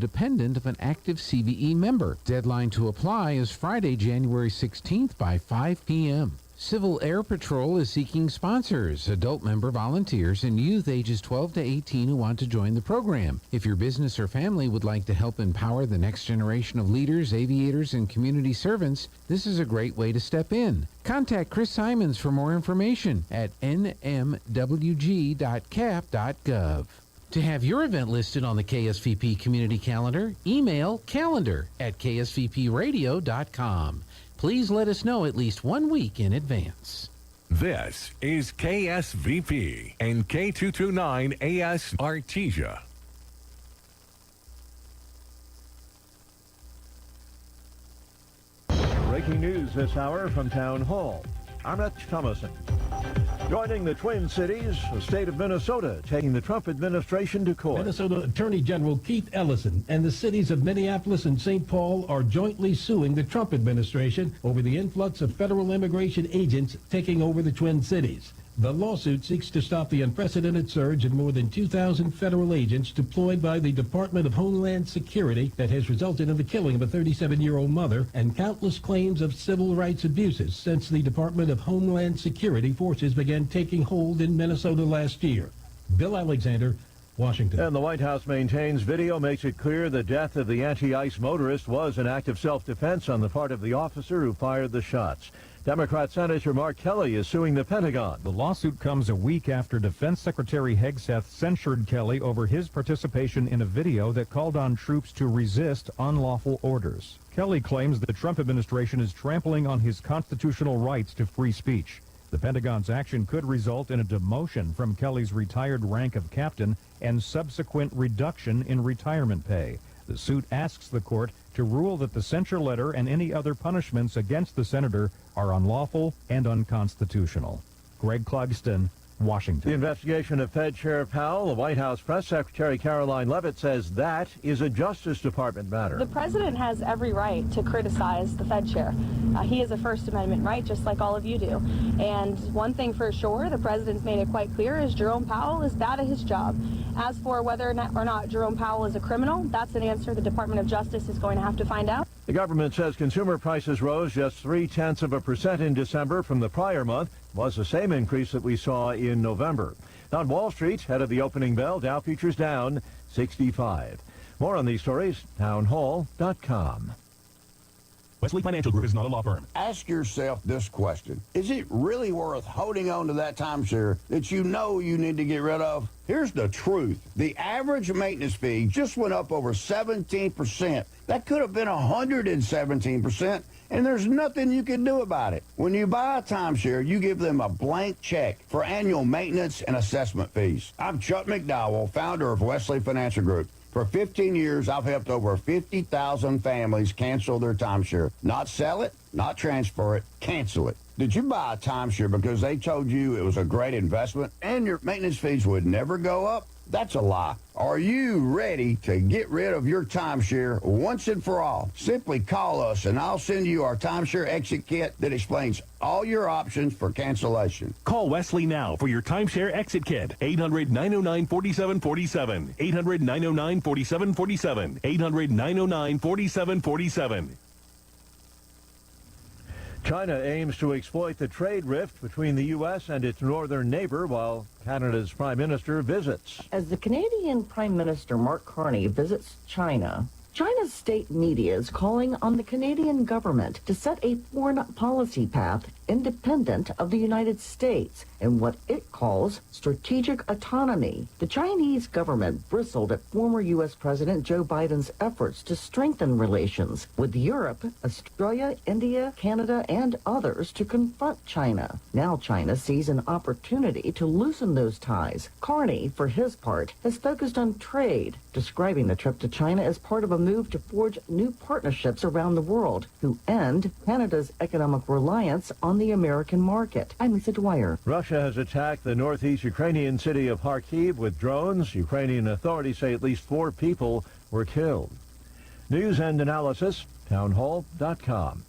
dependent of an active CVE member. Deadline to apply is Friday, January 16th by 5 p.m. Civil Air Patrol is seeking sponsors, adult member volunteers, and youth ages 12 to 18 who want to join the program. If your business or family would like to help empower the next generation of leaders, aviators, and community servants, this is a great way to step in. Contact Chris Simons for more information at nmwg.cap.gov. To have your event listed on the KSVP community calendar, email calendar@ksvpradio.com. Please let us know at least 1 week in advance. This is KSVP and K229AS Artesia. Breaking news this hour from Town Hall. I'm Rich Thomason. Joining the Twin Cities, the state of Minnesota taking the Trump administration to court. Minnesota Attorney General Keith Ellison and the cities of Minneapolis and St. Paul are jointly suing the Trump administration over the influx of federal immigration agents taking over the Twin Cities. The lawsuit seeks to stop the unprecedented surge in more than 2,000 federal agents deployed by the Department of Homeland Security that has resulted in the killing of a 37-year-old mother and countless claims of civil rights abuses since the Department of Homeland Security forces began taking hold in Minnesota last year. Bill Alexander, Washington. And the White House maintains video makes it clear the death of the anti-ICE motorist was an act of self-defense on the part of the officer who fired the shots. Democrat Senator Mark Kelly is suing the Pentagon. The lawsuit comes a week after Defense Secretary Hegseth censured Kelly over his participation in a video that called on troops to resist unlawful orders. Kelly claims the Trump administration is trampling on his constitutional rights to free speech. The Pentagon's action could result in a demotion from Kelly's retired rank of captain and subsequent reduction in retirement pay. The suit asks the court to rule that the censure letter and any other punishments against the senator are unlawful and unconstitutional. Greg Clugston, Washington. The investigation of Fed Chair Powell, the White House Press Secretary Caroline Leavitt says that is a Justice Department matter. The president has every right to criticize the Fed chair. He has a First Amendment right, just like all of you do. And one thing for sure, the president's made it quite clear, is Jerome Powell is bad at his job. As for whether or not Jerome Powell is a criminal, that's an answer the Department of Justice is going to have to find out. The government says consumer prices rose just 0.3% in December from the prior month. It was the same increase that we saw in November. On Wall Street, ahead of the opening bell, Dow futures down 65. More on these stories, townhall.com. Wesley Financial Group is not a law firm. Ask yourself this question. Is it really worth holding on to that timeshare that you know you need to get rid of? Here's the truth. The average maintenance fee just went up over 17%. That could have been 117%, and there's nothing you can do about it. When you buy a timeshare, you give them a blank check for annual maintenance and assessment fees. I'm Chuck McDowell, founder of Wesley Financial Group. For 15 years, I've helped over 50,000 families cancel their timeshare. Not sell it, not transfer it, cancel it. Did you buy a timeshare because they told you it was a great investment and your maintenance fees would never go up? That's a lie. Are you ready to get rid of your timeshare once and for all? Simply call us and I'll send you our timeshare exit kit that explains all your options for cancellation. Call Wesley now for your timeshare exit kit. 800-909-4747. 800-909-4747. 800-909-4747. China aims to exploit the trade rift between the U.S. and its northern neighbor while Canada's Prime Minister visits. As the Canadian Prime Minister Mark Carney visits China, China's state media is calling on the Canadian government to set a foreign policy path independent of the United States in what it calls strategic autonomy. The Chinese government bristled at former U.S. President Joe Biden's efforts to strengthen relations with Europe, Australia, India, Canada, and others to confront China. Now China sees an opportunity to loosen those ties. Carney, for his part, has focused on trade, describing the trip to China as part of a move to forge new partnerships around the world to end Canada's economic reliance on the American market. I'm Lisa Dwyer. Russia has attacked the northeast Ukrainian city of Kharkiv with drones. Ukrainian authorities say at least 4 people were killed. News and analysis, townhall.com.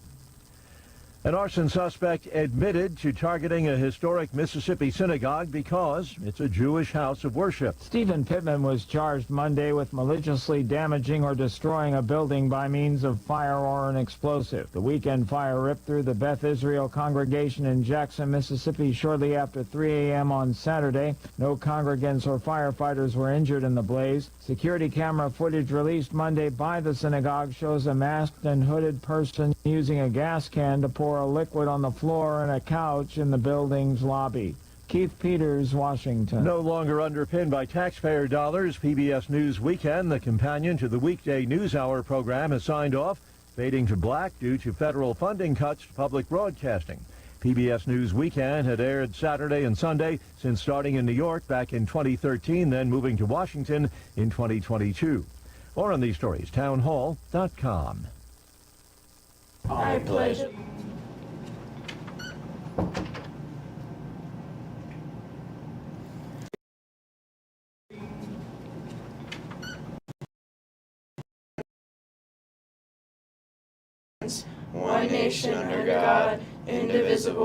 An arson suspect admitted to targeting a historic Mississippi synagogue because it's a Jewish house of worship. Stephen Pittman was charged Monday with maliciously damaging or destroying a building by means of fire or an explosive. The weekend fire ripped through the Beth Israel congregation in Jackson, Mississippi shortly after 3 a.m. on Saturday. No congregants or firefighters were injured in the blaze. Security camera footage released Monday by the synagogue shows a masked and hooded person using a gas can to pour a liquid on the floor and a couch in the building's lobby. Keith Peters, Washington. No longer underpinned by taxpayer dollars, PBS News Weekend, the companion to the weekday NewsHour program, has signed off, fading to black due to federal funding cuts to public broadcasting. PBS News Weekend had aired Saturday and Sunday since starting in New York back in 2013, then moving to Washington in 2022. More on these stories, townhall.com. I pledge. One nation under God, indivisible.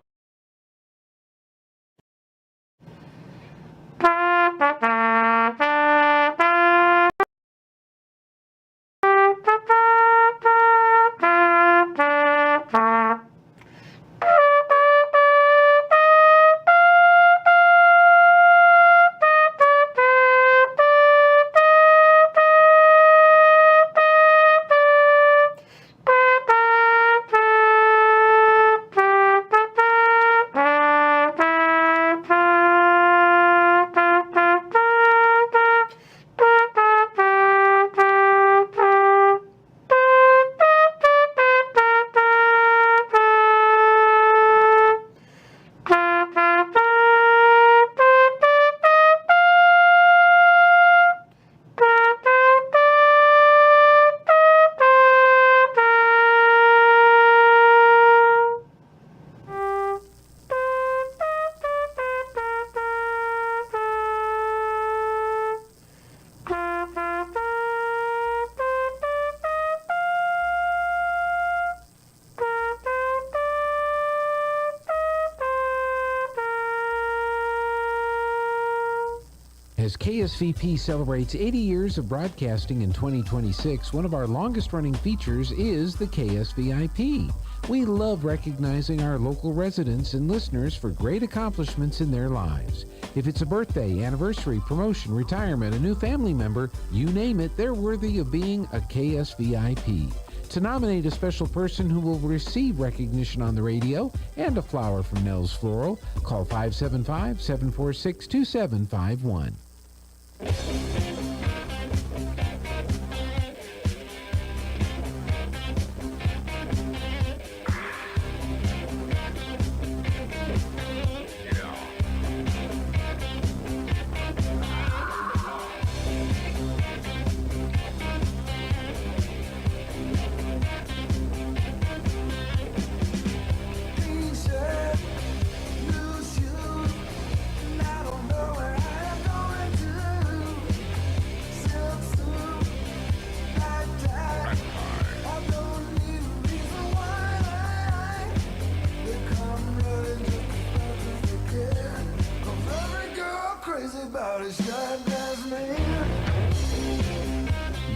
As KSVP celebrates 80 years of broadcasting in 2026, one of our longest-running features is the KSVIP. We love recognizing our local residents and listeners for great accomplishments in their lives. If it's a birthday, anniversary, promotion, retirement, a new family member, you name it, they're worthy of being a KSVIP. To nominate a special person who will receive recognition on the radio and a flower from Nell's Floral, call 575-746-2751.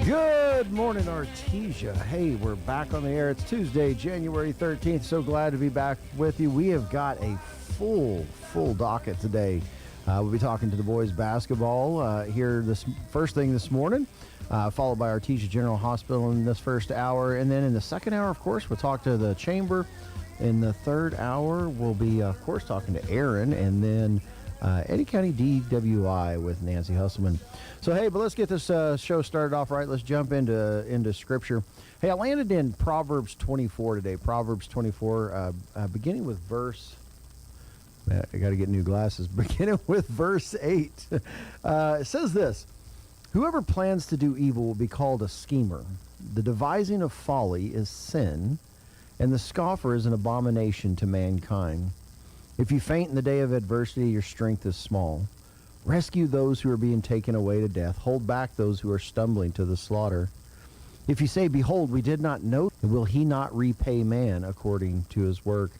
Good morning, Artesia. Hey, we're back on the air. It's Tuesday, January 13th. So glad to be back with you. We have got a full docket today. We'll be talking to the boys basketball here this first thing this morning, followed by Artesia General Hospital in this first hour. And then in the second hour, of course, we'll talk to the Chamber. In the third hour, we'll be, of course, talking to Aaron. And then Eddy County DWI with Nancy Husselman. So, hey, but let's get this show started off right. Let's jump into Scripture. Hey, I landed in Proverbs 24 today. Proverbs 24, beginning with verse... I got to get new glasses. Beginning with verse 8. It says this: whoever plans to do evil will be called a schemer. The devising of folly is sin, and the scoffer is an abomination to mankind. If you faint in the day of adversity, your strength is small. Rescue those who are being taken away to death. Hold back those who are stumbling to the slaughter. If you say, behold, we did not know, will he not repay man according to his work?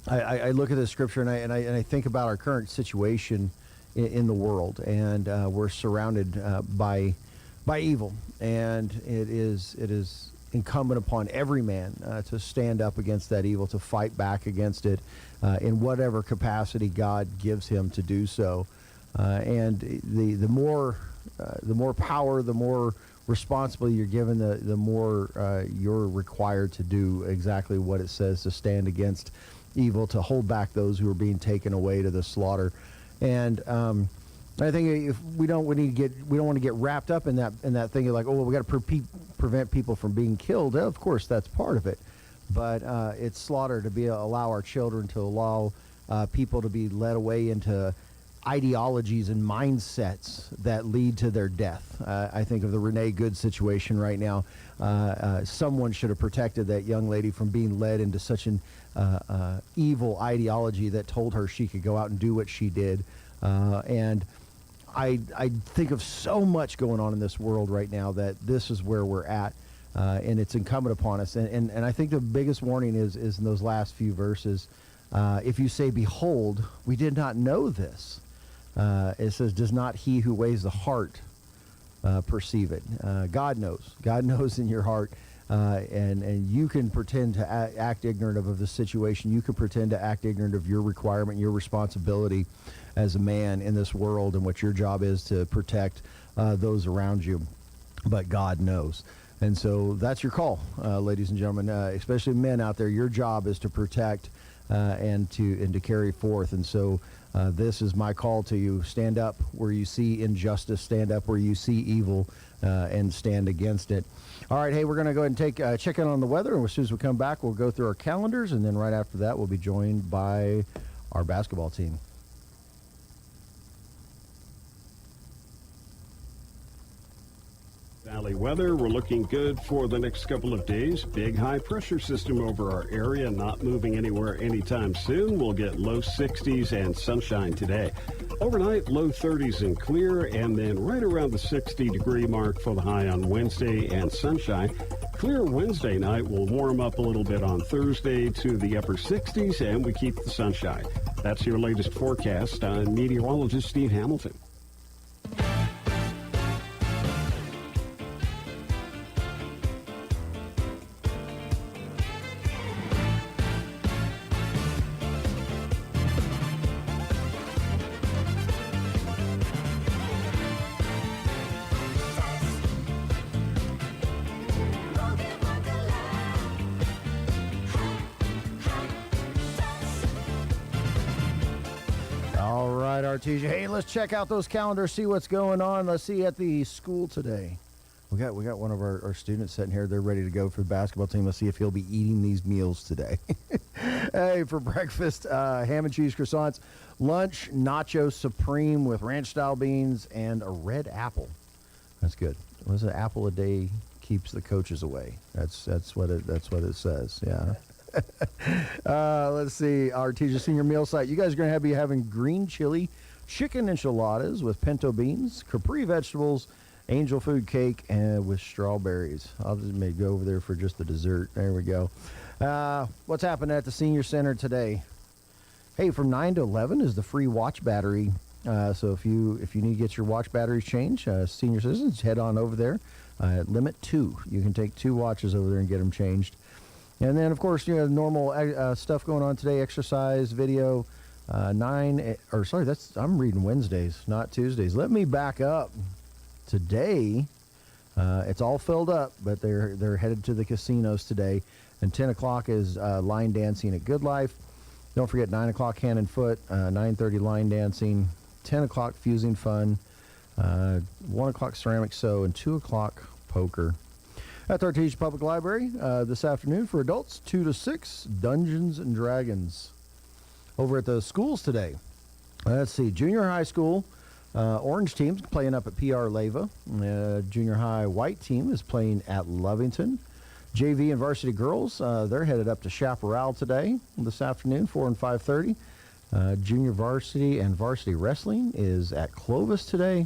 I look at this scripture and I think about our current situation in the world, and we're surrounded by evil, and it is incumbent upon every man to stand up against that evil, to fight back against it in whatever capacity God gives him to do so. And the more power, the more responsibility you're given, the more you're required to do exactly what it says, to stand against evil, to hold back those who are being taken away to the slaughter. And I think if we don't want to get wrapped up in that thing of like, oh, well, we got to prevent people from being killed. Of course, that's part of it, but it's slaughter to allow our children, to allow people to be led away into ideologies and mindsets that lead to their death. I think of the Renee Good situation right now. Someone should have protected that young lady from being led into such an evil ideology that told her she could go out and do what she did. And I think of so much going on in this world right now that this is where we're at, and it's incumbent upon us. And I think the biggest warning is in those last few verses. If you say, behold, we did not know this. It says, does not he who weighs the heart perceive it? God knows. God knows in your heart. And you can pretend to act ignorant of the situation. You can pretend to act ignorant of your requirement, your responsibility as a man in this world, and what your job is to protect those around you. But God knows. And so that's your call, ladies and gentlemen, especially men out there. Your job is to protect and to carry forth. And so this is my call to you. Stand up where you see injustice. Stand up where you see evil, and stand against it. All right, hey, we're going to go ahead and check in on the weather. And as soon as we come back, we'll go through our calendars. And then right after that, we'll be joined by our basketball team. Valley weather, we're looking good for the next couple of days. Big high pressure system over our area, not moving anywhere anytime soon. We'll get low 60s and sunshine today. Overnight, low 30s and clear, and then right around the 60-degree mark for the high on Wednesday and sunshine. Clear Wednesday night will warm up a little bit on Thursday to the upper 60s, and we keep the sunshine. That's your latest forecast. I'm meteorologist Steve Hamilton. Artesia. Hey, let's check out those calendars, see what's going on. Let's see at the school today. We got one of our students sitting here. They're ready to go for the basketball team. Let's see if he'll be eating these meals today. Hey, for breakfast, ham and cheese croissants. Lunch, nacho supreme with ranch-style beans and a red apple. That's good. What's an apple a day keeps the coaches away? That's what it says. Yeah. Let's see, Artesia Senior Meal Site. You guys are going to be having green chili chicken enchiladas with pinto beans, capri vegetables, angel food cake, and with strawberries. I'll just maybe go over there for just the dessert. There we go. What's happening at the Senior Center today? Hey, from 9 to 11 is the free watch battery. So if you need to get your watch batteries changed, senior citizens, head on over there. Limit 2. You can take 2 watches over there and get them changed. And then, of course, normal stuff going on today, exercise, video, I'm reading Wednesdays, not Tuesdays. Let me back up. Today, it's all filled up, but they're headed to the casinos today. And 10 o'clock is line dancing at Good Life. Don't forget 9 o'clock hand and foot, 9:30 line dancing, 10 o'clock fusing fun, 1 o'clock ceramic sew, and 2 o'clock poker. At the Artesia Public Library this afternoon for adults, 2 to 6, Dungeons and Dragons. Over at the schools today, let's see, junior high school, orange team's playing up at PR Leyva. Junior high white team is playing at Lovington. JV and varsity girls, they're headed up to Chaparral today, this afternoon, 4 and 5:30. Junior varsity and varsity wrestling is at Clovis today.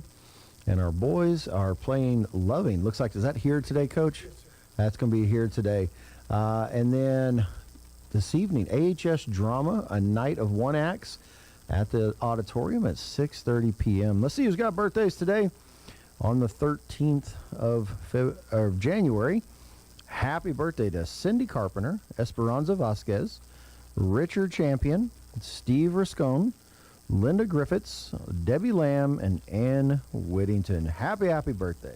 And our boys are playing Loving. Looks like, is that here today, Coach? Yes, sir. That's going to be here today. And then this evening, AHS Drama, a night of one acts at the auditorium at 6:30 p.m. Let's see who's got birthdays today. On the 13th of January, happy birthday to Cindy Carpenter, Esperanza Vasquez, Richard Champion, Steve Riscone, Linda Griffiths, Debbie Lamb, and Ann Whittington. Happy birthday.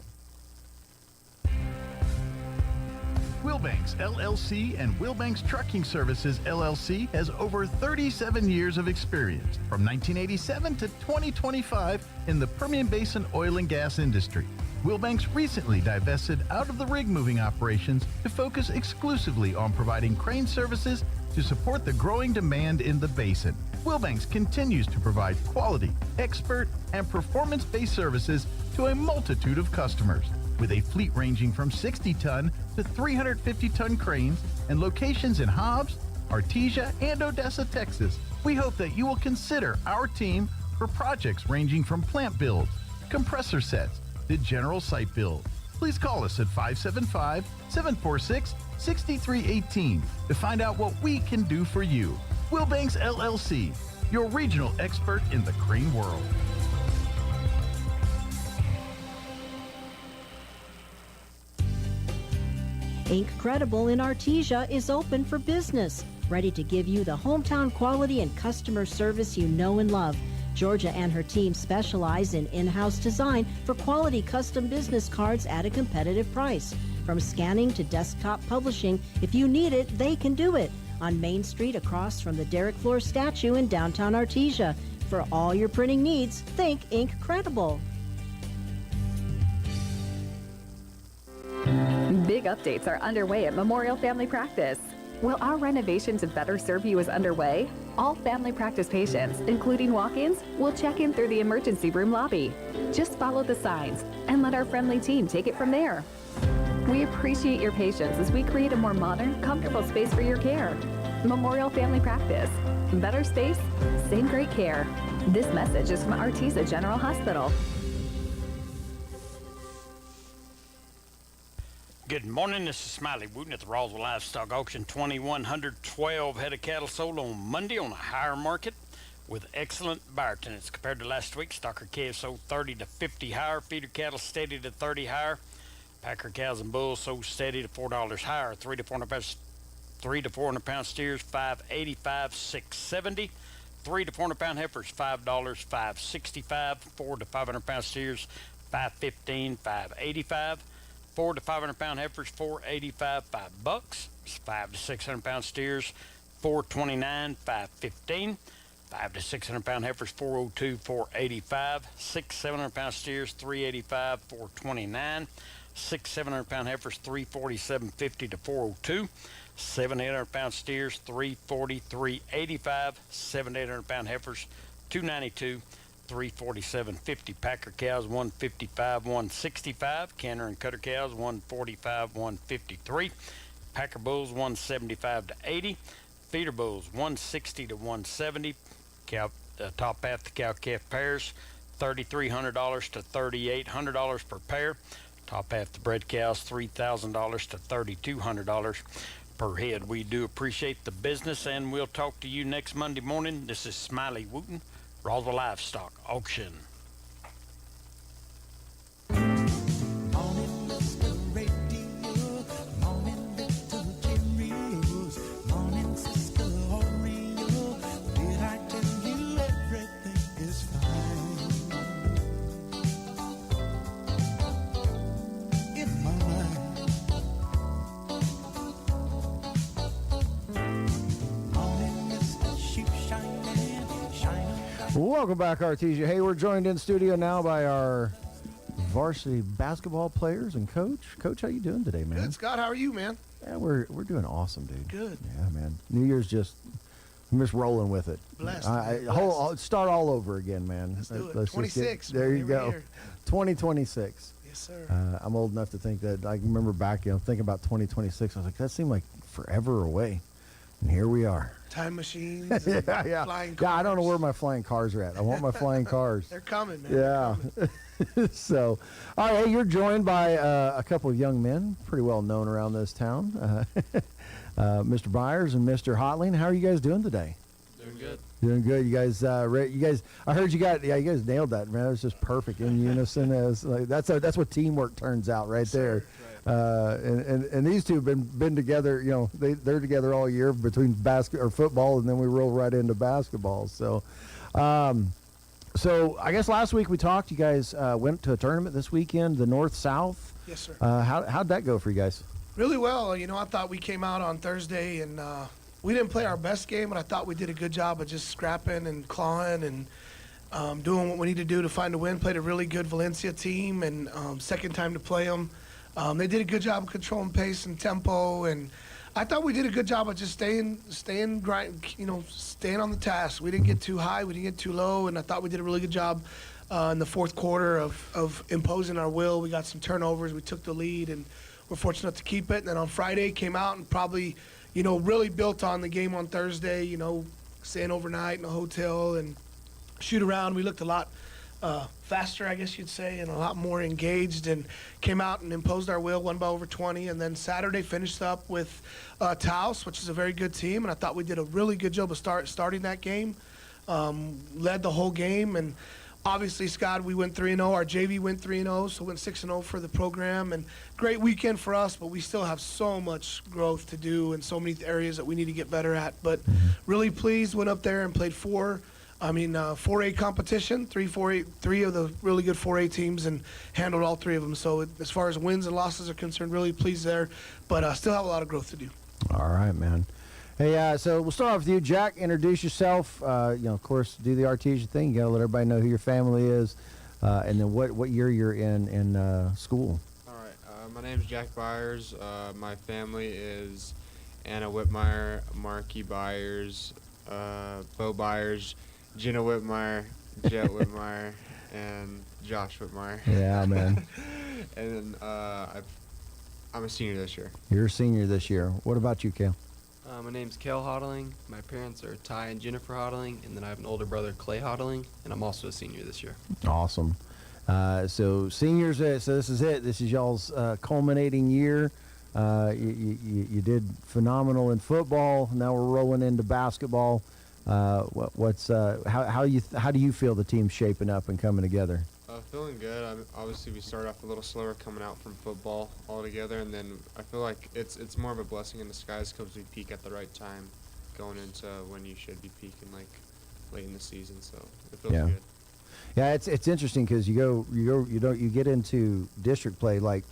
Wilbanks LLC and Wilbanks Trucking Services LLC has over 37 years of experience from 1987 to 2025 in the Permian Basin oil and gas industry. Wilbanks recently divested out of the rig moving operations to focus exclusively on providing crane services to support the growing demand in the basin. Wilbanks continues to provide quality, expert, and performance-based services to a multitude of customers, with a fleet ranging from 60-ton to 350-ton cranes and locations in Hobbs, Artesia, and Odessa, Texas. We hope that you will consider our team for projects ranging from plant builds, compressor sets, to general site build. Please call us at 575-746-6318 to find out what we can do for you. Wilbanks LLC, your regional expert in the crane world. Incredible in Artesia is open for business, ready to give you the hometown quality and customer service you know and love. Georgia and her team specialize in in-house design for quality custom business cards at a competitive price. From scanning to desktop publishing, if you need it, they can do it. On Main Street across from the Derrick Floor statue in downtown Artesia. For all your printing needs, think Incredible. Big updates are underway at Memorial Family Practice. While our renovation to better serve you is underway, all family practice patients, including walk-ins, will check in through the emergency room lobby. Just follow the signs and let our friendly team take it from there. We appreciate your patience as we create a more modern, comfortable space for your care. Memorial Family Practice. Better space, same great care. This message is from Artesia General Hospital. Good morning, this is Smiley Wooten at the Roswell Livestock Auction. 2,112 head of cattle sold on Monday on a higher market with excellent buyer tenants compared to last week. Stocker calves sold 30 to 50 higher, feeder cattle steady to 30 higher, packer cows and bulls sold steady to $4 higher. 3 to 400 pound steers $5.85, $6.70. 3 to 400 pound heifers $5, $5.65. 4 to 500 pound steers $5.15, $5.85. 4 to 500 pound heifers $4.85, $5. 5 to 600 pound steers $4.29, $5.15. 5 to 600 pound heifers $4.02, $4.85. 6 700 pound steers $3.85, $4.29. 6 700 pound heifers $3.47.50 to $4.02. 7 800 pound steers $3.40, $3.85. 7 800 pound heifers $2.92. $347.50. Packer cows $155, $165. Canner and cutter cows $145, $153. Packer bulls $175 to $80. Feeder bulls $160 to $170. Top half the cow calf pairs $3,300 to $3,800 per pair. Top half the bred cows $3,000 to $3,200 per head. We do appreciate the business, and we'll talk to you next Monday morning. This is Smiley Wooten, Roswell Livestock Auction. Welcome back, Artesia. Hey, we're joined in studio now by our varsity basketball players and coach. Coach, how you doing today, man? Good, Scott. How are you, man? Yeah, we're doing awesome, dude. Good. Yeah, man. New Year's I'm just rolling with it. Blessed. Start all over again, man. Let's do it. 26. There you go. Here. 2026. Yes, sir. I'm old enough to think that I remember back, thinking about 2026. I was like, that seemed like forever away. And here we are. Time machines. Yeah, And yeah. Flying cars. Yeah, I don't know where my flying cars are at. I want my flying cars. They're coming, man. Yeah. So, all right, hey, you're joined by a couple of young men, pretty well known around this town, Mr. Byers and Mr. Hotling. How are you guys doing today? Doing good. Doing good. You guys, I heard you guys nailed that, man. It was just perfect in unison. As like, that's what teamwork turns out right there. And these two have been together. You know, they're together all year between football, and then we roll right into basketball. So, so I guess last week we talked. You guys went to a tournament this weekend, the North-South. Yes, sir. How'd that go for you guys? Really well. You know, I thought we came out on Thursday and we didn't play our best game, but I thought we did a good job of just scrapping and clawing and doing what we need to do to find a win. Played a really good Valencia team, and second time to play them. They did a good job of controlling pace and tempo, and I thought we did a good job of just staying on the task. We didn't get too high, we didn't get too low, and I thought we did a really good job in the fourth quarter of imposing our will. We got some turnovers, we took the lead, and we're fortunate to keep it. And then on Friday came out and probably, really built on the game on Thursday, staying overnight in a hotel and shoot around. We looked a lot faster, I guess you'd say, and a lot more engaged, and came out and imposed our will, won by over 20. And then Saturday finished up with Taos, which is a very good team, and I thought we did a really good job of starting that game. Led the whole game, and obviously, Scott, we went 3-0. Our JV went 3-0, so went 6-0 for the program. And great weekend for us, but we still have so much growth to do and so many areas that we need to get better at. But really pleased, went up there and played 4A competition, three of the really good 4A teams, and handled all three of them. So as far as wins and losses are concerned, really pleased there, but still have a lot of growth to do. All right, man. Hey, so we'll start off with you, Jack. Introduce yourself. Of course, do the Artesia thing. You got to let everybody know who your family is, and then what year you're in school. All right. My name's Jack Byers. My family is Anna Whitmire, Marky Byers, Bo Byers, Jenna Whitmire, Jet Whitmire, and Josh Whitmire. Yeah, man. And then I'm a senior this year. You're a senior this year. What about you, Kale? My name's Kel Hodling. My parents are Ty and Jennifer Hodling, and then I have an older brother, Clay Hodling, and I'm also a senior this year. Awesome. So seniors, so this is it. This is y'all's culminating year. You did phenomenal in football. Now we're rolling into basketball. How do you feel the team's shaping up and coming together? Feeling good. Obviously, we started off a little slower coming out from football altogether, and then I feel like it's more of a blessing in disguise because we peak at the right time, going into when you should be peaking, like late in the season. So it feels good. Yeah, it's interesting because you get into district play like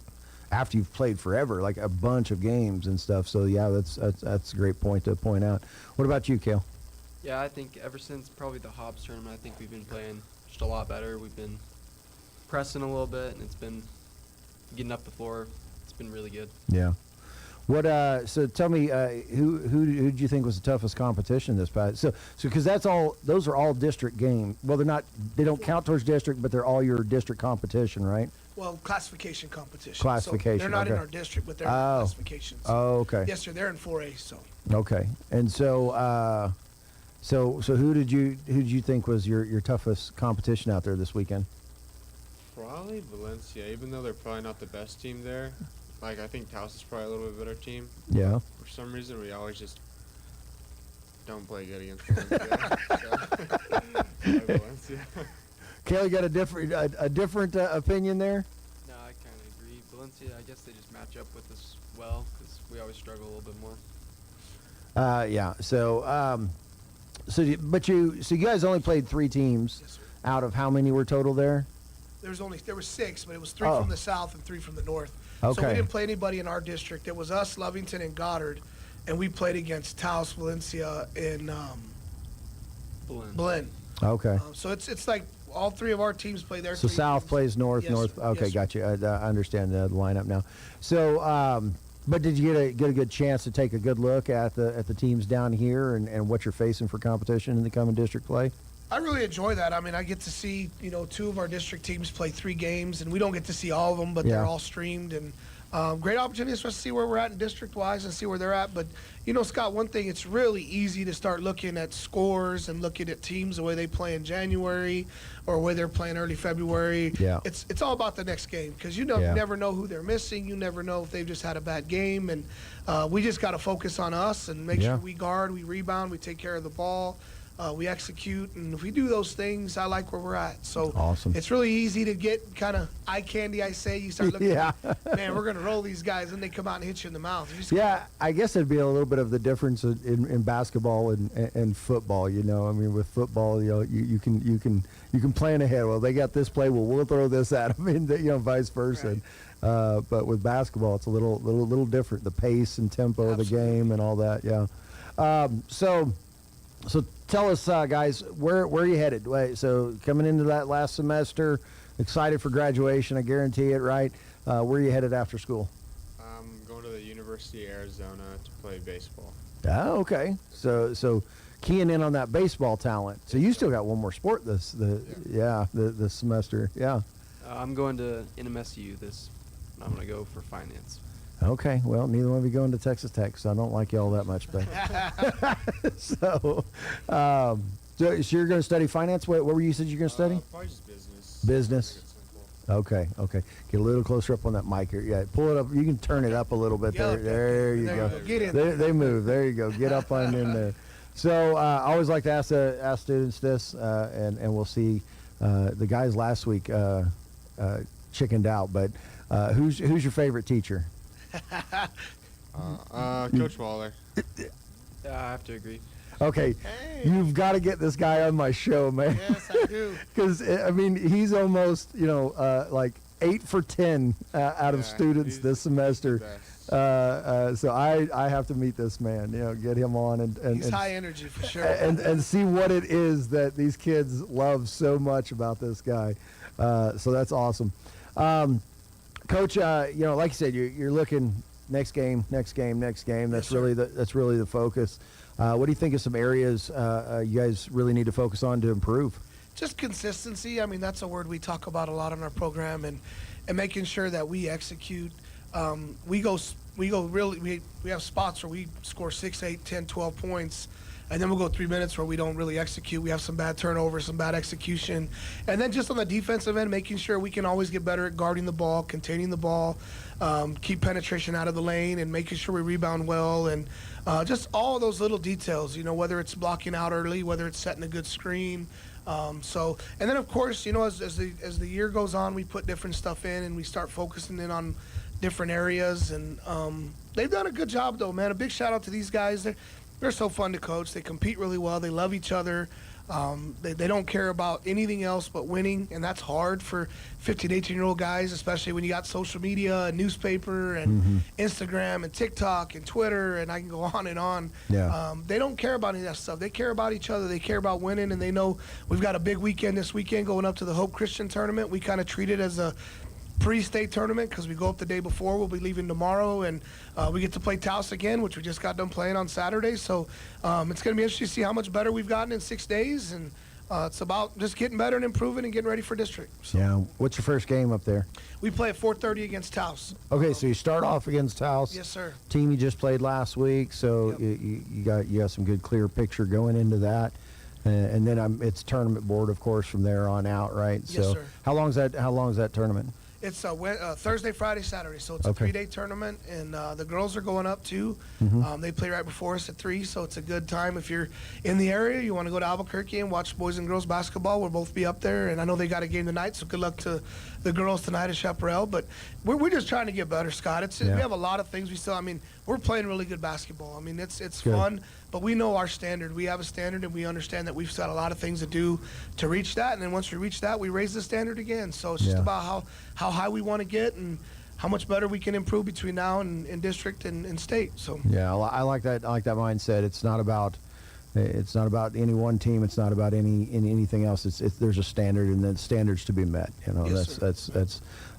after you've played forever, like a bunch of games and stuff. So yeah, that's a great point to point out. What about you, Kale? Yeah, I think ever since probably the Hobbs tournament, I think we've been playing just a lot better. We've been pressing a little bit, and it's been getting up the floor. It's been really good. Yeah. What? So tell me, who did you think was the toughest competition this past? So because those are all district games. Well, they don't count towards district, but they're all your district competition, right? Well, classification competition. Classification. So they're not okay. in our district, but they're in our classification. So Oh, okay. yes, sir. They're in 4A. So. Okay. And so, so who did you think was your toughest competition out there this weekend? Probably Valencia, even though they're probably not the best team there. Like, I think Taos is probably a little bit better team. Yeah. For some reason, we always just don't play good against Valencia. Valencia. Kelly got a different opinion there? No, I kind of agree. Valencia, I guess they just match up with us well because we always struggle a little bit more. Yeah. So, so you guys only played 3 teams out of how many were total there? There were 6, but it was 3 from the south and 3 from the north. Okay. So we didn't play anybody in our district. It was us, Lovington, and Goddard, and we played against Taos, Valencia, and Belen. Okay. So it's like all 3 of our teams play their. So 3 south teams. plays north, Yes, north. sir. Okay, Yes, got you. I understand the lineup now. So, but did you get a good chance to take a good look at the teams down here and what you're facing for competition in the coming district play? I really enjoy that. I mean, I get to see 2 of our district teams play 3 games, and we don't get to see all of them, but they're all streamed. And Great opportunity for us to see where we're at in district-wise and see where they're at. But, Scott, one thing, it's really easy to start looking at scores and looking at teams the way they play in January or the way they're playing early February. Yeah. It's all about the next game because you never know who they're missing. You never know if they've just had a bad game. And we just got to focus on us and make sure we guard, we rebound, we take care of the ball. We execute, and if we do those things, I like where we're at. So awesome. It's really easy to get kind of eye candy, I say. You start looking at, man, we're going to roll these guys, and they come out and hit you in the mouth. I guess it'd be a little bit of the difference in basketball and football. I mean, with football, you can plan ahead. Well, they got this play, well, we'll throw this at them, and vice versa. Right. But with basketball, it's a little different. The pace and tempo of the game and all that. Yeah. So tell us, guys, where are you headed? So coming into that last semester, excited for graduation, I guarantee it, right? Where are you headed after school? I'm going to the University of Arizona to play baseball. Oh, okay. So keying in on that baseball talent. So you still got one more sport this semester. Yeah. I'm going to NMSU I'm going to go for finance. Okay, well, neither one of you going to Texas Tech, so I don't like you all that much. But so you're going to study finance? What were you said you're going to study? Probably just business. Business. Okay. Get a little closer up on that mic here. Yeah, pull it up. You can turn it up a little bit there. There you go. Get in. They move. There you go. Get up on in there. So I always like to ask students this, and we'll see. The guys last week chickened out, but who's your favorite teacher? Coach Waller. I have to agree. Okay, you've got to get this guy on my show, man. Yes, I do. Because he's almost like 8 for 10 out of students this semester. So I have to meet this man. Get him on and he's high energy for sure. And see what it is that these kids love so much about this guy. So that's awesome. Coach, like you said, you're looking next game. That's really the focus. What do you think of some areas you guys really need to focus on to improve? Just consistency. I mean, that's a word we talk about a lot in our program, and making sure that we execute. We have spots where we score 6, 8, 10, 12 points. And then we'll go 3 minutes where we don't really execute. We have some bad turnovers, some bad execution. And then just on the defensive end, making sure we can always get better at guarding the ball, containing the ball, keep penetration out of the lane, and making sure we rebound well. And just all those little details, whether it's blocking out early, whether it's setting a good screen. And then, of course, as the year goes on, we put different stuff in and we start focusing in on different areas. And they've done a good job, though, man. A big shout-out to these guys. They're so fun to coach. They compete really well. They love each other. They don't care about anything else but winning, and that's hard for 15, 18-year-old guys, especially when you got social media and newspaper and Instagram and TikTok and Twitter, and I can go on and on. Yeah. They don't care about any of that stuff. They care about each other. They care about winning, and they know we've got a big weekend this weekend going up to the Hope Christian Tournament. We kind of treat it as a pre-state tournament because we go up the day before. We'll be leaving tomorrow, and we get to play Taos again, which we just got done playing on Saturday. So it's going to be interesting to see how much better we've gotten in 6 days, and it's about just getting better and improving and getting ready for district. So yeah. What's your first game up there? we play at 4:30 against Taos. Okay, so you start off against Taos. Yes, sir. Team you just played last week, so you got some good clear picture going into that. And then it's tournament board, of course, from there on out, right? Yes, so sir. How long is that tournament? It's Thursday, Friday, Saturday, so it's a 3-day tournament, and the girls are going up too. They play right before us at 3, so it's a good time. If you're in the area, you want to go to Albuquerque and watch boys and girls basketball, we'll both be up there, and I know they got a game tonight, so good luck to the girls tonight at Chaparral. But we're just trying to get better, Scott. We have a lot of things we're playing really good basketball. I mean, it's fun, but we know our standard. We have a standard, and we understand that we've got a lot of things to do to reach that, and then once we reach that, we raise the standard again. So it's just about how high we want to get and how much better we can improve between now and district and state. So yeah, I like that. I like that mindset. It's not about any one team. It's not about anything else. There's a standard, and then standards to be met.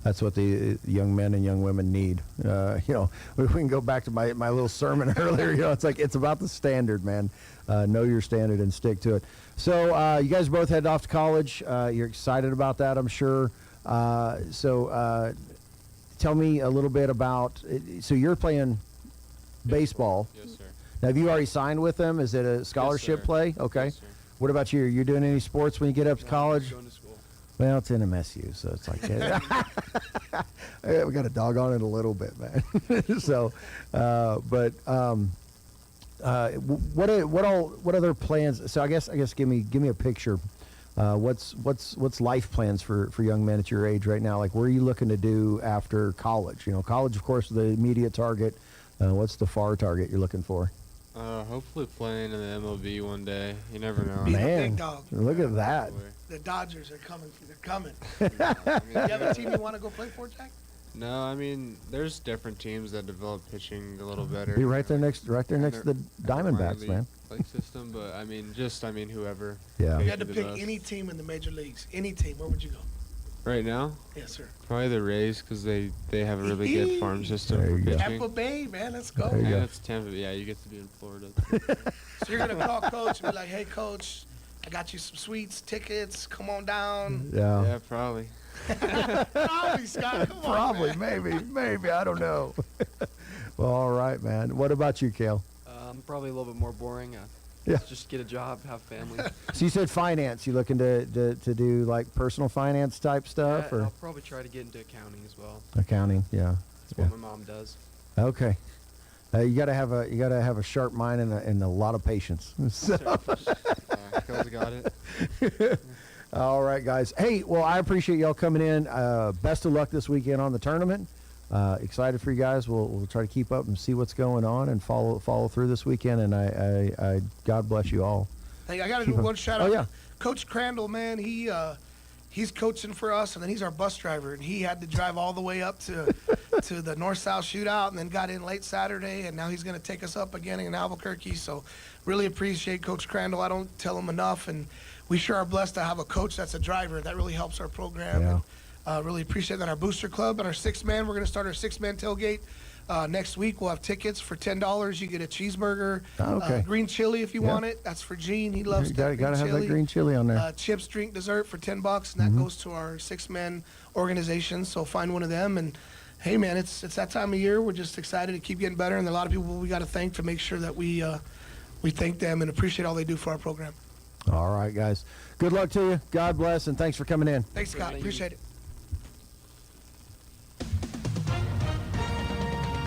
That's what the young men and young women need. We can go back to my little sermon earlier. It's about the standard, man. Know your standard and stick to it. So you guys both headed off to college. You're excited about that, I'm sure. tell me a little bit about. So you're playing baseball. Yes, sir. Now, have you already signed with them? Is it a scholarship play? Okay. Yes, sir. What about you? You're doing any sports when you get up to college? Going to school. Well, it's in MSU, so it's like we got a dog on it a little bit, man. So, what other plans? So I guess give me a picture. What's life plans for young men at your age right now? Like, what are you looking to do after college? You know, college, of course, the immediate target. What's the far target you're looking for? Hopefully playing in the MLB one day. You never know. Man, a big dog. Look at that. The Dodgers are coming. They're coming. You have a team you want to go play for, Jack? No, I mean, there's different teams that develop pitching a little better. Be right there next to the Diamondbacks, man. Like system, but I mean, whoever. Yeah. If you had to pick any team in the major leagues, any team, where would you go? Right now? Yes, sir. Probably the Rays because they have a really good farm system for pitching. Tampa Bay, man, let's go. And it's Tampa. Yeah, you get to be in Florida. So you're gonna call coach and be like, "Hey, coach, I got you some suites, tickets. Come on down." Yeah. Yeah, probably. Probably, Scott. Come on, Probably, man. maybe. I don't know. Well, all right, man. What about you, Kale? Probably a little bit more boring. Yeah. Just get a job, have family. So you said finance. You looking to do like personal finance type stuff, Yeah, or I'll probably try to get into accounting as well. accounting? Yeah. That's what my mom does. Okay. You gotta have a sharp mind and a lot of patience. So. Kale's got it. All right, guys. Hey, well, I appreciate y'all coming in. Best of luck this weekend on the tournament. Excited for you guys. We'll try to keep up and see what's going on and follow through this weekend. And I God bless you all. Hey, I got to do one shout out. Oh, yeah. Coach Crandall, man, he's coaching for us, and then he's our bus driver, and he had to drive all the way up to the North-South Shootout, and then got in late Saturday, and now he's going to take us up again in Albuquerque. So really appreciate Coach Crandall. I don't tell him enough, and we sure are blessed to have a coach that's a driver. That really helps our program. Yeah. And, really appreciate that. Our booster club and our 6-man, we're going to start our 6-man tailgate. Next week, we'll have tickets for $10. You get a cheeseburger, green chili if you want it. That's for Gene. He loves that. Gotta have that green chili on there. Chips, drink, dessert for $10, and that goes to our 6-man organization. So find one of them. And hey, man, it's that time of year. We're just excited to keep getting better, and a lot of people we got to thank to make sure that we thank them and appreciate all they do for our program. All right, guys. Good luck to you. God bless, and thanks for coming in. Thanks, Scott. Appreciate it.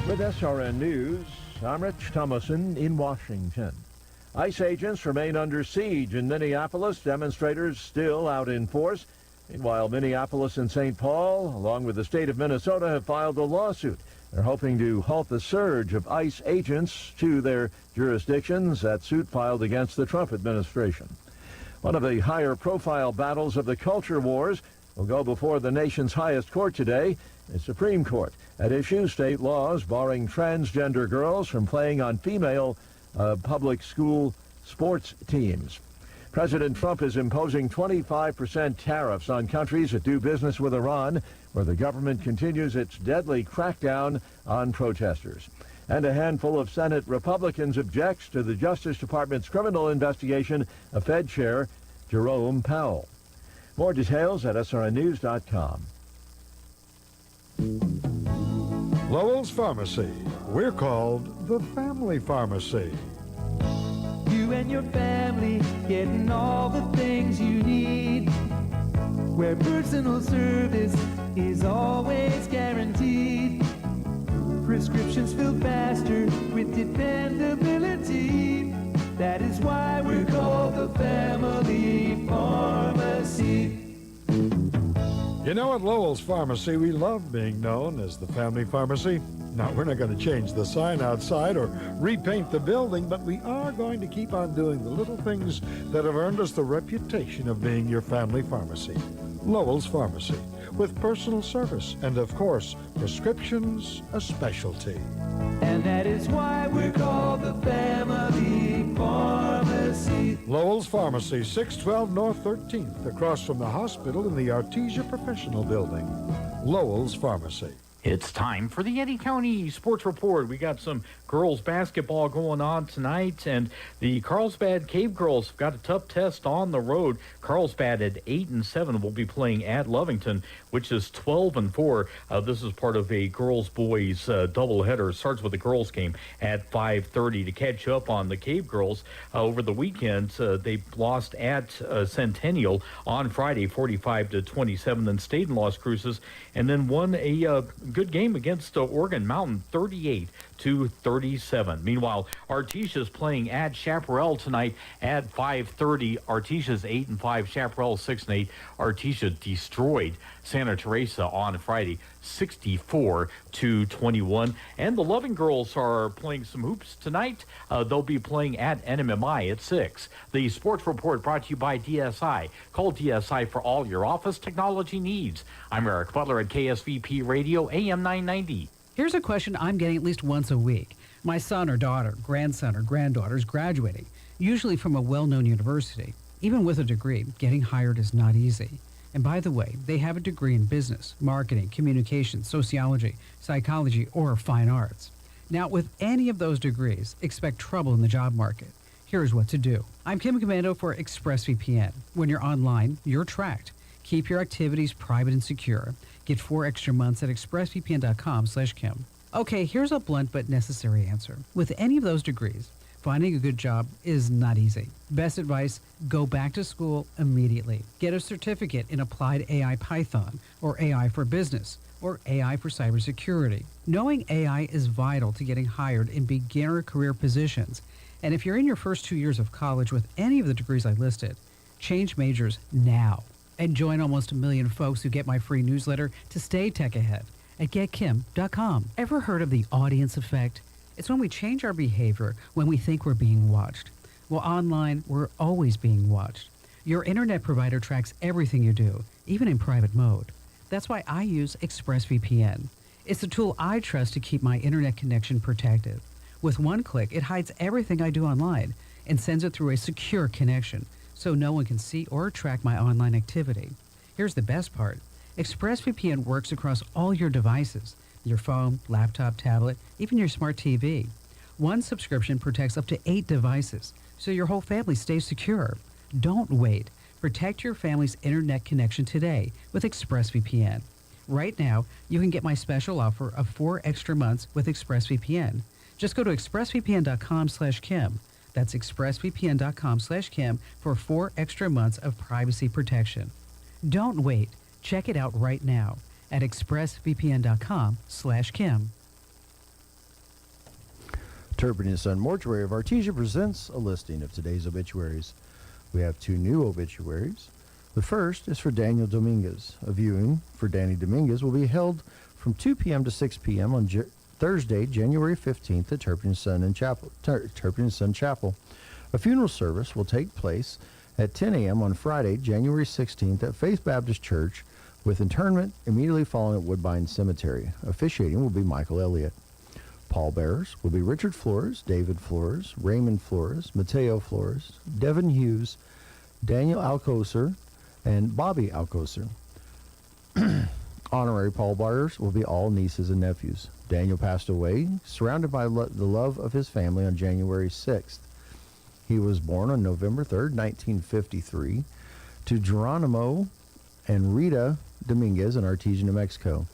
With SRN News, I'm Rich Thomason in Washington. ICE agents remain under siege in Minneapolis, demonstrators still out in force. Meanwhile, Minneapolis and St. Paul, along with the state of Minnesota, have filed a lawsuit. They're hoping to halt the surge of ICE agents to their jurisdictions. That suit filed against the Trump administration. One of the higher profile battles of the culture wars will go before the nation's highest court today, the Supreme Court. At issue, state laws barring transgender girls from playing on female public school sports teams. President Trump is imposing 25% tariffs on countries that do business with Iran, where the government continues its deadly crackdown on protesters. And a handful of Senate Republicans objects to the Justice Department's criminal investigation of Fed Chair Jerome Powell. More details at srnnews.com. Lowell's Pharmacy. We're called the Family Pharmacy. You and your family getting all the things you need. Where personal service is always guaranteed. Prescriptions fill faster with dependability. That is why we're called the Family Pharmacy. You know, at Lowell's Pharmacy, we love being known as the Family Pharmacy. Now, we're not going to change the sign outside or repaint the building, but we are going to keep on doing the little things that have earned us the reputation of being your family pharmacy. Lowell's Pharmacy, with personal service and, of course, prescriptions a specialty. And that is why we're called the Family Pharmacy. Lowell's Pharmacy, 612 North 13th, across from the hospital in the Artesia Professional Building. Lowell's Pharmacy. It's time for the Eddy County Sports Report. We got some girls basketball going on tonight, and the Carlsbad Cave Girls have got a tough test on the road. Carlsbad at 8-7 will be playing at Lovington, which is 12-4. This is part of a girls-boys doubleheader. It starts with the girls game at 5:30 to catch up on the Cave Girls. Over the weekend, they lost at Centennial on Friday, 45-27, then stayed in Las Cruces, and then won a good game against Oregon Mountain, 38-37. Meanwhile, Artesia's playing at Chaparral tonight at 5:30. Artesia's 8-5, Chaparral 6-8. Artesia destroyed Santa Teresa on Friday, 64-21. And the Loving Girls are playing some hoops tonight. They'll be playing at NMMI at 6. The Sports Report brought to you by DSI. Call DSI for all your office technology needs. I'm Eric Butler at KSVP Radio, AM 990. Here's a question I'm getting at least once a week. My son or daughter, grandson or granddaughter is graduating, usually from a well-known university. Even with a degree, getting hired is not easy. And by the way, they have a degree in business, marketing, communication, sociology, psychology, or fine arts. Now, with any of those degrees, expect trouble in the job market. Here's what to do. I'm Kim Commando for ExpressVPN. When you're online, you're tracked. Keep your activities private and secure. Get 4 extra months at expressvpn.com/Kim. Okay, here's a blunt but necessary answer. With any of those degrees, finding a good job is not easy. Best advice, go back to school immediately. Get a certificate in Applied AI Python, or AI for Business, or AI for Cybersecurity. Knowing AI is vital to getting hired in beginner career positions. And if you're in your first 2 years of college with any of the degrees I listed, change majors now. And join almost 1 million folks who get my free newsletter to stay tech ahead at getkim.com. Ever heard of the audience effect? It's when we change our behavior when we think we're being watched. Well, online, we're always being watched. Your internet provider tracks everything you do, even in private mode. That's why I use ExpressVPN. It's the tool I trust to keep my internet connection protected. With one click, it hides everything I do online and sends it through a secure connection, so no one can see or track my online activity. Here's the best part. ExpressVPN works across all your devices, your phone, laptop, tablet, even your smart TV. One subscription protects up to 8 devices, so your whole family stays secure. Don't wait. Protect your family's internet connection today with ExpressVPN. Right now, you can get my special offer of 4 extra months with ExpressVPN. Just go to expressvpn.com/Kim. That's expressvpn.com/Kim for 4 extra months of privacy protection. Don't wait. Check it out right now at expressvpn.com/Kim. Turpin & Son Mortuary of Artesia presents a listing of today's obituaries. We have 2 new obituaries. The first is for Daniel Dominguez. A viewing for Danny Dominguez will be held from 2 p.m. to 6 p.m. on Thursday, January 15th at Turpin & Son Chapel. A funeral service will take place at 10 a.m. on Friday, January 16th at Faith Baptist Church, with interment immediately following at Woodbine Cemetery. Officiating will be Michael Elliott. Pallbearers will be Richard Flores, David Flores, Raymond Flores, Mateo Flores, Devin Hughes, Daniel Alcocer, and Bobby Alcocer. Honorary pallbearers will be all nieces and nephews. Daniel passed away, surrounded by the love of his family, on January 6th. He was born on November 3rd, 1953, to Geronimo and Rita Dominguez in Artesia, New Mexico.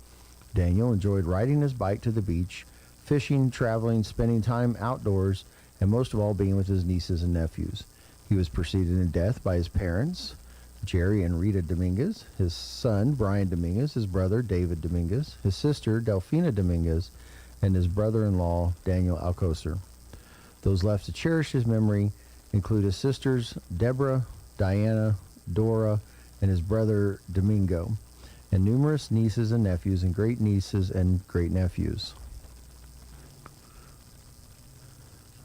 Daniel enjoyed riding his bike to the beach, fishing, traveling, spending time outdoors, and most of all being with his nieces and nephews. He was preceded in death by his parents, Jerry and Rita Dominguez, his son, Brian Dominguez, his brother, David Dominguez, his sister, Delfina Dominguez, and his brother-in-law, Daniel Alcocer. Those left to cherish his memory include his sisters, Deborah, Diana, Dora, and his brother, Domingo, and numerous nieces and nephews and great-nieces and great-nephews.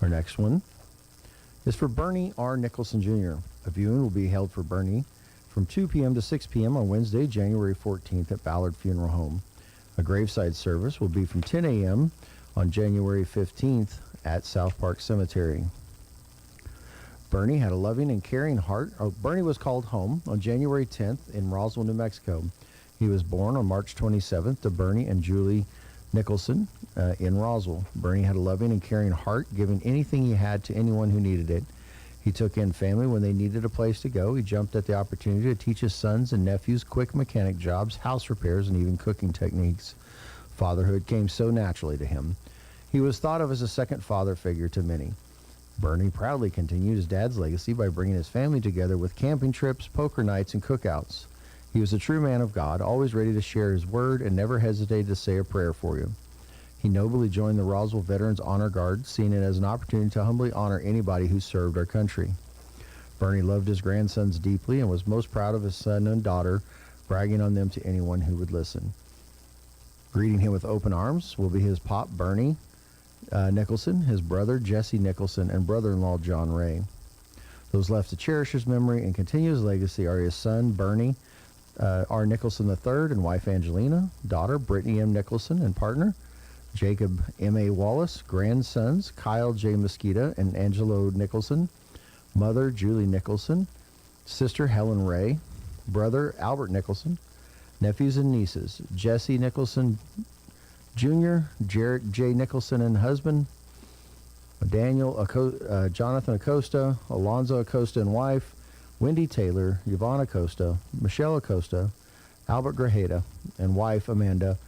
Our next one is for Bernie R. Nicholson, Jr. A viewing will be held for Bernie from 2 p.m. to 6 p.m. on Wednesday, January 14th at Ballard Funeral Home. A graveside service will be from 10 a.m. on January 15th at South Park Cemetery. Bernie had a loving and caring heart. Bernie was called home on January 10th in Roswell, New Mexico. He was born on March 27th to Bernie and Julie Nicholson in Roswell. Bernie had a loving and caring heart, giving anything he had to anyone who needed it. He took in family when they needed a place to go. He jumped at the opportunity to teach his sons and nephews quick mechanic jobs, house repairs, and even cooking techniques. Fatherhood came so naturally to him. He was thought of as a second father figure to many. Bernie proudly continued his dad's legacy by bringing his family together with camping trips, poker nights, and cookouts. He was a true man of God, always ready to share his word and never hesitated to say a prayer for you. He nobly joined the Roswell Veterans Honor Guard, seeing it as an opportunity to humbly honor anybody who served our country. Bernie loved his grandsons deeply and was most proud of his son and daughter, bragging on them to anyone who would listen. Greeting him with open arms will be his pop, Bernie Nicholson, his brother, Jesse Nicholson, and brother-in-law, John Ray. Those left to cherish his memory and continue his legacy are his son, Bernie R. Nicholson III, and wife, Angelina, daughter, Brittany M. Nicholson, and partner, Jacob M.A. Wallace, grandsons, Kyle J. Mosquita and Angelo Nicholson, mother, Julie Nicholson, sister, Helen Ray, brother, Albert Nicholson, nephews and nieces, Jesse Nicholson Jr., Jarrett J. Nicholson and husband, Jonathan Acosta, Alonzo Acosta and wife, Wendy Taylor, Yvonne Acosta, Michelle Acosta, Albert Grajeda and wife, Amanda,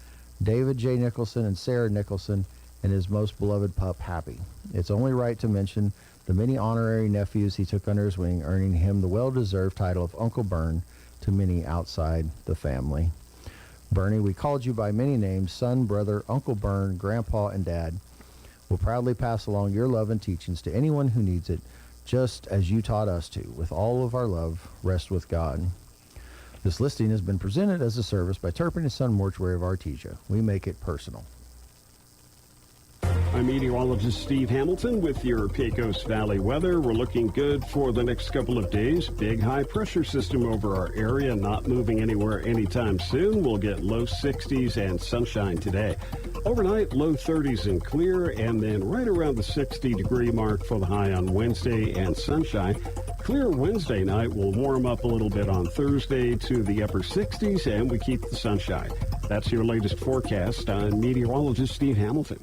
David J. Nicholson and Sarah Nicholson, and his most beloved pup, Happy. It's only right to mention the many honorary nephews he took under his wing, earning him the well-deserved title of Uncle Bern to many outside the family. Bernie, we called you by many names, son, brother, Uncle Bern, Grandpa, and Dad. We'll proudly pass along your love and teachings to anyone who needs it, just as you taught us to. With all of our love, rest with God. This listing has been presented as a service by Turpin & Son Mortuary of Artesia. We make it personal. I'm meteorologist Steve Hamilton with your Pecos Valley weather. We're looking good for the next couple of days. Big high pressure system over our area, not moving anywhere anytime soon. We'll get low 60s and sunshine today. Overnight, low 30s and clear, and then right around the 60-degree mark for the high on Wednesday and sunshine. Clear Wednesday night will warm up a little bit on Thursday to the upper 60s, and we keep the sunshine. That's your latest forecast. I'm meteorologist Steve Hamilton.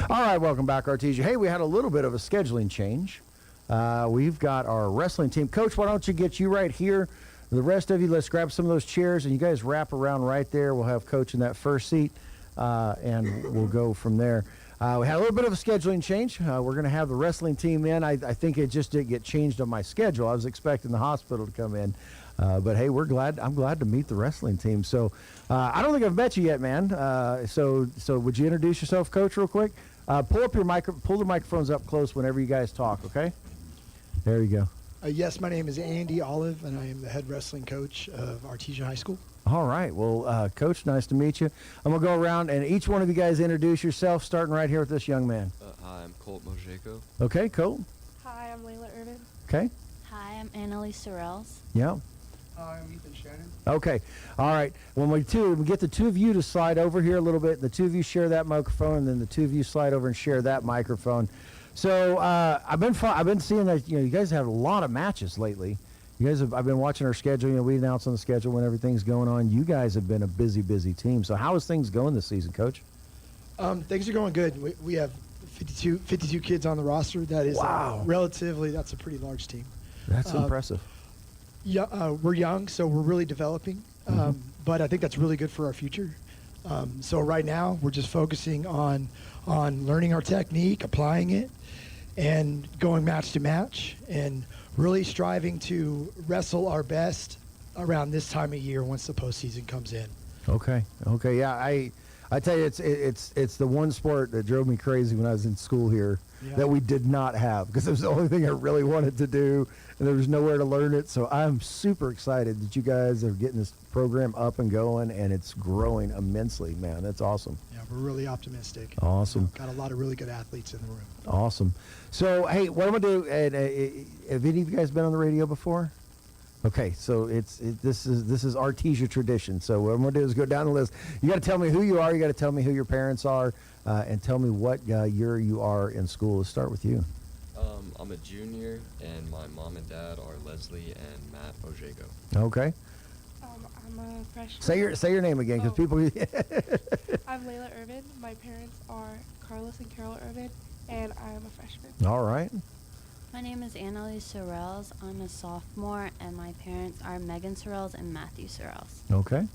All right, welcome back, Artesia. Hey, we had a little bit of a scheduling change. We've got our wrestling team. Coach, why don't you get you right here? The rest of you, let's grab some of those chairs, and you guys wrap around right there. We'll have Coach in that first seat, and we'll go from there. We had a little bit of a scheduling change. We're going to have the wrestling team in. I think it just didn't get changed on my schedule. I was expecting the hospital to come in. But hey, I'm glad to meet the wrestling team. So I don't think I've met you yet, man. So would you introduce yourself, Coach, real quick? Pull the microphones up close whenever you guys talk, okay? There you go. Yes, my name is Andy Olive, and I am the head wrestling coach of Artesia High School. All right. Well, Coach, nice to meet you. I'm going to go around, and each one of you guys introduce yourself, starting right here with this young man. Hi, I'm Colt Mojeko. Okay, Colt. Hi, I'm Layla Irvin. Okay. Hi, I'm Annalise Sorrells. Yeah. Hi, I'm Ethan Shannon. Okay. All right. When we get the two of you to slide over here a little bit, the two of you share that microphone, and then the two of you slide over and share that microphone. So I've been seeing that you guys have a lot of matches lately. I've been watching our schedule. We announce on the schedule when everything's going on. You guys have been a busy team. So how is things going this season, Coach? Things are going good. We have 52 kids on the roster. That is that's a pretty large team. That's impressive. Yeah, we're young, so we're really developing. But I think that's really good for our future. So right now, we're just focusing on learning our technique, applying it, and going match to match, and really striving to wrestle our best around this time of year once the postseason comes in. Okay. Yeah, I tell you, it's the one sport that drove me crazy when I was in school here that we did not have, because it was the only thing I really wanted to do, and there was nowhere to learn it. So I'm super excited that you guys are getting this program up and going, and it's growing immensely, man. That's awesome. Yeah, we're really optimistic. Awesome. Got a lot of really good athletes in the room. Awesome. So, hey, what I'm gonna do? Have any of you guys been on the radio before? Okay, so this is Artesia tradition. So what I'm gonna do is go down the list. You got to tell me who you are. You got to tell me who your parents are, and tell me what year you are in school. Let's start with you. I'm a junior, and my mom and dad are Leslie and Matt Ojego. Okay. I'm a freshman. Say your name again, because people. I'm Layla Irvin. My parents are Carlos and Carol Irvin, and I'm a freshman. All right. My name is Annalise Sorrells. I'm a sophomore, and my parents are Megan Sorrells and Matthew Sorrells. Okay.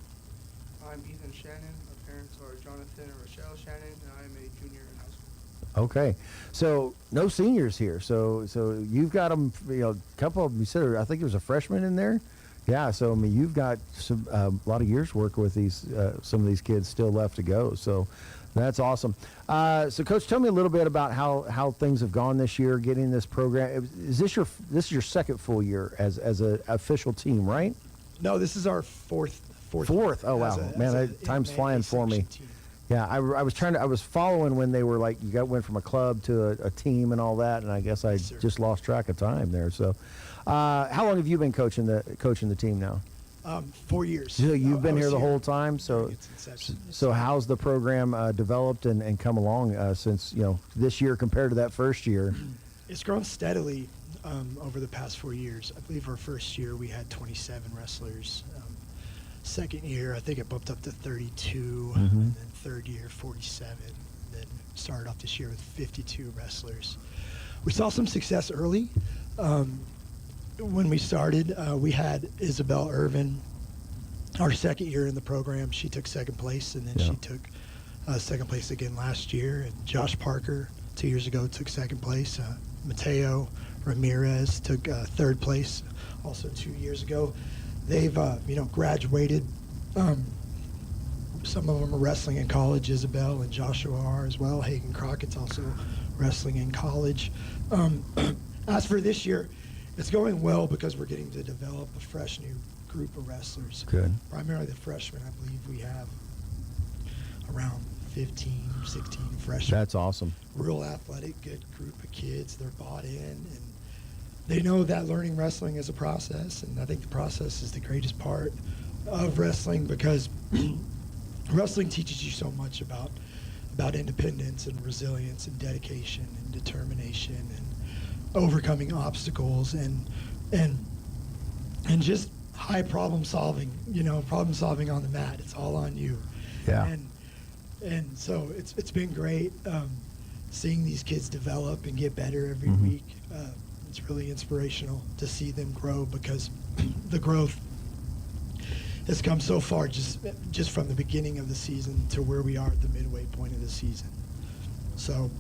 I'm Ethan Shannon. My parents are Jonathan and Rochelle Shannon, and I'm a junior in high school. Okay, so no seniors here. So you've got them. A couple of them. You said I think there was a freshman in there. Yeah. So I mean, you've got a lot of years working with these some of these kids still left to go. So that's awesome. So Coach, tell me a little bit about how things have gone this year, getting this program. Is this your second full year as an official team, right? No, this is our fourth. Oh wow, man, time's flying for me. Team. Yeah, I was following when they were like went from a club to a team and all that, and I guess I just lost track of time there. So, how long have you been coaching the team now? 4 years. So you've been here the whole time. So how's the program developed and come along since this year compared to that first year? It's grown steadily over the past 4 years. I believe our first year we had 27 wrestlers. Second year, I think it bumped up to 32, and then third year, 47. Then started off this year with 52 wrestlers. We saw some success early. When we started, we had Isabel Irvin, our second year in the program. She took second place, and then she took second place again last year. And Josh Parker, 2 years ago, took second place. Mateo Ramirez took third place, also 2 years ago. They've, graduated. Some of them are wrestling in college. Isabel and Joshua are as well. Hagen Crockett's also wrestling in college. As for this year, it's going well because we're getting to develop a fresh new group of wrestlers. Good. Primarily the freshmen. I believe we have around 15, 16 freshmen. That's awesome. Real athletic, good group of kids. They're bought in, and they know that learning wrestling is a process, and I think the process is the greatest part of wrestling, because wrestling teaches you so much about independence and resilience and dedication and determination and overcoming obstacles and just high problem solving. Problem solving on the mat. It's all on you. Yeah. And so it's been great seeing these kids develop and get better every week. It's really inspirational to see them grow, because the growth has come so far just from the beginning of the season to where we are at the midway point of the season. So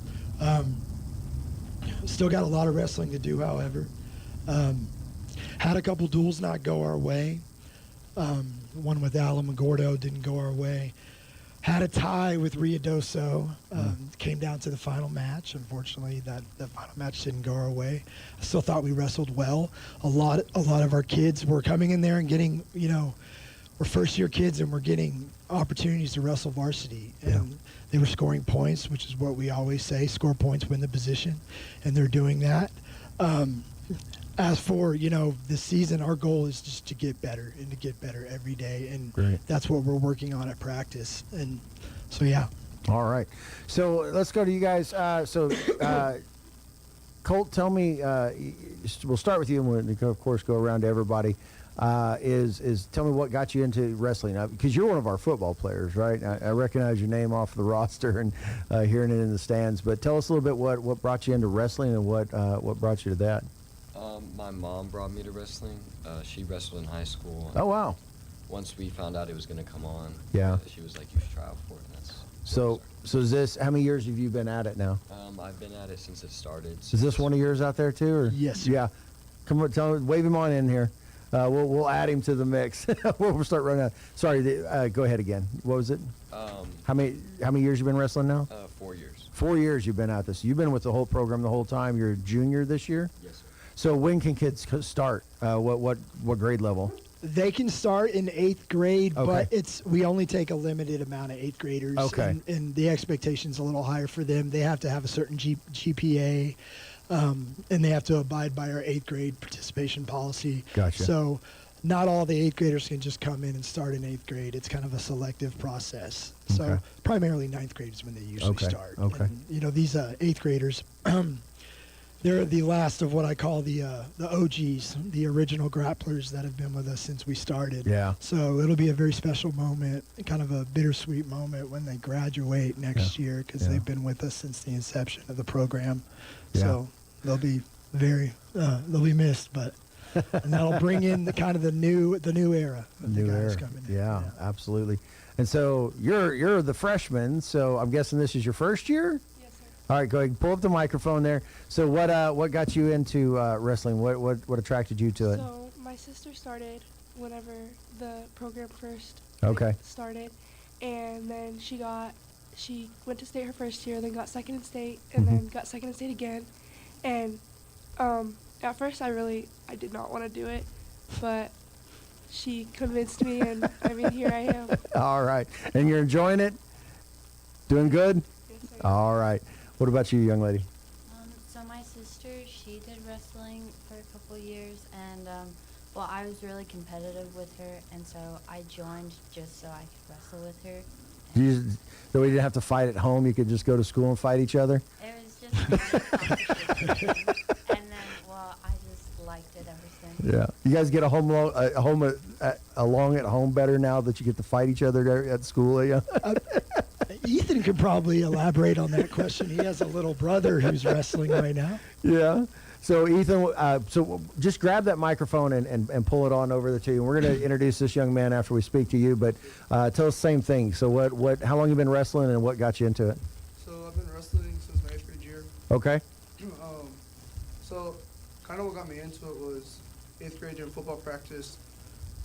still got a lot of wrestling to do, however. Had a couple duels not go our way. One with Alan Gordo didn't go our way. Had a tie with Riadoso. Came down to the final match. Unfortunately, that final match didn't go our way. I still thought we wrestled well. A lot of our kids were coming in there and getting, we're first-year kids, and we're getting opportunities to wrestle varsity. And they were scoring points, which is what we always say: score points, win the position. And they're doing that. As for, this season, our goal is just to get better and to get better every day. And that's what we're working on at practice. And so, yeah. All right. So let's go to you guys. Colt, tell me, we'll start with you, and we'll, of course, go around to everybody. Tell me what got you into wrestling, because you're one of our football players, right? I recognize your name off the roster and hearing it in the stands. But tell us a little bit what brought you into wrestling and what brought you to that. My mom brought me to wrestling. She wrestled in high school. Oh, wow. Once we found out it was going to come on, she was like, you should try out for it. And that's so is this, how many years have you been at it now? I've been at it since it started. Is this one of yours out there too? Or? Yes. Yeah. Come on, wave him on in here. We'll add him to the mix. We'll start running out. Sorry, go ahead again. What was it? How many years you been wrestling now? 4 years. 4 years you've been at this. You've been with the whole program the whole time. You're a junior this year? Yes, sir. So when can kids start? What grade level? They can start in 8th grade, Okay. but we only take a limited amount of 8th graders. Okay. And the expectation's a little higher for them. They have to have a certain GPA, and they have to abide by our 8th grade participation policy. Gotcha. So not all the 8th graders can just come in and start in 8th grade. It's kind of a selective process. So Okay. primarily 9th grade is when they usually Okay. start. Okay. And, these 8th graders, they're the last of what I call the OGs, the original grapplers that have been with us since we started. Yeah. So it'll be a very special moment, kind of a bittersweet moment when they graduate next year because they've been with us since the inception of the program. Yeah. So they'll be they'll be missed, but and that'll bring in the kind of the new era of the guys coming in. Yeah, absolutely. And so you're the freshman, so I'm guessing this is your first year? Yes, sir. All right, go ahead, pull up the microphone there. So what got you into wrestling? What attracted you to it? So my sister started whenever the program first started, and then she went to state her first year, then got second in state, and then got second in state again. And at first I did not want to do it, but she convinced me, and I mean, here I am. All right. And you're enjoying it? Doing good? Yes, sir. All right. What about you, young lady? So my sister, she did wrestling for a couple years, and I was really competitive with her, and so I joined just so I could wrestle with her. So we didn't have to fight at home. You could just go to school and fight each other? It was just a competition. And then, I just liked it ever since. Yeah. You guys get along at home better now that you get to fight each other there at school? Yeah. Ethan could probably elaborate on that question. He has a little brother who's wrestling right now. Yeah. So Ethan, so just grab that microphone and pull it on over to you. And we're going to introduce this young man after we speak to you. But tell us the same thing. So how long you been wrestling and what got you into it? So I've been wrestling since my 8th grade year. Okay. So kind of what got me into it was 8th grade during football practice.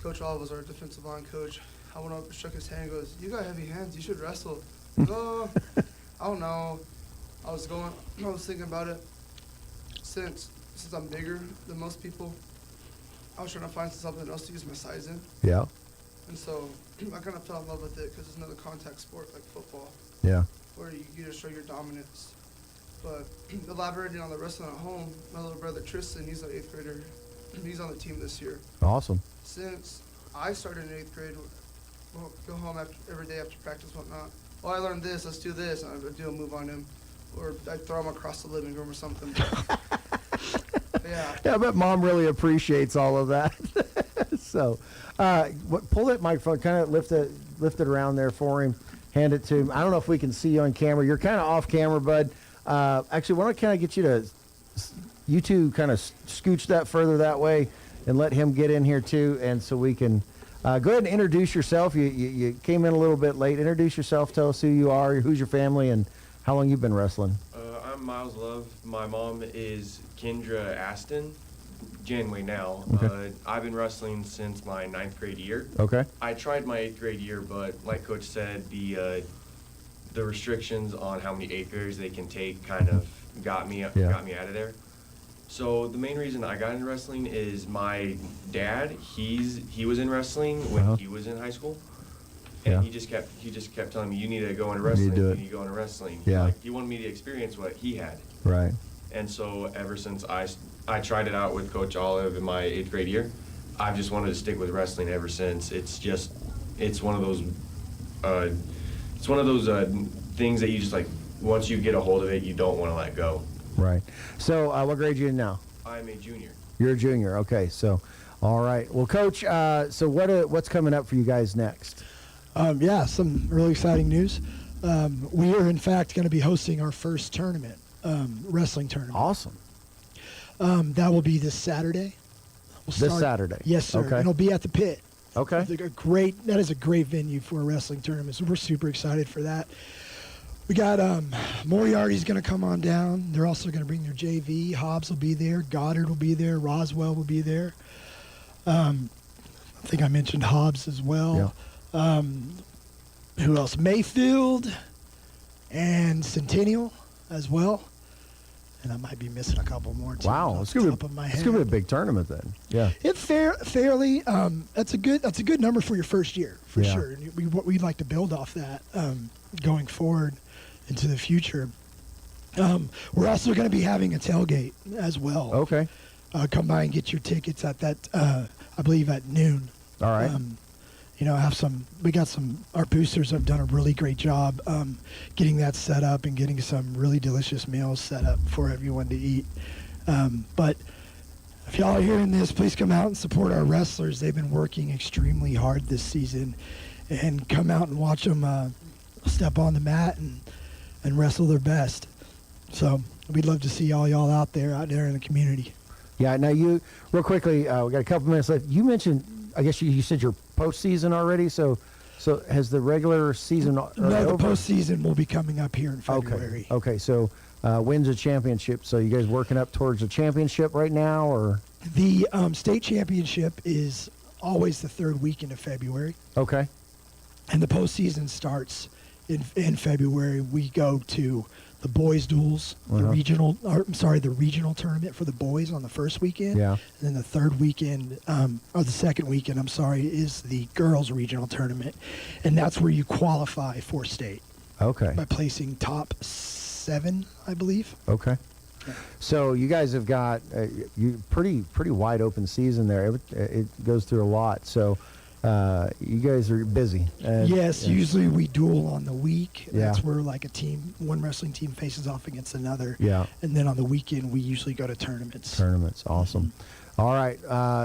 Coach Olive was our defensive line coach. I went up and shook his hand and goes, "You got heavy hands, you should wrestle." Oh, I don't know. I was thinking about it. Since I'm bigger than most people, I was trying to find something else to use my size in. Yeah. And so I kind of fell in love with it because it's another contact sport like football. Yeah. Where you just show your dominance. But elaborating on the wrestling at home, my little brother Tristan, he's an 8th grader. He's on the team this year. Awesome. Since I started in 8th grade, we'll go home every day after practice, whatnot. I learned this, let's do this, and I'd do a move on him. Or I'd throw him across the living room or something. Yeah. Yeah, I bet Mom really appreciates all of that. So, pull that microphone, kind of lift it around there for him, hand it to him. I don't know if we can see you on camera. You're kind of off camera, bud. Actually, why don't I kind of get you two kind of scooch that further that way and let him get in here too, and so we can go ahead and introduce yourself. You came in a little bit late. Introduce yourself. Tell us who you are, who's your family, and how long you've been wrestling. I'm Miles Love. My mom is Kendra Aston, Janway now. Okay. I've been wrestling since my 9th grade year. Okay. I tried my 8th grade year, but like Coach said, the restrictions on how many 8th graders they can take kind of got me out of there. So the main reason I got into wrestling is my dad. He was in wrestling when he was in high school. And he just kept telling me, you need to go into wrestling. You need to go into wrestling. Yeah. Like, he wanted me to experience what he had. Right. And so ever since I tried it out with Coach Olive in my 8th grade year, I've just wanted to stick with wrestling ever since. It's one of those things that you just like, once you get a hold of it, you don't want to let go. Right. So what grade are you in now? I'm a junior. You're a junior. Okay. So, all right. Well, Coach, so what's coming up for you guys next? Some really exciting news. We are, in fact, going to be hosting our first tournament, wrestling tournament. Awesome. That will be this Saturday. This Saturday? Yes, sir. Okay. And it'll be at the Pit. Okay. That is a great venue for a wrestling tournament, so we're super excited for that. We got Moriarty's going to come on down. They're also going to bring their JV. Hobbs will be there. Goddard will be there. Roswell will be there. I think I mentioned Hobbs as well. Who else? Mayfield and Centennial as well. And I might be missing a couple more teams. Wow, it's gonna be a big tournament then. Yeah. It fairly. That's a good number for your first year for sure. And we'd like to build off that going forward into the future. We're also going to be having a tailgate as well. Okay. Come by and get your tickets at that. I believe at noon. All right. Our boosters have done a really great job getting that set up and getting some really delicious meals set up for everyone to eat. But if y'all are hearing this, please come out and support our wrestlers. They've been working extremely hard this season, and come out and watch them step on the mat and wrestle their best. So we'd love to see all y'all out there in the community. Yeah. Now real quickly, we got a couple minutes left. You mentioned, I guess you said your postseason already. So has the regular season? No, the postseason will be coming up here in February. Okay. So wins a championship. So you guys working up towards a championship right now, or? The state championship is always the third weekend of February. Okay. And the postseason starts in February. We go to the boys duels, the regional tournament for the boys on the first weekend. Yeah. And then the third weekend, or the second weekend, is the girls regional tournament. And that's where you qualify for state. Okay. By placing top 7, I believe. Okay. So you guys have got pretty wide open season there. It goes through a lot. So you guys are busy. Yes, usually we duel on the week. Yeah. That's where one wrestling team faces off against another. Yeah. And then on the weekend we usually go to tournaments. Awesome. All right.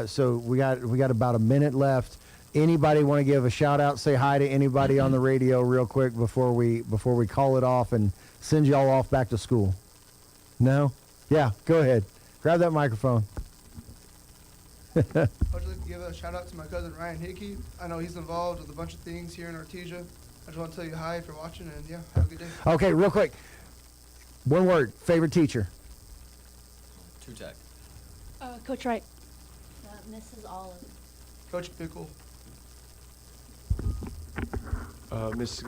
So we got about a minute left. Anybody want to give a shout out, say hi to anybody on the radio real quick before we call it off and send y'all off back to school? No? Yeah, go ahead. Grab that microphone. I'd like to give a shout out to my cousin Ryan Hickey. I know he's involved with a bunch of things here in Artesia. I just want to tell you hi if you're watching, and yeah, have a good day. Okay, real quick. One word, favorite teacher. Two-tech. Coach Wright. Mrs. Olive. Coach Pickle. Miss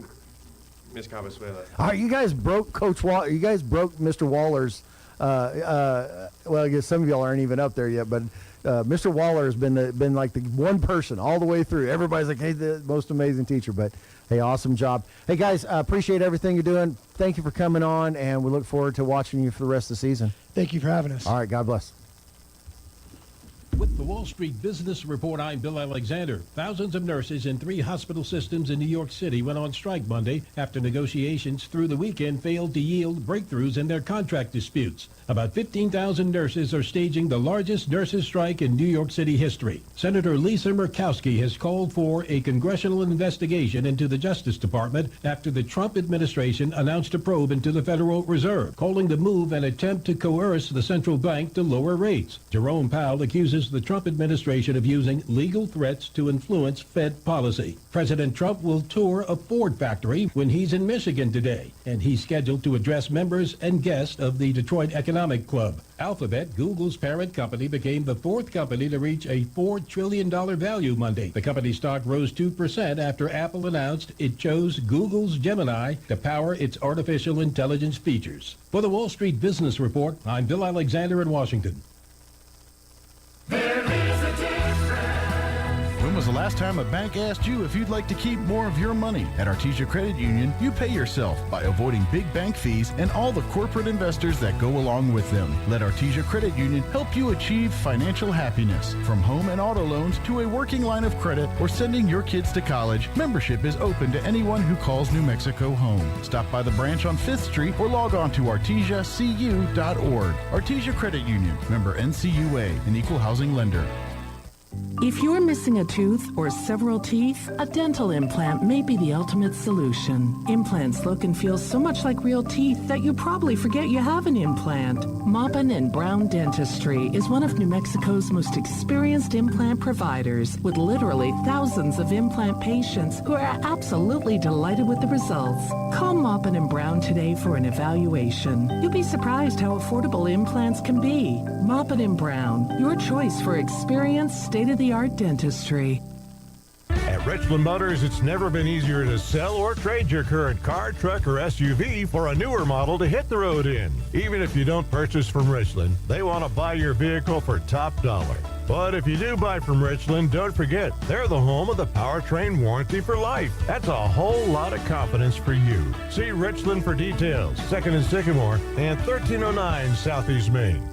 Cabasuela. All right, you guys broke You guys broke Mr. Waller's. Well, I guess some of y'all aren't even up there yet, but Mr. Waller has been like the one person all the way through. Everybody's like, hey, the most amazing teacher. But hey, awesome job. Hey guys, appreciate everything you're doing. Thank you for coming on, and we look forward to watching you for the rest of the season. Thank you for having us. All right, God bless. With the Wall Street Business Report, I'm Bill Alexander. Thousands of nurses in 3 hospital systems in New York City went on strike Monday after negotiations through the weekend failed to yield breakthroughs in their contract disputes. About 15,000 nurses are staging the largest nurses' strike in New York City history. Senator Lisa Murkowski has called for a congressional investigation into the Justice Department after the Trump administration announced a probe into the Federal Reserve, calling the move an attempt to coerce the central bank to lower rates. Jerome Powell accuses the Trump administration of using legal threats to influence Fed policy. President Trump will tour a Ford factory when he's in Michigan today, and he's scheduled to address members and guests of the Detroit Economic Club. Alphabet, Google's parent company, became the 4th company to reach a $4 trillion value Monday. The company's stock rose 2% after Apple announced it chose Google's Gemini to power its artificial intelligence features. For the Wall Street Business Report, I'm Bill Alexander in Washington. When was the last time a bank asked you if you'd like to keep more of your money? At Artesia Credit Union, you pay yourself by avoiding big bank fees and all the corporate investors that go along with them. Let Artesia Credit Union help you achieve financial happiness. From home and auto loans to a working line of credit or sending your kids to college, membership is open to anyone who calls New Mexico home. Stop by the branch on 5th Street or log on to artesiacu.org. Artesia Credit Union, member NCUA, an equal housing lender. If you're missing a tooth or several teeth, a dental implant may be the ultimate solution. Implants look and feel so much like real teeth that you probably forget you have an implant. Maupin & Brown Dentistry is one of New Mexico's most experienced implant providers, with literally thousands of implant patients who are absolutely delighted with the results. Call Maupin & Brown today for an evaluation. You'll be surprised how affordable implants can be. Maupin & Brown, your choice for experienced, state-of-the-art dentistry. At Richland Motors, it's never been easier to sell or trade your current car, truck, or SUV for a newer model to hit the road in. Even if you don't purchase from Richland, they want to buy your vehicle for top dollar. But if you do buy from Richland, don't forget, they're the home of the powertrain warranty for life. That's a whole lot of confidence for you. See Richland for details. 2nd and Sycamore and 1309 Southeast Main.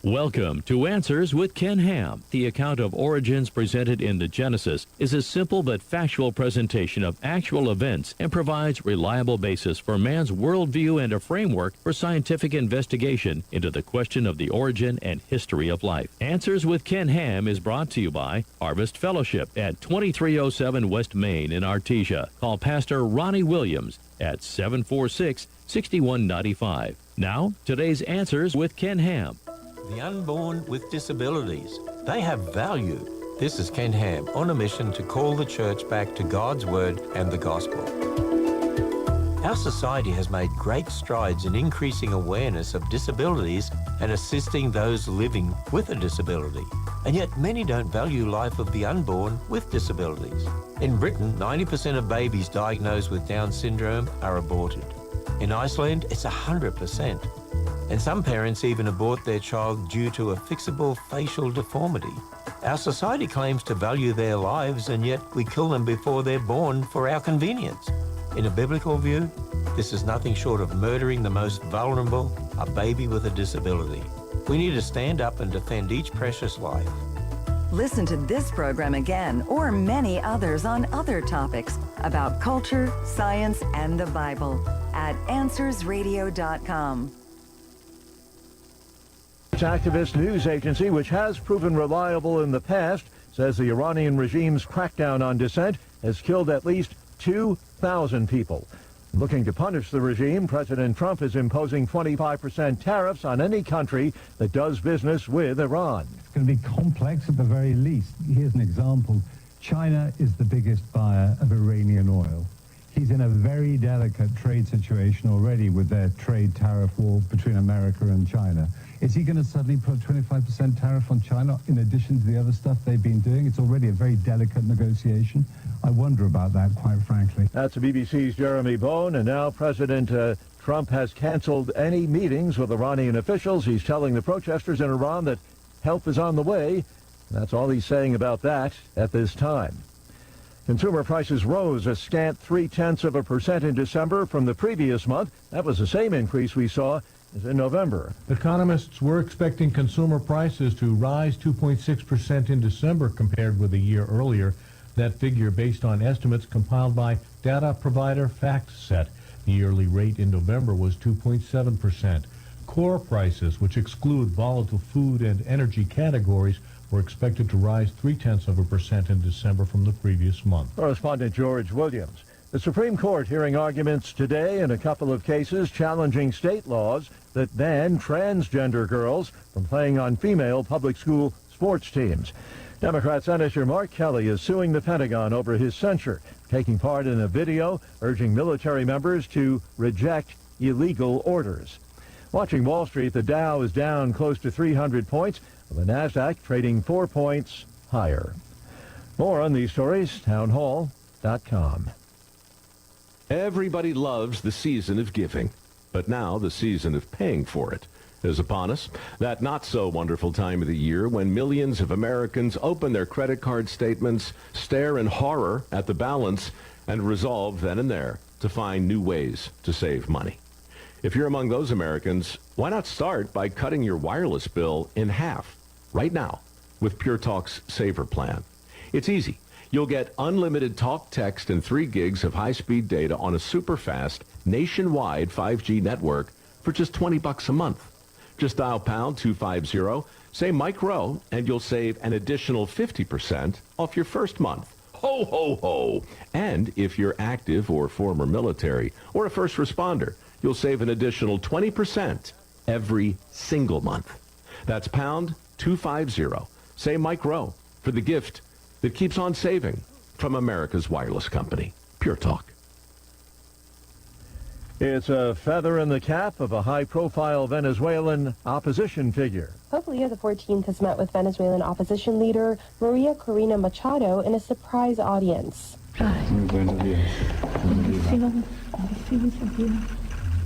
Welcome to Answers with Ken Ham. The account of origins presented in the Genesis is a simple but factual presentation of actual events and provides reliable basis for man's worldview and a framework for scientific investigation into the question of the origin and history of life. Answers with Ken Ham is brought to you by Harvest Fellowship at 2307 West Main in Artesia. Call Pastor Ronnie Williams at 746-6195. Now, today's Answers with Ken Ham. The unborn with disabilities. They have value. This is Ken Ham on a mission to call the church back to God's Word and the Gospel. Our society has made great strides in increasing awareness of disabilities and assisting those living with a disability. And yet many don't value life of the unborn with disabilities. In Britain, 90% of babies diagnosed with Down syndrome are aborted. In Iceland, it's 100%. And some parents even abort their child due to a fixable facial deformity. Our society claims to value their lives, and yet we kill them before they're born for our convenience. In a biblical view, this is nothing short of murdering the most vulnerable, a baby with a disability. We need to stand up and defend each precious life. Listen to this program again or many others on other topics about culture, science, and the Bible at AnswersRadio.com. Activist news agency, which has proven reliable in the past, says the Iranian regime's crackdown on dissent has killed at least 2,000 people. Looking to punish the regime, President Trump is imposing 25% tariffs on any country that does business with Iran. It's going to be complex at the very least. Here's an example. China is the biggest buyer of Iranian oil. He's in a very delicate trade situation already with their trade tariff war between America and China. Is he going to suddenly put a 25% tariff on China in addition to the other stuff they've been doing? It's already a very delicate negotiation. I wonder about that, quite frankly. That's BBC's Jeremy Bone, and now President Trump has canceled any meetings with Iranian officials. He's telling the protesters in Iran that help is on the way. That's all he's saying about that at this time. Consumer prices rose a scant 0.3% in December from the previous month. That was the same increase we saw as in November. Economists were expecting consumer prices to rise 2.6% in December compared with a year earlier. That figure based on estimates compiled by data provider FactSet. The yearly rate in November was 2.7%. Core prices, which exclude volatile food and energy categories, were expected to rise 0.3% in December from the previous month. Correspondent George Williams. The Supreme Court hearing arguments today in a couple of cases challenging state laws that ban transgender girls from playing on female public school sports teams. Democrat Senator Mark Kelly is suing the Pentagon over his censure, taking part in a video urging military members to reject illegal orders. Watching Wall Street, the Dow is down close to 300 points, with the Nasdaq trading 4 points higher. More on these stories, townhall.com. Everybody loves the season of giving, but now the season of paying for it is upon us. That not-so-wonderful time of the year when millions of Americans open their credit card statements, stare in horror at the balance, and resolve then and there to find new ways to save money. If you're among those Americans, why not start by cutting your wireless bill in half right now with Pure Talk's Saver Plan? It's easy. You'll get unlimited talk, text, and 3 gigs of high-speed data on a super-fast, nationwide 5G network for just $20 a month. Just dial pound 250, say Mike Rowe, and you'll save an additional 50% off your first month. Ho, ho, ho! And if you're active or former military or a first responder, you'll save an additional 20% every single month. That's pound 250. Say Mike Rowe for the gift that keeps on saving from America's wireless company, Pure Talk. It's a feather in the cap of a high-profile Venezuelan opposition figure. Pope Leo XIV has met with Venezuelan opposition leader Maria Corina Machado in a surprise audience.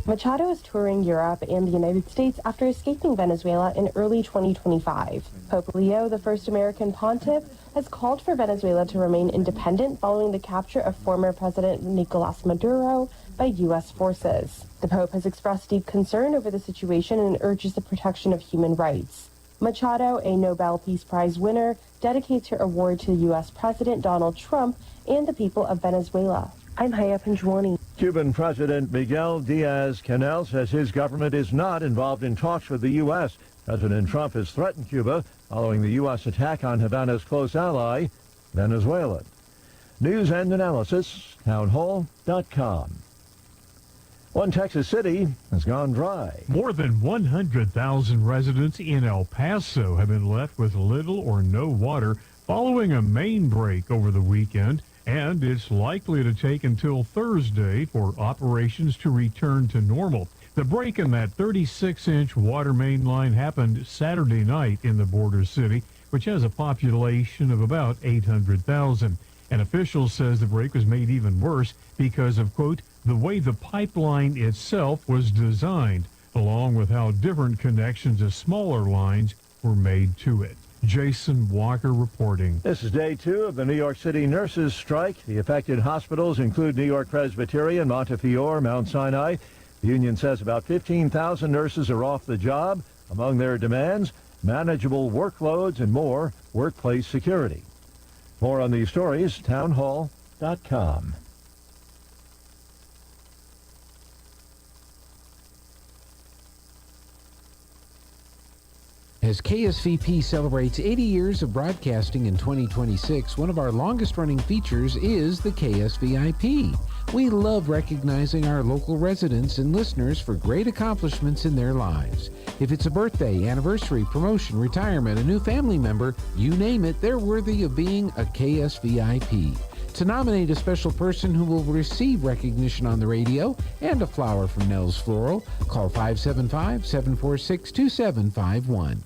Machado is touring Europe and the United States after escaping Venezuela in early 2025. Pope Leo, the first American pontiff, has called for Venezuela to remain independent following the capture of former President Nicolas Maduro by U.S. forces. The Pope has expressed deep concern over the situation and urges the protection of human rights. Machado, a Nobel Peace Prize winner, dedicates her award to U.S. President Donald Trump and the people of Venezuela. I'm Haya Panjwani. Cuban President Miguel Diaz-Canel says his government is not involved in talks with the U.S. President Trump has threatened Cuba following the U.S. attack on Havana's close ally, Venezuela. News and analysis, townhall.com. One Texas city has gone dry. More than 100,000 residents in El Paso have been left with little or no water following a main break over the weekend, and it's likely to take until Thursday for operations to return to normal. The break in that 36-inch water main line happened Saturday night in the border city, which has a population of about 800,000. An official says the break was made even worse because of, quote, the way the pipeline itself was designed, along with how different connections of smaller lines were made to it. Jason Walker reporting. This is day 2 of the New York City nurses' strike. The affected hospitals include New York Presbyterian, Montefiore, Mount Sinai. The union says about 15,000 nurses are off the job. Among their demands, manageable workloads and more workplace security. More on these stories, townhall.com. As KSVP celebrates 80 years of broadcasting in 2026, one of our longest-running features is the KSVIP. We love recognizing our local residents and listeners for great accomplishments in their lives. If it's a birthday, anniversary, promotion, retirement, a new family member, you name it, they're worthy of being a KSVIP. To nominate a special person who will receive recognition on the radio and a flower from Nell's Floral, call 575-746-2751.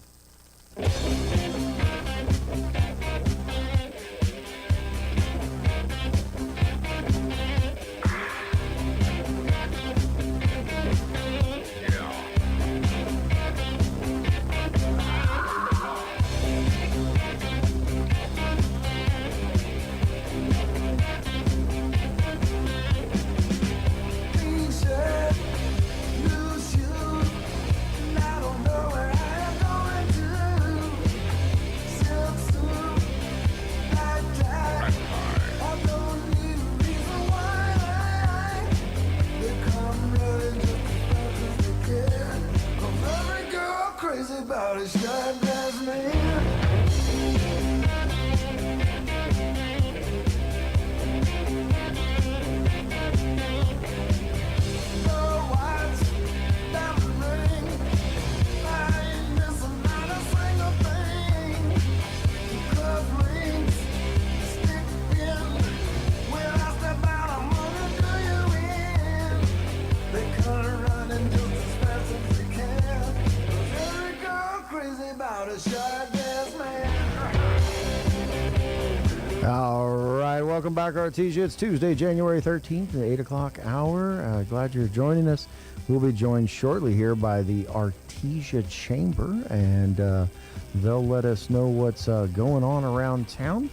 All right, welcome back, Artesia. It's Tuesday, January 13th, the 8 o'clock hour. Glad you're joining us. We'll be joined shortly here by the Artesia Chamber, and they'll let us know what's going on around town.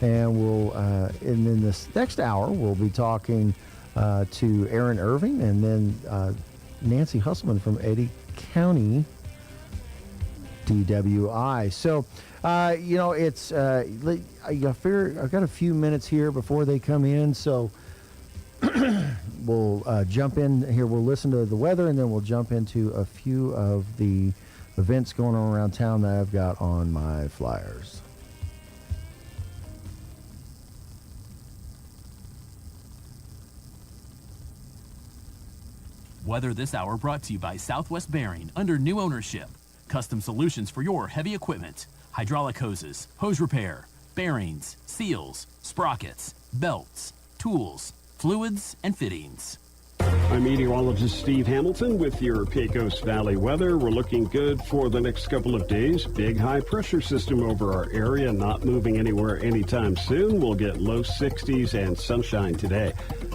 And we'll, and in this next hour, we'll be talking to Aaron Irving and then Nancy Husselman from Eddy County DWI. So, you know, it's I figure I've got a few minutes here before they come in, so we'll jump in here. We'll listen to the weather, and then we'll jump into a few of the events going on around town that I've got on my flyers. Weather this hour brought to you by Southwest Bearing under new ownership. Custom solutions for your heavy equipment. Hydraulic hoses, hose repair, bearings, seals, sprockets, belts, tools, fluids, and fittings. I'm meteorologist Steve Hamilton with your Pecos Valley weather. We're looking good for the next couple of days. Big high pressure system over our area, not moving anywhere anytime soon. We'll get low 60s and sunshine today.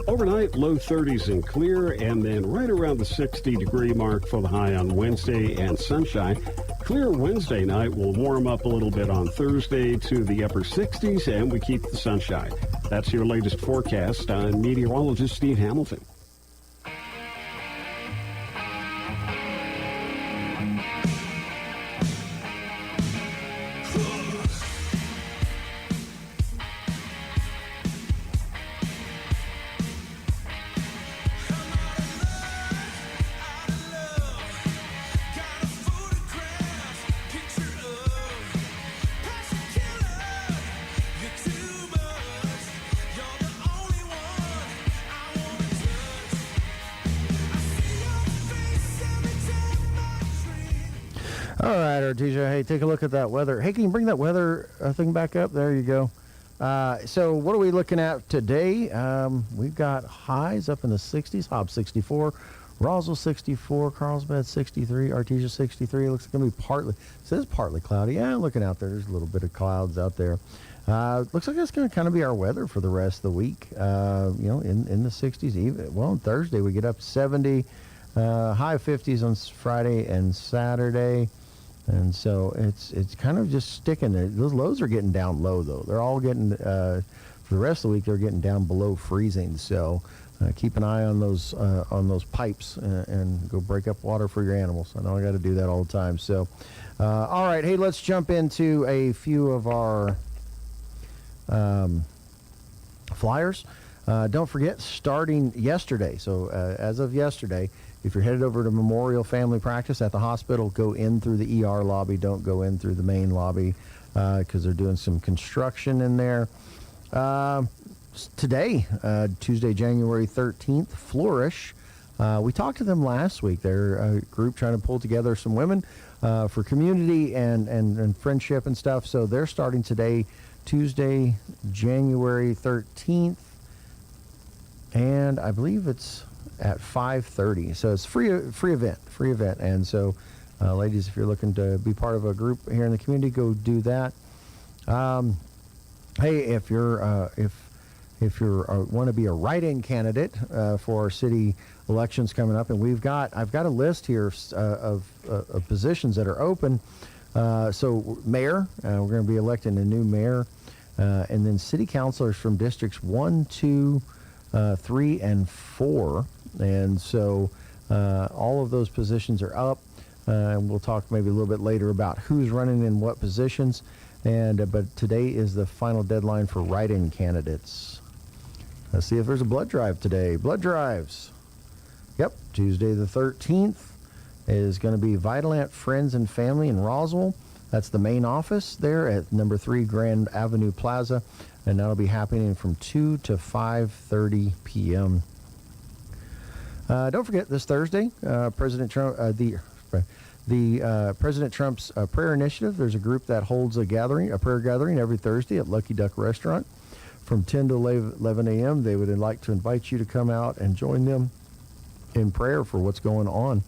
Overnight, low 30s and clear, and then right around the 60-degree mark for the high on Wednesday and sunshine. Clear Wednesday night will warm up a little bit on Thursday to the upper 60s, and we keep the sunshine. That's your latest forecast. I'm meteorologist Steve Hamilton. All right, Artesia, hey, take a look at that weather. Hey, can you bring that weather thing back up? There you go. So what are we looking at today? We've got highs up in the 60s, Hobbs 64, Roswell 64, Carlsbad 63, Artesia 63. Looks like it's going to be partly, it says partly cloudy. Yeah, looking out there, there's a little bit of clouds out there. Looks like that's going to kind of be our weather for the rest of the week. You know, in the 60s. Even, well, on Thursday we get up to 70, high 50s on Friday and Saturday. And so it's kind of just sticking there. Those lows are getting down low, though. They're all getting, for the rest of the week, they're getting down below freezing. So keep an eye on those pipes and go break up water for your animals. I know I got to do that all the time. So, all right. Hey, let's jump into a few of our flyers. Don't forget, starting yesterday, so as of yesterday, if you're headed over to Memorial Family Practice at the hospital, go in through the ER lobby. Don't go in through the main lobby because they're doing some construction in there. Today, Tuesday, January 13th, Flourish. We talked to them last week. They're a group trying to pull together some women for community and friendship and stuff. So they're starting today, Tuesday, January 13th. And I believe it's at 5:30. So it's free event. And so, ladies, if you're looking to be part of a group here in the community, go do that. Hey, if you're want to be a write-in candidate for our city elections coming up, and I've got a list here of positions that are open. So mayor, we're going to be electing a new mayor, and then city councilors from districts 1, 2, 3, and 4. And so all of those positions are up, and we'll talk maybe a little bit later about who's running in what positions. And but today is the final deadline for write-in candidates. Let's see if there's a blood drive today. Blood drives. Yep, Tuesday the 13th is going to be Vitalant Friends and Family in Roswell. That's the main office there at number 3 Grand Avenue Plaza, and that'll be happening from 2 to 5:30 p.m. Don't forget this Thursday, President Trump, President Trump's prayer initiative. There's a group that holds a prayer gathering every Thursday at Lucky Duck Restaurant from 10 to 11 a.m. They would like to invite you to come out and join them in prayer for what's going on.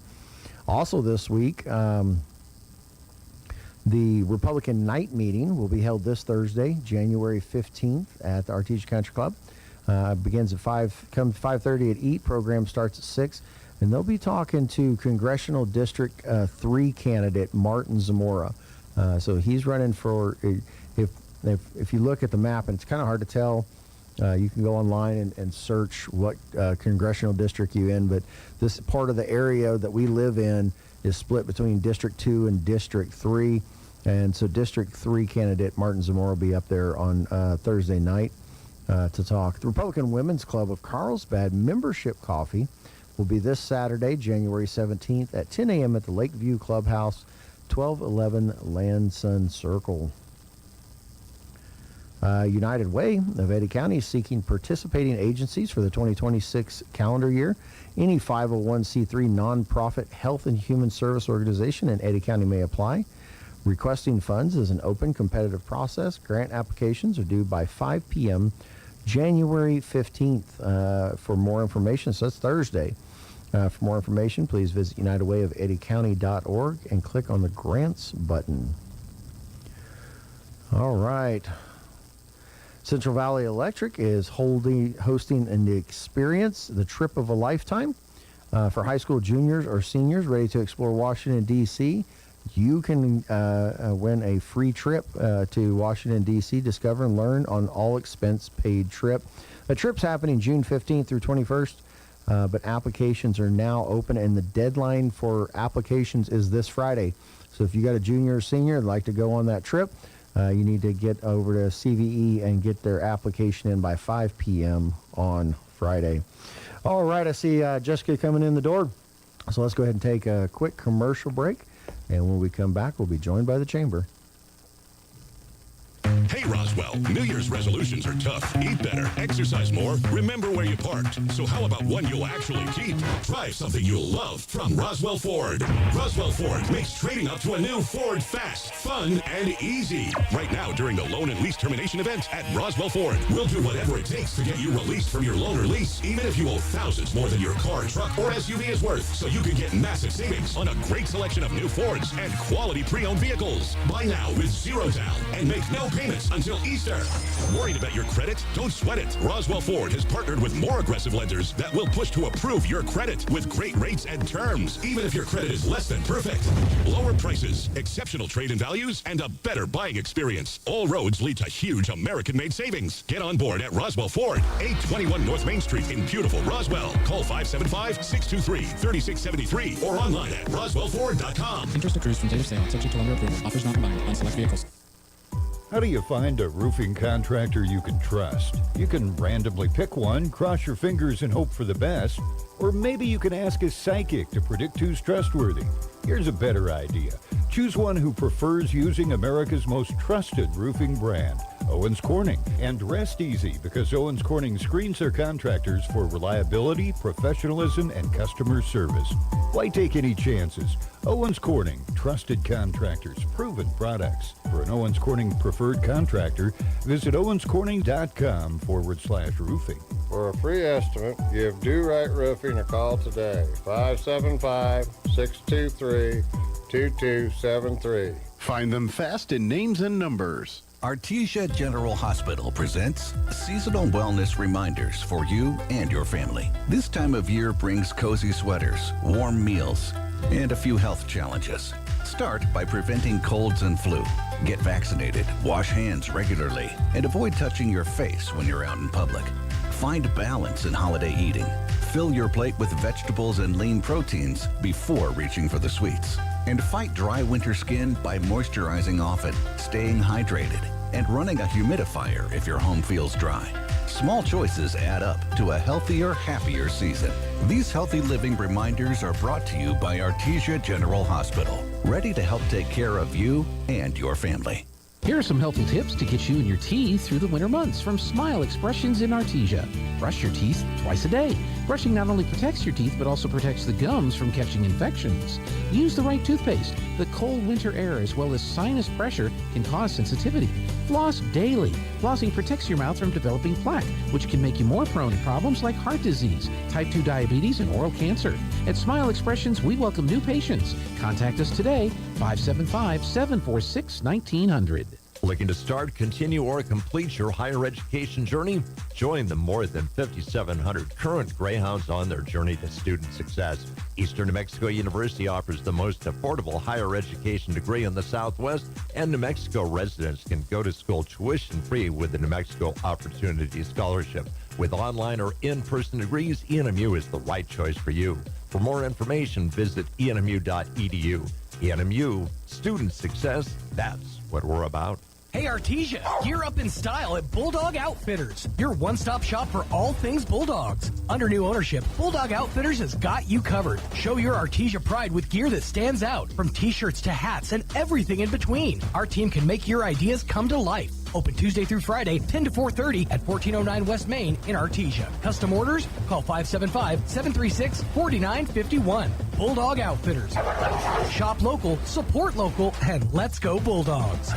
Also this week, the Republican night meeting will be held this Thursday, January 15th at the Artesia Country Club. Begins at 5, comes 5:30 at EAT. Program starts at 6. And they'll be talking to Congressional District 3 candidate Martin Zamora. So he's running for, if you look at the map, and it's kind of hard to tell, you can go online and search what congressional district you're in, but this part of the area that we live in is split between District 2 and District 3. And so District 3 candidate Martin Zamora will be up there on Thursday night to talk. The Republican Women's Club of Carlsbad membership coffee will be this Saturday, January 17th at 10 a.m. at the Lakeview Clubhouse, 1211 Landson Circle. United Way of Eddy County is seeking participating agencies for the 2026 calendar year. Any 501c3 nonprofit health and human service organization in Eddy County may apply. Requesting funds is an open, competitive process. Grant applications are due by 5 p.m. January 15th. For more information, so that's Thursday. For more information, please visit unitedwayofeddycounty.org and click on the Grants button. All right. Central Valley Electric is hosting an experience, the trip of a lifetime, for high school juniors or seniors ready to explore Washington, D.C. You can win a free trip to Washington, D.C., discover and learn on all expense paid trip. The trip's happening June 15th through 21st, but applications are now open, and the deadline for applications is this Friday. So if you got a junior or senior that'd like to go on that trip, you need to get over to CVE and get their application in by 5 p.m. on Friday. All right, I see Jessica coming in the door. So let's go ahead and take a quick commercial break. And when we come back, we'll be joined by the Chamber. Hey, Roswell, New Year's resolutions are tough. Eat better, exercise more, remember where you parked. So how about one you'll actually keep? Try something you'll love from Roswell Ford. Roswell Ford makes trading up to a new Ford fast, fun, and easy. Right now, during the loan and lease termination event at Roswell Ford, we'll do whatever it takes to get you released from your loan or lease, even if you owe thousands more than your car, truck, or SUV is worth, so you can get massive savings on a great selection of new Fords and quality pre-owned vehicles. Buy now with 0 down and make no payments until Easter. Worried about your credit? Don't sweat it. Roswell Ford has partnered with more aggressive lenders that will push to approve your credit with great rates and terms, even if your credit is less than perfect. Lower prices, exceptional trade-in values, and a better buying experience. All roads lead to huge American-made savings. Get on board at Roswell Ford, 821 North Main Street in beautiful Roswell. Call 575-623-3673 or online at roswellford.com. Interest accrues from date of sale, subject to lender approval. Offers not combined on select vehicles. How do you find a roofing contractor you can trust? You can randomly pick one, cross your fingers and hope for the best. Or maybe you can ask a psychic to predict who's trustworthy. Here's a better idea. Choose one who prefers using America's most trusted roofing brand, Owens Corning. And rest easy, because Owens Corning screens their contractors for reliability, professionalism, and customer service. Why take any chances? Owens Corning, trusted contractors, proven products. For an Owens Corning preferred contractor, visit owenscorning.com/roofing. For a free estimate, give Do Right Roofing a call today. 575-623-2273. Find them fast in names and numbers. Artesia General Hospital presents seasonal wellness reminders for you and your family. This time of year brings cozy sweaters, warm meals, and a few health challenges. Start by preventing colds and flu. Get vaccinated, wash hands regularly, and avoid touching your face when you're out in public. Find balance in holiday eating. Fill your plate with vegetables and lean proteins before reaching for the sweets. And fight dry winter skin by moisturizing often, staying hydrated, and running a humidifier if your home feels dry. Small choices add up to a healthier, happier season. These healthy living reminders are brought to you by Artesia General Hospital, ready to help take care of you and your family. Here are some helpful tips to get you and your teeth through the winter months from Smile Expressions in Artesia. Brush your teeth twice a day. Brushing not only protects your teeth, but also protects the gums from catching infections. Use the right toothpaste. The cold winter air as well as sinus pressure can cause sensitivity. Floss daily. Flossing protects your mouth from developing plaque, which can make you more prone to problems like heart disease, type 2 diabetes, and oral cancer. At Smile Expressions, we welcome new patients. Contact us today, 575-746-1900. Looking to start, continue, or complete your higher education journey? Join the more than 5,700 current Greyhounds on their journey to student success. Eastern New Mexico University offers the most affordable higher education degree in the Southwest, and New Mexico residents can go to school tuition-free with the New Mexico Opportunity Scholarship. With online or in-person degrees, ENMU is the right choice for you. For more information, visit enmu.edu. ENMU, student success, that's what we're about. Hey Artesia, gear up in style at Bulldog Outfitters, your one-stop shop for all things Bulldogs. Under new ownership, Bulldog Outfitters has got you covered. Show your Artesia pride with gear that stands out, from t-shirts to hats and everything in between. Our team can make your ideas come to life. Open Tuesday through Friday, 10 to 4:30 at 1409 West Main in Artesia. Custom orders? Call 575-736-4951. Bulldog Outfitters. Shop local, support local, and let's go Bulldogs.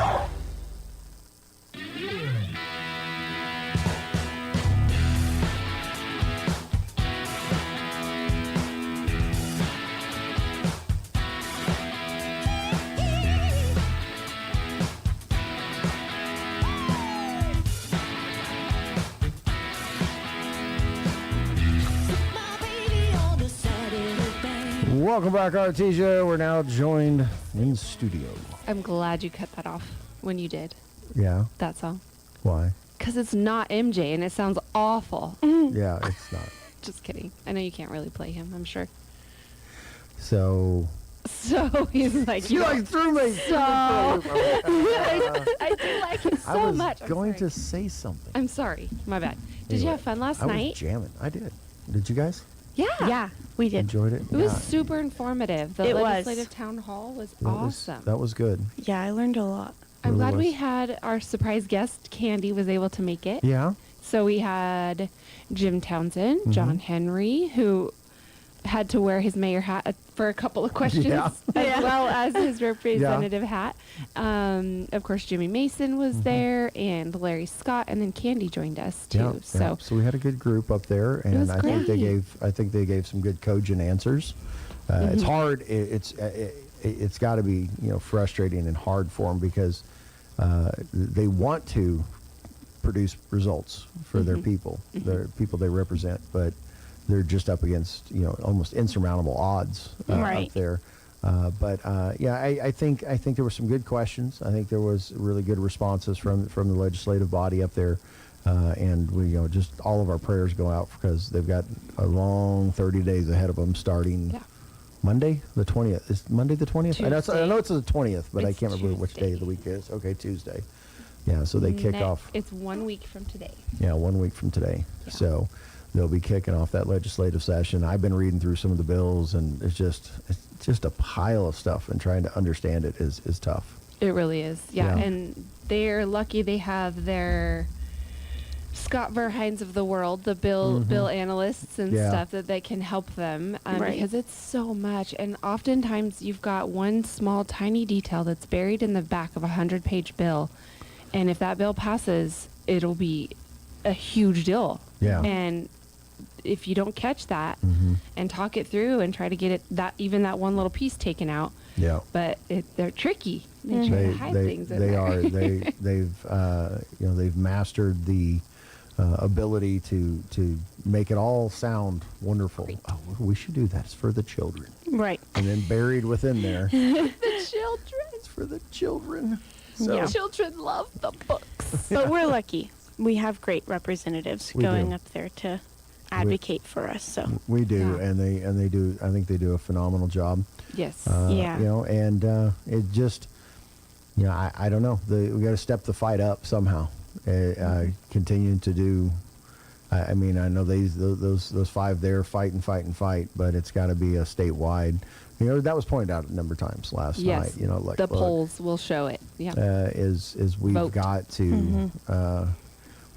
Welcome back, Artesia. We're now joined in studio. I'm glad you cut that off when you did. Yeah. That song. Why? Because it's not MJ and it sounds awful. Yeah, it's not. Just kidding. I know you can't really play him, I'm sure. So he's like, you like threw me. So I do like it so much. I was going to say something. I'm sorry. My bad. Did you have fun last I night? was jamming. I did. Did you guys? Yeah, we did. Enjoyed it? It was super informative. The It was. legislative town hall was awesome. That was good. Yeah, I learned a lot. I'm Really glad we was. had our surprise guest, Candy, was able to make it. Yeah. So we had Jim Townsend, Mm-hmm. John Henry, who had to wear his mayor hat for a couple of questions, Yeah. as well as his representative hat. Of course, Jimmy Mason was there, and Larry Scott, and then Candy joined us too. Yeah, So we had a good group up there, and was I think they great. gave some good cogent answers. It's hard. It's got to be frustrating and hard for them because they want to produce results for their people, their people they represent, but they're just up against almost insurmountable odds Right. up there. I think there were some good questions. I think there was really good responses from the legislative body up there, and we just all of our prayers go out because they've got a long 30 days ahead of them starting. Monday the 20th. Is Monday the 20th? I know it's the 20th, but I It's can't remember which day of the week it is. Okay, Tuesday. Yeah, so they kick off. It's 1 week from today. Yeah, 1 week from today. Yeah. So they'll be kicking off that legislative session. I've been reading through some of the bills, and it's just a pile of stuff, and trying to understand it is tough. It really is. Yeah. Yeah. And they're lucky they have their Scott Verheins of the world, the bill analysts and Yeah. stuff that can help them Right. because it's so much. And oftentimes you've got one small, tiny detail that's buried in the back of a 100-page bill. And if that bill passes, it'll be a huge deal. Yeah. And if you don't catch that and talk it through and try to get even that one little piece taken out, Yeah. but they're tricky. They try to hide things in they there. are. They've mastered the ability to make it all sound wonderful. Oh, we should do that. It's for the children. Right. And then buried within there, The children. it's for the children. Yeah. Children love the books. But we're lucky. We have great representatives We going do. up there to advocate for us. So We do, Yeah. and they do. I think they do a phenomenal job. Yes. Yeah. And it just, I don't know. We got to step the fight up somehow. Continuing to do. I mean, I know those five there fight, but it's got to be a statewide. That was pointed out a number of times last Yes. night. Like, the look, polls will show it. Yeah. is we've Vote. got to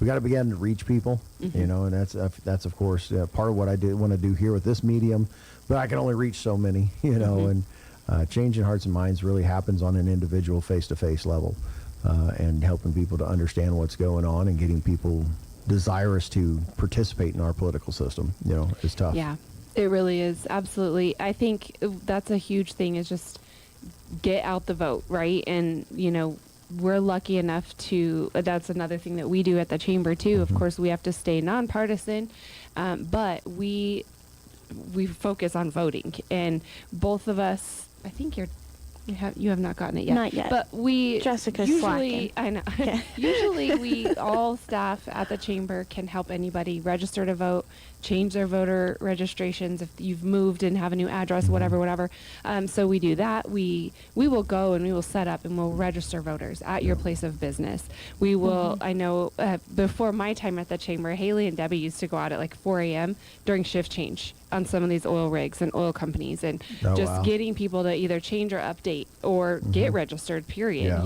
we got to begin to reach people, and that's of course part of what I want to do here with this medium, but I can only reach so many, and changing hearts and minds really happens on an individual face-to-face level, and helping people to understand what's going on and getting people desirous to participate in our political system, is tough. Yeah. It really is. Absolutely. I think that's a huge thing is just get out the vote, right? And, we're lucky enough to, that's another thing that we do at the chamber too. Of course, we have to stay nonpartisan, but we focus on voting. And both of us, I think you have not gotten it yet. Not yet. But we Jessica's usually, slacking. I know. Usually we all staff at the chamber can help anybody register to vote, change their voter registrations if you've moved and have a new address, whatever. So we do that. We will go and we will set up and we'll register voters at your place of business. We will, I know before my time at the chamber, Haley and Debbie used to go out at like 4 a.m. during shift change on some of these oil rigs and oil companies and getting people to either change or update or get registered, period,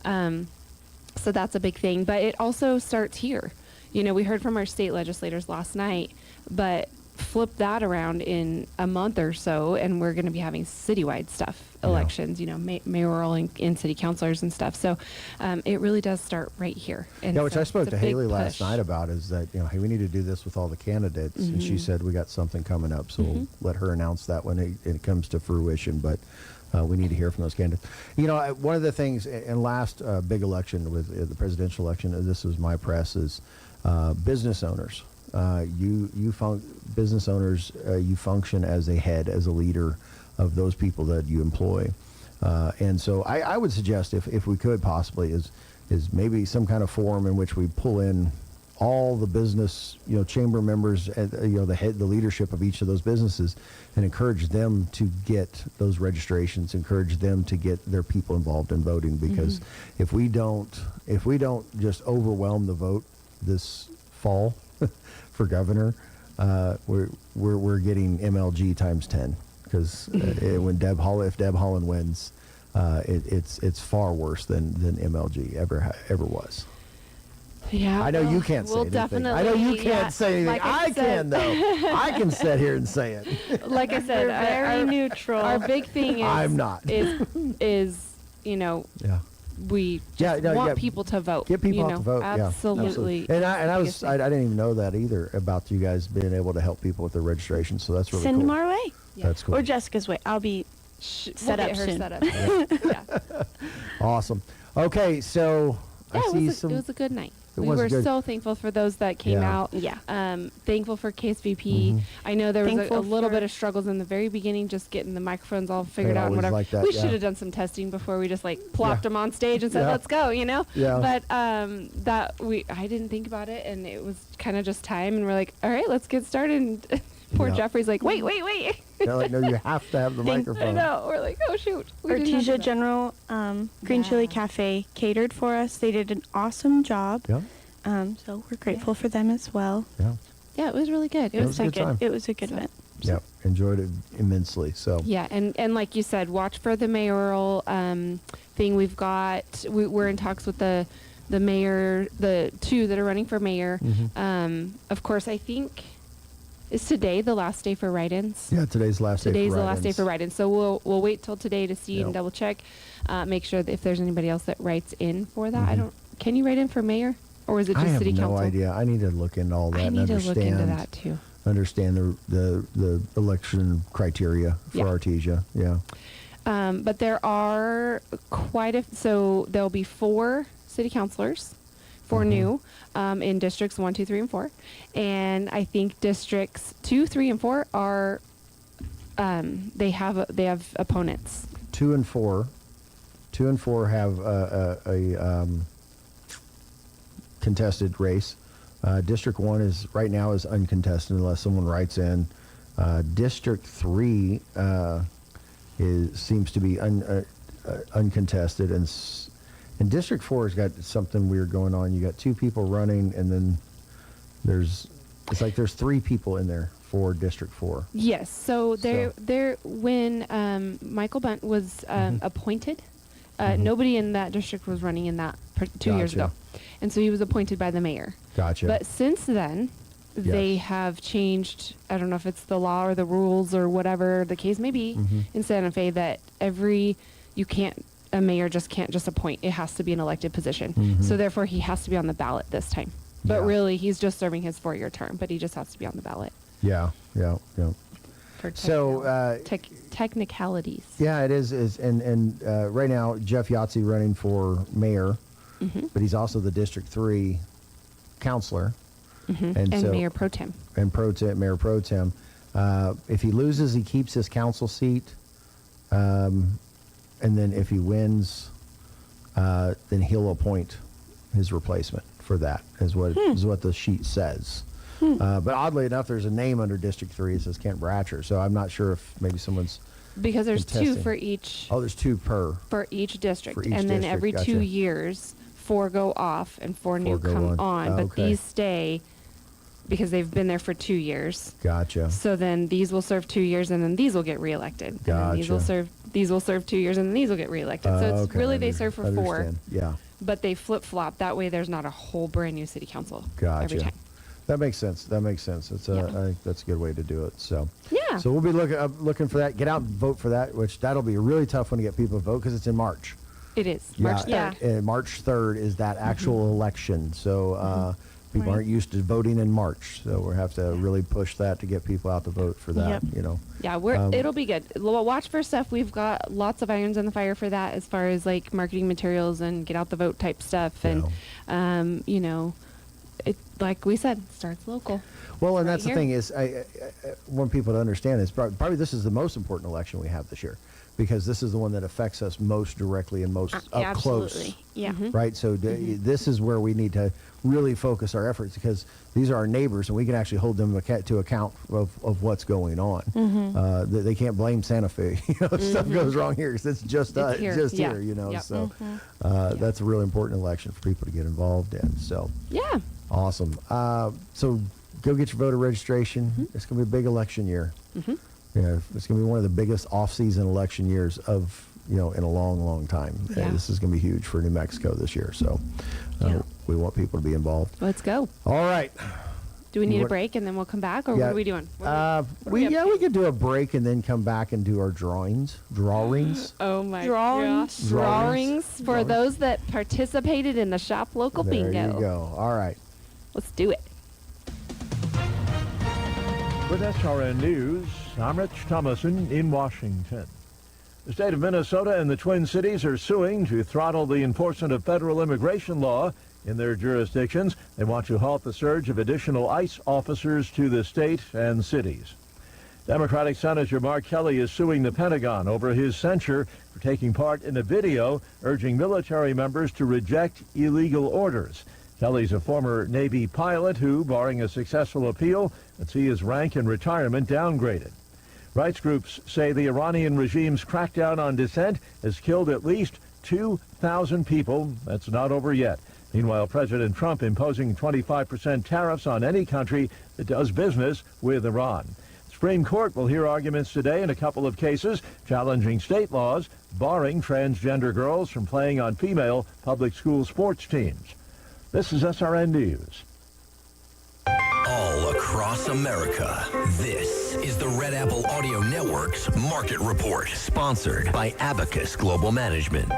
So that's a big thing. But it also starts here. We heard from our state legislators last night, but flip that around in a month or so, and we're going to be having citywide stuff, elections, mayoral and city councilors and stuff. So it really does start right here. And which so I spoke it's to a big Haley last push. night about is that, hey, we need to do this with all the candidates. And she said, we got something coming up. So we'll let her announce that when it comes to fruition. But we need to hear from those candidates. One of the things in last big election with the presidential election, this was my press, is business owners business owners, you function as a head, as a leader of those people that you employ. And so I would suggest if we could possibly is maybe some kind of forum in which we pull in all the business, chamber members, and the leadership of each of those businesses, and encourage them to get those registrations, encourage them to get their people involved in voting. Because if we don't just overwhelm the vote this fall for governor, we're getting MLG times 10. Because when if Deb Haaland wins, it's far worse than MLG ever was. Yeah, I know you can't say anything. I know you can't say anything. Like I can though. I can sit here and say it. Like I said, very neutral. Our big thing is I'm not. is we just want people to vote. Get people out to vote. Absolutely. Yeah, absolutely. And I didn't even know that either about you guys being able to help people with their registration. So that's really Send cool. them our way. Yeah. That's cool. Or Jessica's way. I'll be set up soon. Awesome. Okay, so I see it was a good night. We was were good. so thankful for those that came out. Yeah. Thankful for KSVP. I know there was a Thankful little for- bit of struggles in the very beginning, just getting the microphones all figured They out and always whatever. like that, We yeah. should have done some testing before we just plopped them on stage and said, Yeah. "Let's go," Yeah. But I didn't think about it, and it was kind of just time, and we're like, "All right, let's get started." And poor Yeah. Jeffrey's like, "Wait." They're like, no, you have to have the microphone. I know. We're like, "Oh shoot." we didn't have Artesia that. General Green Chili Cafe catered for us. They did an awesome job. Yeah. So we're grateful for them as well. Yeah. Yeah, it was really good. It was a so good time. It was a good event. Yeah. Enjoyed it immensely. So. Yeah, and like you said, watch for the mayoral thing. We're in talks with the mayor, the two that are running for mayor. Of course, I think is today the last day for write-ins. Yeah, today's the last the last day for write-ins. So we'll wait till today to see and Yep. double check, make sure that if there's anybody else that writes in for that. Can you write in for mayor, or is it just I have city council? no idea. I need to look into all that I and need to understand. look into that too. Understand the election criteria for Yeah. Artesia. Yeah. But there are so there'll be 4 city councilors, 4 new, in districts 1, 2, 3, and 4. And I think districts 2, 3, and 4 are, they have opponents. 2 and 4 have a contested race. District 1 is right now is uncontested unless someone writes in. District 3 seems to be uncontested, and District 4 has got something weird going on. You got 2 people running, and then there's 3 people in there for District 4. Yes. So when Michael Bunt was appointed, nobody in that district was running in that 2 years ago. And so he was appointed by the mayor. Gotcha. But since then, they have changed, I don't know if it's the law or the rules or whatever the case may be, in Santa Fe, that a mayor just can't just appoint. It has to be an elected position. So therefore, he has to be on the ballot this time. But really, he's just serving his 4-year term, but he just has to be on the ballot. Yeah. For technicalities. Yeah, it is. And right now, Jeff Yahtzee running for mayor, but he's also the District 3 counselor. And Mayor Pro Tem. And Mayor Pro Tem. If he loses, he keeps his council seat. And then if he wins, then he'll appoint his replacement for that, is what the sheet says. But oddly enough, there's a name under District 3. It says Kent Bratcher. So I'm not sure if maybe someone's because there's contesting. 2 for each. Oh, there's 2 per. For each district. For each and then district, every gotcha. 2 years, 4 go off and 4 new go come on. on. But Okay. these stay because they've been there for 2 years. Gotcha. So then these will serve 2 years, and then these will get reelected. And then these will serve 2 years, and then these will get reelected. So it's really they serve for 4. Understand. Yeah. But they flip flop. That way, there's not a whole brand new city council Gotcha. every time. That makes sense. It's I think that's a good way to do it. So Yeah. So we'll be looking for that. Get out and vote for that. Which that'll be a really tough one to get people to vote because it's in March. It is March 3rd. And March 3rd is that actual election. So people aren't used to voting in March. So we'll have to really push that to get people out to vote for that. Yeah, it'll be good. Watch for stuff. We've got lots of irons in the fire for that, as far as like marketing materials and get out the vote type stuff, and it, like we said, starts local. Well, and Right that's here. the thing is, I want people to understand is probably this is the most important election we have this year, because this is the one that affects us most directly and most up close. Absolutely. Yeah. Right. So this is where we need to really focus our efforts, because these are our neighbors, and we can actually hold them to account of what's going on. They can't blame Santa Fe. If stuff goes wrong here, 'cause it's just here. here. Yep. So that's a really important election for people to get involved in. So Yeah. awesome. So go get your voter registration. It's going to be a big election year. Yeah, it's going to be one of the biggest off-season election years of in a long, long time. Yeah. This is going to be huge for New Mexico this year. So we want people to be involved. Let's go. All right. Do we need a want- break and then we'll come back, or what are we doing? We could do a break and then come back and do our drawings. Oh my Drawings. gosh. Drawings for those that participated in the Shop Local There Bingo. you go. All right. Let's do it. With SRN News, I'm Rich Thomason in Washington. The state of Minnesota and the Twin Cities are suing to throttle the enforcement of federal immigration law in their jurisdictions. They want to halt the surge of additional ICE officers to the state and cities. Democratic Senator Mark Kelly is suing the Pentagon over his censure for taking part in a video urging military members to reject illegal orders. Kelly's a former Navy pilot who, barring a successful appeal, would see his rank and retirement downgraded. Rights groups say the Iranian regime's crackdown on dissent has killed at least 2,000 people. That's not over yet. Meanwhile, President Trump imposing 25% tariffs on any country that does business with Iran. The Supreme Court will hear arguments today in a couple of cases challenging state laws barring transgender girls from playing on female public school sports teams. This is SRN News. All across America, this is the Red Apple Audio Network's Market Report, sponsored by Abacus Global Management.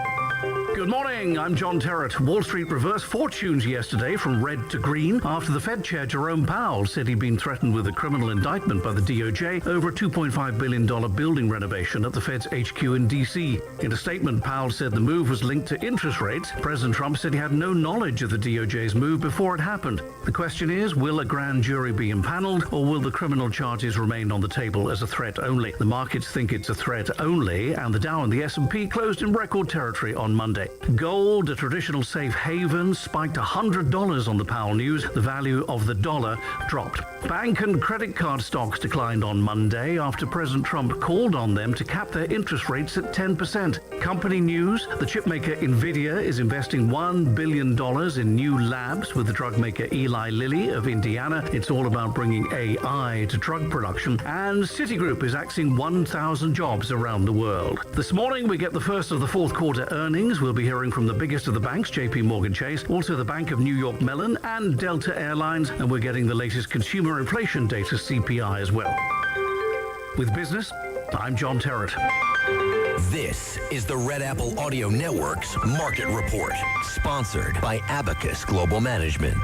Good morning, I'm John Terrett. Wall Street reversed fortunes yesterday from red to green after the Fed Chair Jerome Powell said he'd been threatened with a criminal indictment by the DOJ over a $2.5 billion building renovation at the Fed's HQ in D.C. In a statement, Powell said the move was linked to interest rates. President Trump said he had no knowledge of the DOJ's move before it happened. The question is, will a grand jury be impaneled, or will the criminal charges remain on the table as a threat only? The markets think it's a threat only, and the Dow and the S&P closed in record territory on Monday. Gold, a traditional safe haven, spiked $100 on the Powell news. The value of the dollar dropped. Bank and credit card stocks declined on Monday after President Trump called on them to cap their interest rates at 10%. Company news, the chipmaker Nvidia is investing $1 billion in new labs with the drug maker Eli Lilly of Indiana. It's all about bringing AI to drug production. And Citigroup is axing 1,000 jobs around the world. This morning, we get the first of the fourth quarter earnings. We'll be hearing from the biggest of the banks, JP Morgan Chase, also the Bank of New York Mellon and Delta Airlines, and we're getting the latest consumer inflation data, CPI, as well. With business, I'm John Terrett. This is the Red Apple Audio Network's Market Report, sponsored by Abacus Global Management.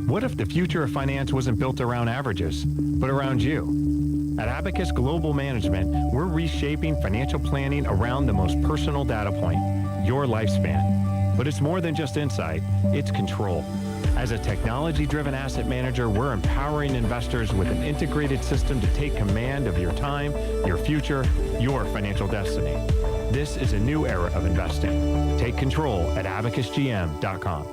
What if the future of finance wasn't built around averages, but around you? At Abacus Global Management, we're reshaping financial planning around the most personal data point, your lifespan. But it's more than just insight, it's control. As a technology-driven asset manager, we're empowering investors with an integrated system to take command of your time, your future, your financial destiny. This is a new era of investing. Take control at abacusgm.com.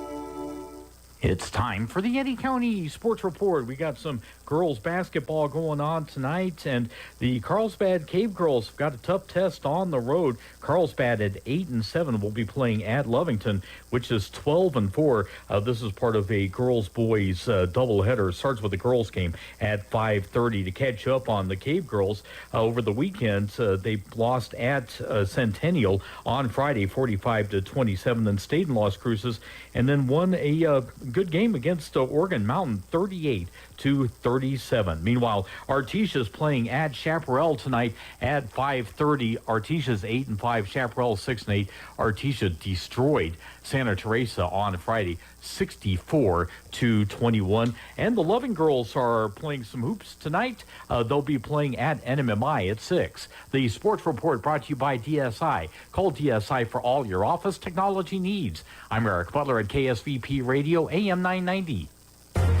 It's time for the Eddy County Sports Report. We got some girls basketball going on tonight, and the Carlsbad Cave Girls have got a tough test on the road. Carlsbad at 8-7 will be playing at Lovington, which is 12-4. This is part of a girls-boys doubleheader. It starts with the girls game at 5:30 to catch up on the Cave Girls. Over the weekend, they lost at Centennial on Friday, 45-27, then stayed in Las Cruces, and then won a good game against Oregon Mountain, 38-37. Meanwhile, Artesia's playing at Chaparral tonight at 5:30. Artesia's 8-5, Chaparral 6-8. Artesia destroyed Santa Teresa on Friday, 64-21. And the Loving Girls are playing some hoops tonight. They'll be playing at NMMI at 6. The Sports Report brought to you by DSI. Call DSI for all your office technology needs. I'm Eric Butler at KSVP Radio, AM 990.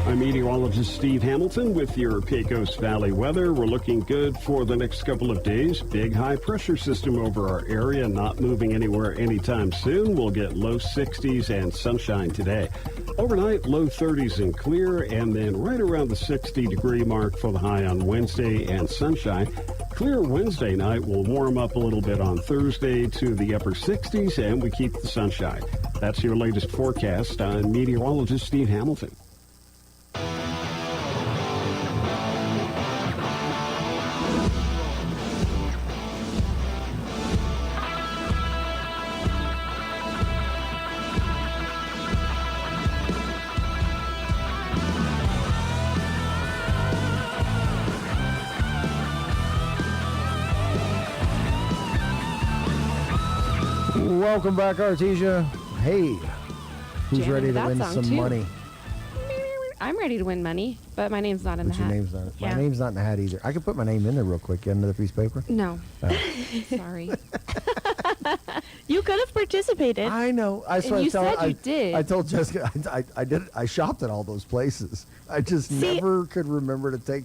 I'm meteorologist Steve Hamilton with your Pecos Valley weather. We're looking good for the next couple of days. Big high pressure system over our area, not moving anywhere anytime soon. We'll get low 60s and sunshine today. Overnight, low 30s and clear, and then right around the 60-degree mark for the high on Wednesday and sunshine. Clear Wednesday night will warm up a little bit on Thursday to the upper 60s, and we keep the sunshine. That's your latest forecast. I'm meteorologist Steve Hamilton. Welcome back, Artesia. Hey, who's Jamming ready to that win song, some too. money? I'm ready to win money, but my name's not in But the your hat. name's not. Yeah. My name's not in the hat either. I could put my name in there real quick. Get another piece of paper. No. Oh. Sorry. You could have participated. I know. And you said you did. I told Jessica I did. I shopped at all those places. I just never could remember to take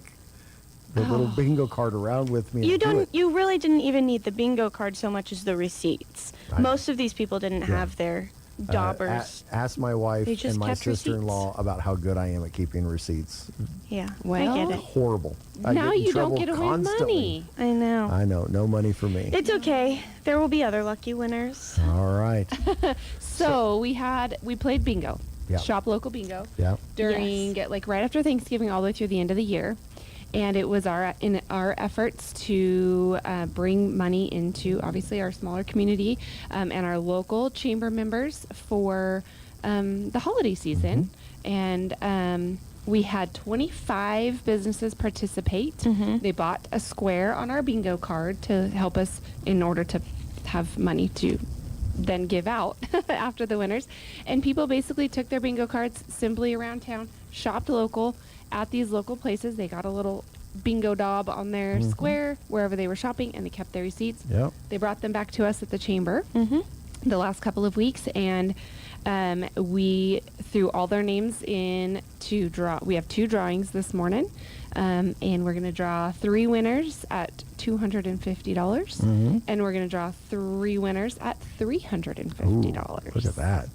the little bingo card around with me. You and do don't. it. You really didn't even need the bingo card so much as the receipts. I- Most of these people didn't have their daubers. Ask my wife They just and my kept sister-in-law about how good I am at keeping receipts. Yeah, Well, I get it. Horrible. I now get in you don't trouble get to win constantly. money. I know. I know. No money for me. It's okay. There will be other lucky winners. All right. So we played bingo. Yeah. Shop local bingo. Yeah. During like right after Thanksgiving all the way through the end of the year. And it was in our efforts to bring money into obviously our smaller community and our local chamber members for the holiday season. And we had 25 businesses participate. They bought a square on our bingo card to help us in order to have money to then give out after the winners. And people basically took their bingo cards simply around town, shopped local at these local places. They got a little bingo daub on their square wherever they were shopping, and they kept their receipts. Yep. They brought them back to us at the chamber the last couple of weeks, and we threw all their names in to draw. We have 2 drawings this morning, and we're going to draw 3 winners at $250, and we're going to draw 3 winners at $350. Look at that.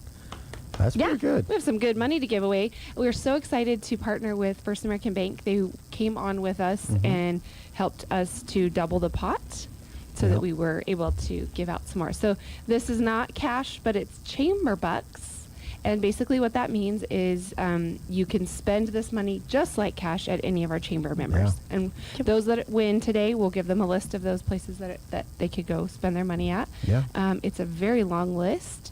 That's pretty good. We have some good money to give away. We're so excited to partner with First American Bank. They came on with us and helped us to double the pot so that we were able to give out some more. So this is not cash, but it's chamber bucks. And basically what that means is you can spend this money just like cash at any of our chamber members. Yeah. And those that win today, we'll give them a list of those places that they could go spend their money at. Yeah. It's a very long list.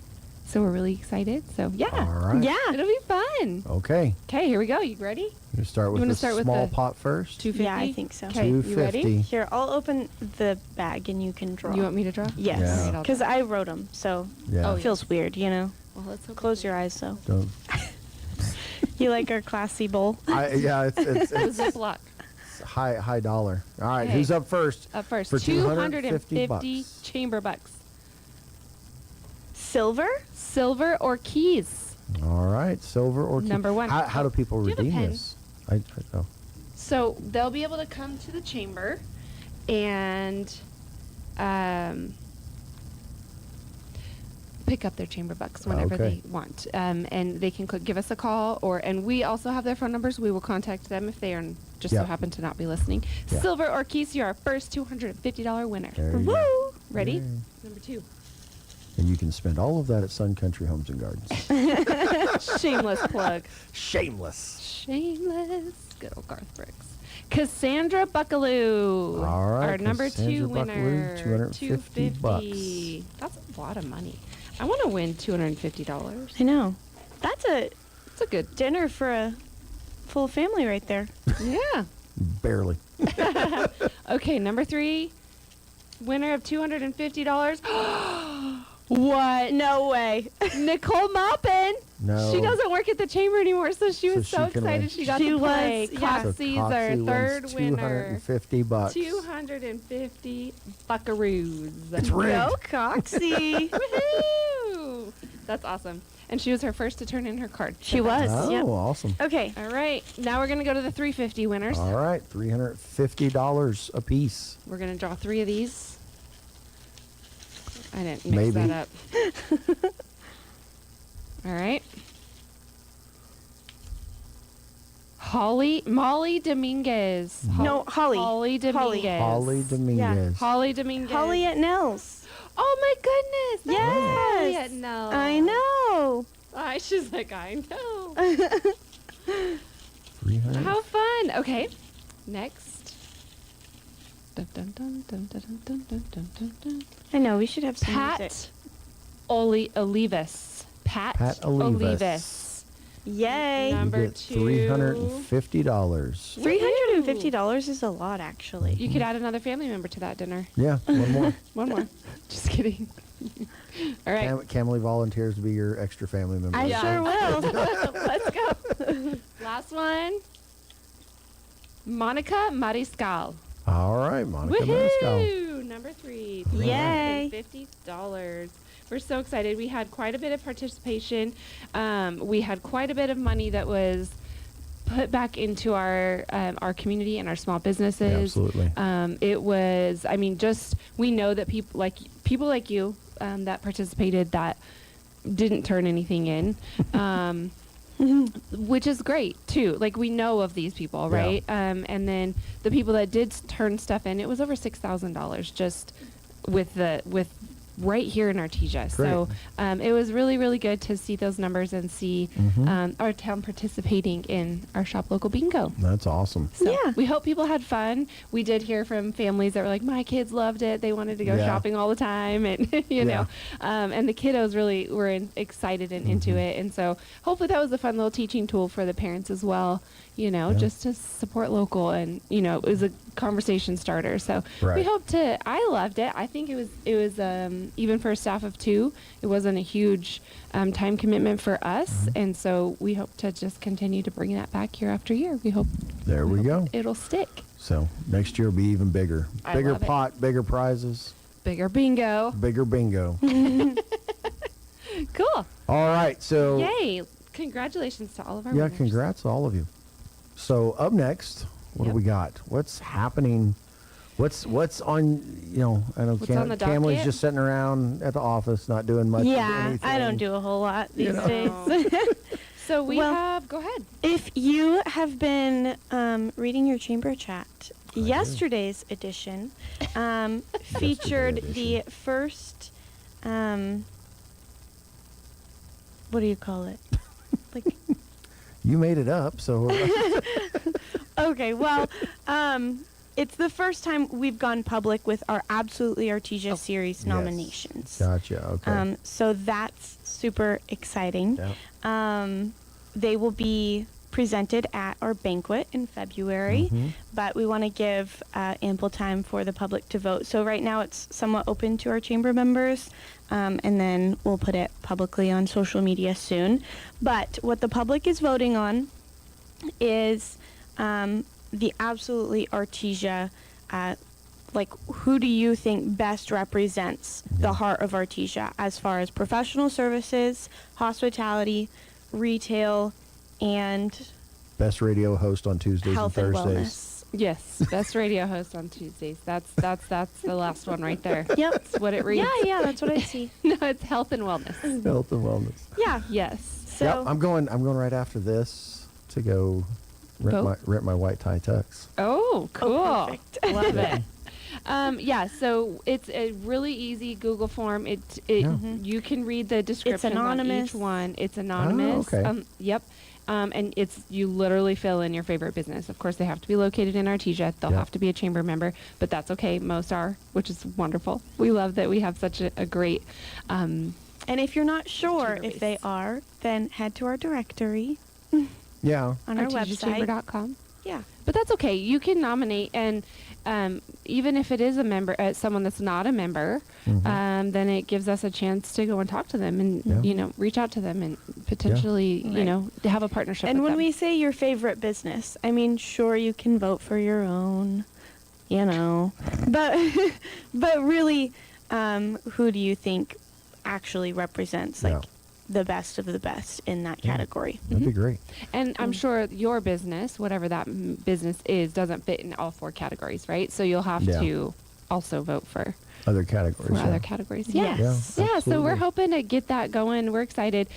So we're really excited. So yeah. All right. Yeah. It'll be fun. Okay. Okay, here we go. You ready? You start with wanna the start with small the pot first. 250? Yeah, I think so. Okay, you ready? 250. Here, I'll open the bag and you can draw. You want me to draw? Yes, Yeah. because I wrote them, so Yeah. it feels weird, you know. Well, let's hope Close your eyes, though. Don't. You like our classy bowl? Yeah, it's It was a block. high dollar. All right, Okay. who's up first? Up first. For 250 bucks. chamber bucks. Silver? Silver or keys. All right, silver or key. Number 1. How do people Do you have a redeem pen? this? I oh. So they'll be able to come to the chamber and pick up their chamber bucks whenever Okay. they want. And they can give us a call, and we also have their phone numbers. We will contact them if they are just Yeah. so happen to not be listening. Yeah. Silver or keys, you're our first $250 winner. There you Woo! go. Ready? Yay. Number 2. And you can spend all of that at Sun Country Homes and Gardens. Shameless plug. Shameless. Shameless. Good old Garth Brooks. Cassandra Buckaloo. All right, Our number Cassandra 2 Buckaloo, winner. 250 $250. That's a lot of money. I want to win $250. I know. It's That's a good dinner for a full family right there. Yeah. Barely. Okay, number 3, winner of $250. What? No way. Nicole Maupin. No. She doesn't work at the chamber anymore, so she was so she can win. excited she got She to play. was, Cox yeah. Caesar, Coxie third wins winner. $250. 250 buckaroos. It's rigged. Go, Coxie. Woohoo! That's awesome. And she was her first to turn in her card. She was. Oh, Yep. awesome. Okay. All right. Now we're going to go to the 350 winners. All right, $350 a piece. We're going to draw 3 of these. I didn't mix Maybe. that up. All right. Molly Dominguez. No, Holly. Holly Dominguez. Holly Dominguez. Holly Dominguez. Holly at Nels. Oh my goodness. That's Yes. Holly at no. I know. She's like, I know. 300. How fun. Okay. Next. Dun, dun, dun, dun, dun, dun, dun, dun, dun, dun. I know. We should have some music. Pat Olivas. Pat Olivas. Yay. Number You get 2. $350. $350 is a lot, actually. You could add another family member to that dinner. Yeah, one more. One more. Just kidding. All right. Camely volunteers to be your extra family member. I sure will. Let's go. Last one. Monica Mariscal. All right, Monica Mariscal. Woohoo! Number 3. Yay. $50. We're so excited. We had quite a bit of participation. We had quite a bit of money that was put back into our community and our small businesses. Yeah, absolutely. It was, I mean, just we know that people like you that participated that didn't turn anything in. Which is great too. Like we know of these people, right? Yeah. And then the people that did turn stuff in, it was over $6,000 just with right here in Artesia. So it was really, really good to see those numbers and see our town participating in our Shop Local Bingo. That's awesome. So we hope people had fun. We did hear from families that were like, my kids loved it. They wanted to go shopping all the time. And, you know, and the kiddos really were excited and into it. And so hopefully that was a fun little teaching tool for the parents as well, you know, just to support local. And, you know, it was a conversation starter. So we hope I loved it. I think it was even for a staff of 2, it wasn't a huge time commitment for us. And so we hope to just continue to bring that back year after year. We hope we go. It'll stick. So next year will be even bigger. Bigger love it. pot, bigger prizes. Bigger bingo. Bigger bingo. Cool. All right. So Yay. Congratulations to all of our yeah, winners. congrats to all of you. So up next, what do we got? What's happening? What's on, you know, I know What's on the Camely's docket? just sitting around at the office not doing much of anything. I don't do a whole lot these days. So we have, go ahead. If you have been reading your chamber chat, yesterday's edition featured the first, what do you call it? Like, You made it up, so. okay, well, it's the first time we've gone public with our Absolutely Artesia series nominations. Gotcha, okay. So that's super exciting. Yep. They will be presented at our banquet in February, but we want to give ample time for the public to vote. So right now it's somewhat open to our chamber members, and then we'll put it publicly on social media soon. But what the public is voting on is the Absolutely Artesia, like who do you think best represents the heart of Artesia as far as professional services, hospitality, retail, and Best radio host on Tuesdays health and and Thursdays. wellness. Yes, best radio host on Tuesdays. That's the last one right there. Yep. That's what it reads. Yeah, that's what I see. No, it's health and wellness. Health and wellness. Yeah. Yes. So Yep, I'm going right after this to go rent my white tie tux. Oh, cool. perfect. Love it. Yeah, so it's a really easy Google form. You can read the description on anonymous. each one. It's anonymous. Oh, okay. Yep. And you literally fill in your favorite business. Of course, they have to be located in Artesia. They'll have to be a chamber member, but that's okay. Most are, which is wonderful. We love that we have such a great. And if you're not sure Chamber if base. they are, then head to our directory Yeah. on our website. artesiachamber.com. Yeah. But that's okay. You can nominate, and even if it is a member, someone that's not a member, then it gives us a chance to go and talk to them and reach out to them and potentially to have a partnership. And with when them. we say your favorite business, I mean, sure, you can vote for your own, but really, who do you think actually represents the best of the best in that category? That'd be great. And I'm sure your business, whatever that business is, doesn't fit in all 4 categories, right? So you'll have to also vote for other categories. Other categories. Yes. Yeah. So absolutely. we're hoping to get that going. We're excited.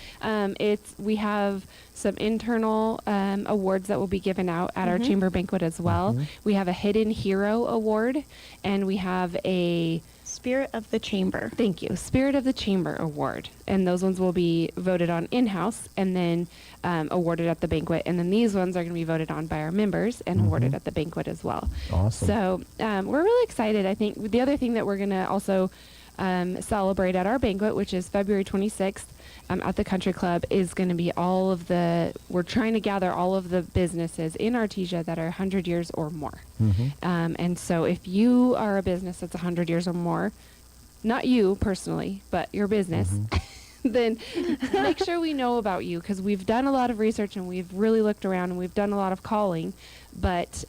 We have some internal awards that will be given out at our chamber banquet as well. We have a Hidden Hero Award, and we have a Spirit of the Chamber. Thank you. Spirit of the Chamber Award. And those ones will be voted on in-house and then awarded at the banquet. And then these ones are going to be voted on by our members and awarded at the banquet as well. Awesome. So we're really excited. I think the other thing that we're going to also celebrate at our banquet, which is February 26th at the Country Club, is going to be we're trying to gather all of the businesses in Artesia that are 100 years or more. And so if you are a business that's 100 years or more, not you personally, but your business, then make sure we know about you, because we've done a lot of research and we've really looked around and we've done a lot of calling, but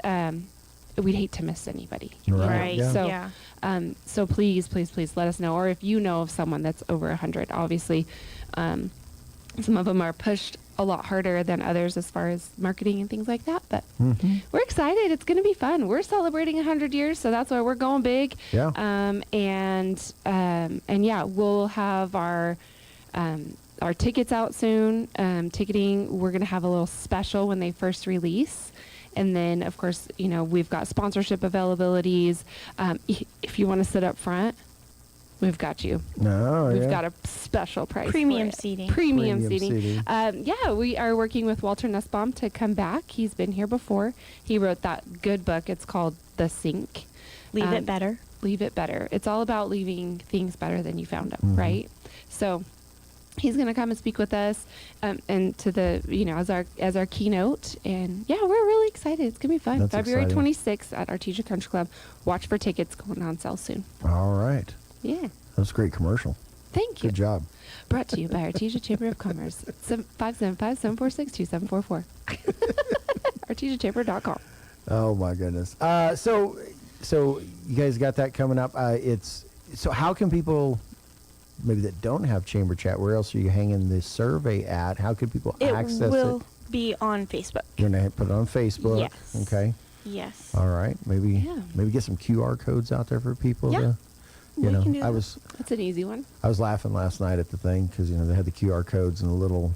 we'd hate to miss anybody. Right. Yeah. So, so please let us know. Or if you know of someone that's over 100, obviously, some of them are pushed a lot harder than others as far as marketing and things like that. But we're excited. It's going to be fun. We're celebrating 100 years, so that's why we're going big. Yeah. And yeah, we'll have our tickets out soon. Ticketing, we're going to have a little special when they first release. And then, of course, we've got sponsorship availabilities. If you want to sit up front, we've got you. We've got a special price. Premium for it. seating. Premium seating. Yeah, we are working with Walter Nussbaum to come back. He's been here before. He wrote that good book. It's called The Sink. Leave It Better. Leave It Better. It's all about leaving things better than you found them, right? So he's going to come and speak with us and to the, as our keynote. And yeah, we're really excited. It's going to be fun. That's February exciting. 26th at Artesia Country Club. Watch for tickets going on sale soon. All right. Yeah. That's a great commercial. Thank you. Good job. Brought to you by Artesia Chamber of Commerce. 575-746-2744. ArtesiaChamber.com. Oh my goodness. So you guys got that coming up. So how can people maybe that don't have Chamber Chat, where else are you hanging this survey at? How can people access it? It will be on Facebook. You're going to put it on Facebook? Yes. Okay. Yes. All right. Maybe get some QR codes out there for people. Yeah. To, We can do that. That's an easy one. I was laughing last night at the thing because they had the QR codes and the little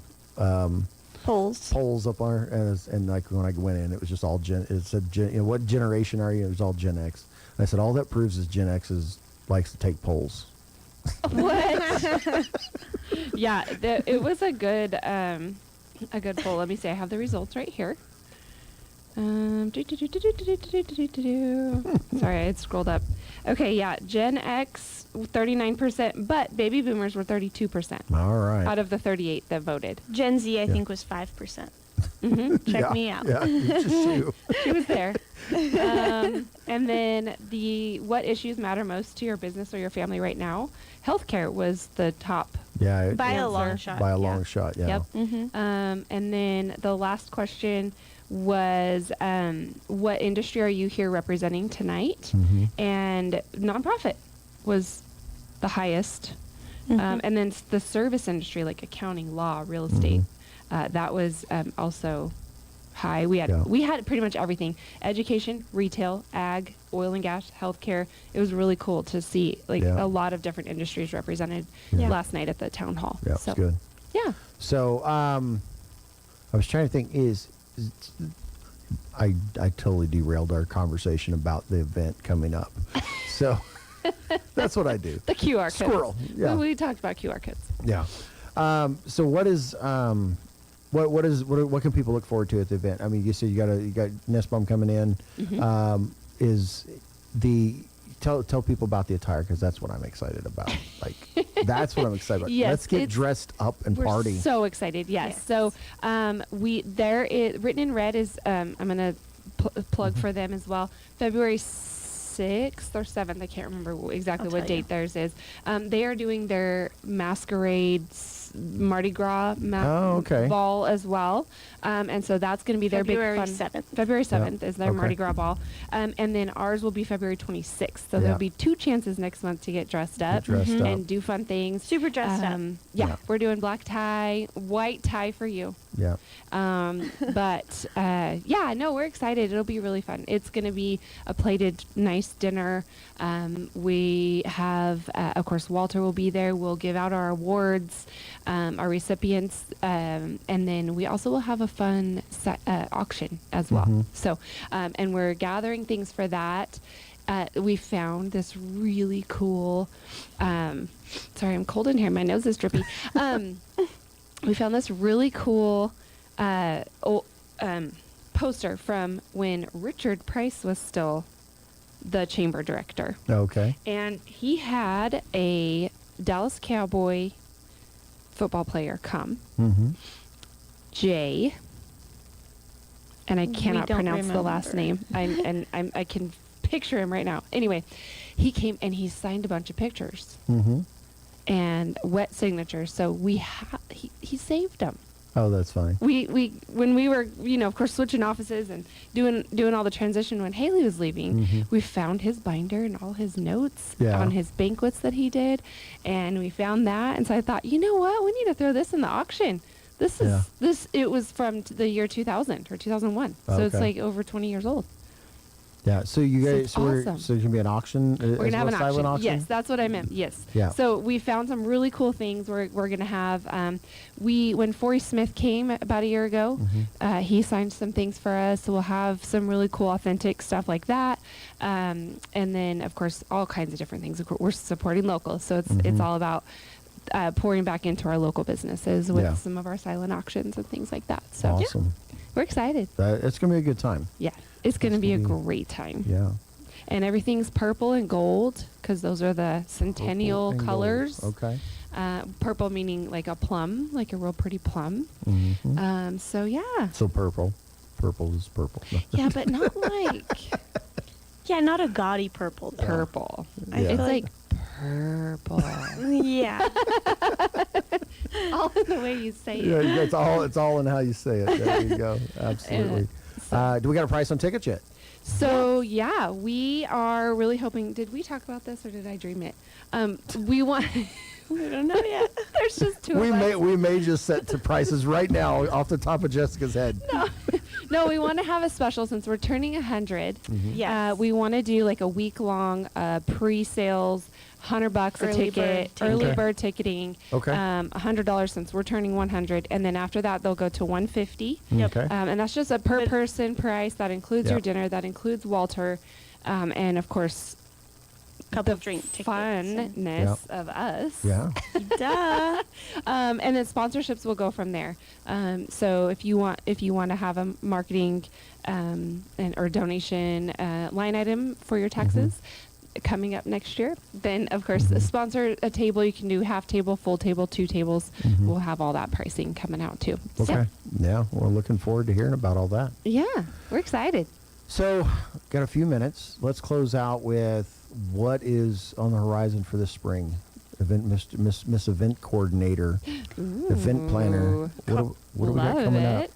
polls up on, and like when I went in, it was just all it said what generation are you? It was all Gen X. And I said all that proves is Gen X likes to take polls. What? Yeah, it was a good poll. Let me see. I have the results right here. Sorry, I had scrolled up. Okay, yeah, Gen X 39%, but baby boomers were 32%. All right. Uh, Out of the 38 that voted. Gen Z, I think, was 5%. Check me out. Yeah, just you. She was there. And then what issues matter most to your business or your family right now? Healthcare was the top. Yeah. By a long answer. shot. By a long shot, yeah. Yep. And then the last question was, what industry are you here representing tonight? And nonprofit was the highest. And then the service industry, like accounting, law, real estate, that was also high. We had pretty much everything: education, retail, ag, oil and gas, healthcare. It was really cool to see a lot of different industries represented last night at the town hall. Yeah, so, it's good. Yeah. So I was trying to think, I totally derailed our conversation about the event coming up. So that's what I do. The QR codes. Squirrel. Yeah. We talked about QR codes. Yeah. So what can people look forward to at the event? I mean, you said you got Nussbaum coming in. Tell people about the attire, because that's what I'm excited about. Like That's what I'm excited about. Yes, Let's get dressed up and We're party. so excited. Yes. So written in red is I'm gonna plug for them as well. February 6th or 7th. I can't remember exactly what date theirs is. They are doing their masquerades. Mardi Gras ball as well, and so that's going to be their February big fun. 7th. February 7th is their Mardi Gras ball, and then ours will be February 26th. So there'll be 2 chances next month to get dressed up and do fun things. Super dressed up. Yeah, we're doing black tie, white tie for you. Yeah. But we're excited. It'll be really fun. It's going to be a plated, nice dinner. We have, of course, Walter will be there. We'll give out our awards, our recipients, and then we also will have a fun auction as well. So, and we're gathering things for that. We found this really cool. Sorry, I'm cold in here. My nose is drippy. We found this really cool poster from when Richard Price was still the chamber director. Okay. And he had a Dallas Cowboy football player come. Jay. And I cannot pronounce the last name. I can picture him right now. Anyway, he came and he signed a bunch of pictures. And wet signatures. So he saved them. Oh, that's fine. We when we were, of course, switching offices and doing all the transition when Haley was leaving, we found his binder and all his notes on his banquets that he did, and we found that. And so I thought, you know what, we need to throw this in the auction. It was from the year 2000 or 2001, so it's like over 20 years old. Yeah, so you guys, So it's awesome. so there's gonna be an auction. We're gonna have an auction. Yes, that's what I meant. Yes. Yeah. So we found some really cool things. We're gonna have. When Forey Smith came about a year ago, he signed some things for us. So we'll have some really cool, authentic stuff like that. And then, of course, all kinds of different things. We're supporting local, so it's all about pouring back into our local businesses with some of our silent auctions and things like that. So awesome. We're excited. It's gonna be a good time. Yeah. It's going to be a great time. Yeah. And everything's purple and gold because those are the centennial colors. Gold. Okay. Purple meaning like a plum, like a real pretty plum. So, yeah. So purple. Purple is purple. Yeah, but not like... not a gaudy purple. Though. Purple. Yeah. It's like purple. Yeah. All in the way you say it. Yeah, it's all in how you say it. There you go. Absolutely. Do we got a price on tickets yet? So yeah, we are really hoping. Did we talk about this or did I dream it? We want. We don't know yet. There's just two. We may just set to prices right now off the top of Jessica's head. No, we want to have a special since we're turning 100. Yes. We want to do like a week-long pre-sales, $100 a ticket, early bird ticketing. Okay. $100 since we're turning 100, and then after that they'll go to $150. Okay. And that's just a per person price. That includes your dinner. That includes Walter, and of course. Couple drink tickets. Funness of us. Yeah. Duh. And then sponsorships will go from there. So if you want to have a marketing or donation line item for your taxes coming up next year, then of course sponsor a table. You can do half table, full table, 2 tables. We'll have all that pricing coming out too. Okay. Yeah, we're looking forward to hearing about all that. Yeah, we're excited. So, got a few minutes. Let's close out with what is on the horizon for this spring. Miss Event Coordinator, Event Planner. What do we got coming up?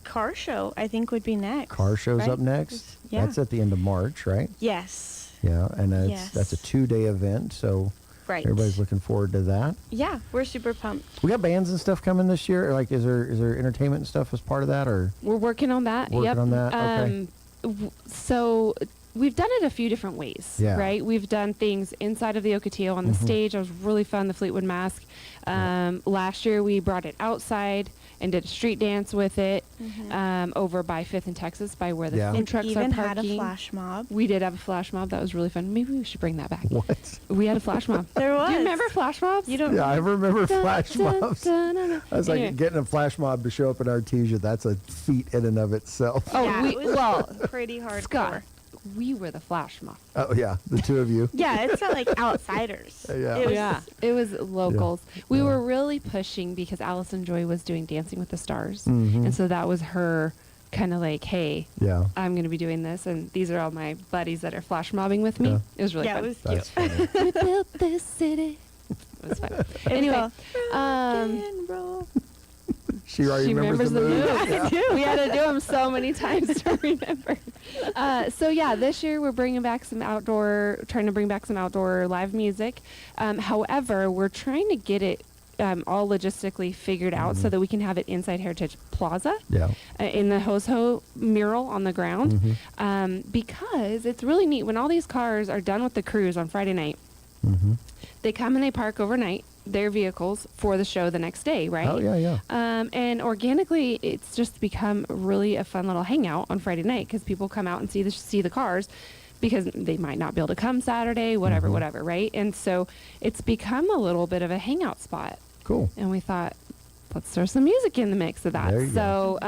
Car show, I think, would be next. Car show's up next. Yeah. That's at the end of March, right? Yes. Yeah, and that's a 2-day event, so everybody's looking forward to that. Yeah, we're super pumped. We got bands and stuff coming this year. Like, is there entertainment and stuff as part of that, or we're working on that? Working on that. Okay. So we've done it a few different ways, right? We've done things inside of the Ocotillo on the stage. It was really fun, the Fleetwood Mask. Last year we brought it outside and did a street dance with it over by 5th and Texas by where the food trucks are parking. Even had a flash mob. We did have a flash mob. That was really fun. Maybe we should bring that back. What? We had a flash mob. There was. Do you remember flash mobs? You don't. Yeah, I remember flash mobs. I was Anyway. like, getting a flash mob to show up in Artesia, that's a feat in and of itself. Oh, Yeah, it was pretty hardcore. Scott, we were the flash mob. Oh, yeah, the two of you. Yeah, it's not like outsiders. Yeah. It was locals. We were really pushing because Allison Joy was doing Dancing with the Stars. Mhm. And so that was her kind of like, hey, Yeah. I'm going to be doing this. And these are all my buddies that are flash mobbing with me. Yeah. It was really Yeah, fun. it was That's cute. funny. We built this city. It was fun. Anyway, She already remembers the moves. Yeah. We had to do them so many times to remember. So yeah, this year we're trying to bring back some outdoor live music. However, we're trying to get it all logistically figured out so that we can have it inside Heritage Plaza. Yeah. In the Ho mural on the ground. Mhm. Because it's really neat when all these cars are done with the cruise on Friday night. Mhm. They come and they park overnight their vehicles for the show the next day, right? Oh, yeah. And organically, it's just become really a fun little hangout on Friday night because people come out and see the cars because they might not be able to come Saturday, whatever, right? And so it's become a little bit of a hangout spot. Cool. And we thought, let's throw some music in the mix of that. There you So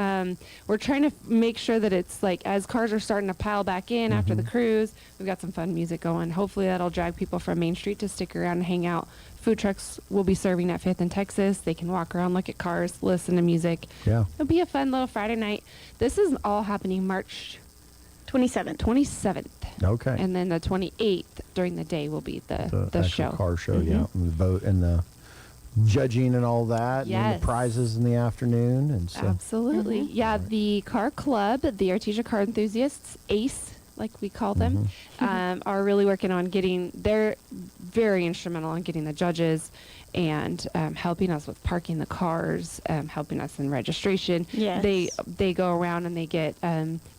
we're trying to make sure that it's like as cars are starting to pile back in after the cruise, we've got some fun music going. Hopefully that'll drag people from Main Street to stick around and hang out. Food trucks will be serving at 5th and Texas. They can walk around, look at cars, listen to music. Yeah. It'll be a fun little Friday night. This is all happening March 27th. Okay. And then the 28th during the day will be the actual show. car show, yeah. And the vote and the judging and all that. And then Yes. the prizes in the afternoon. And so. Absolutely. Yeah, the car club, the Artesia Car Enthusiasts, ACE, like we call them, are really working on they're very instrumental in getting the judges and helping us with parking the cars, helping us in registration. Yes. They go around and they get,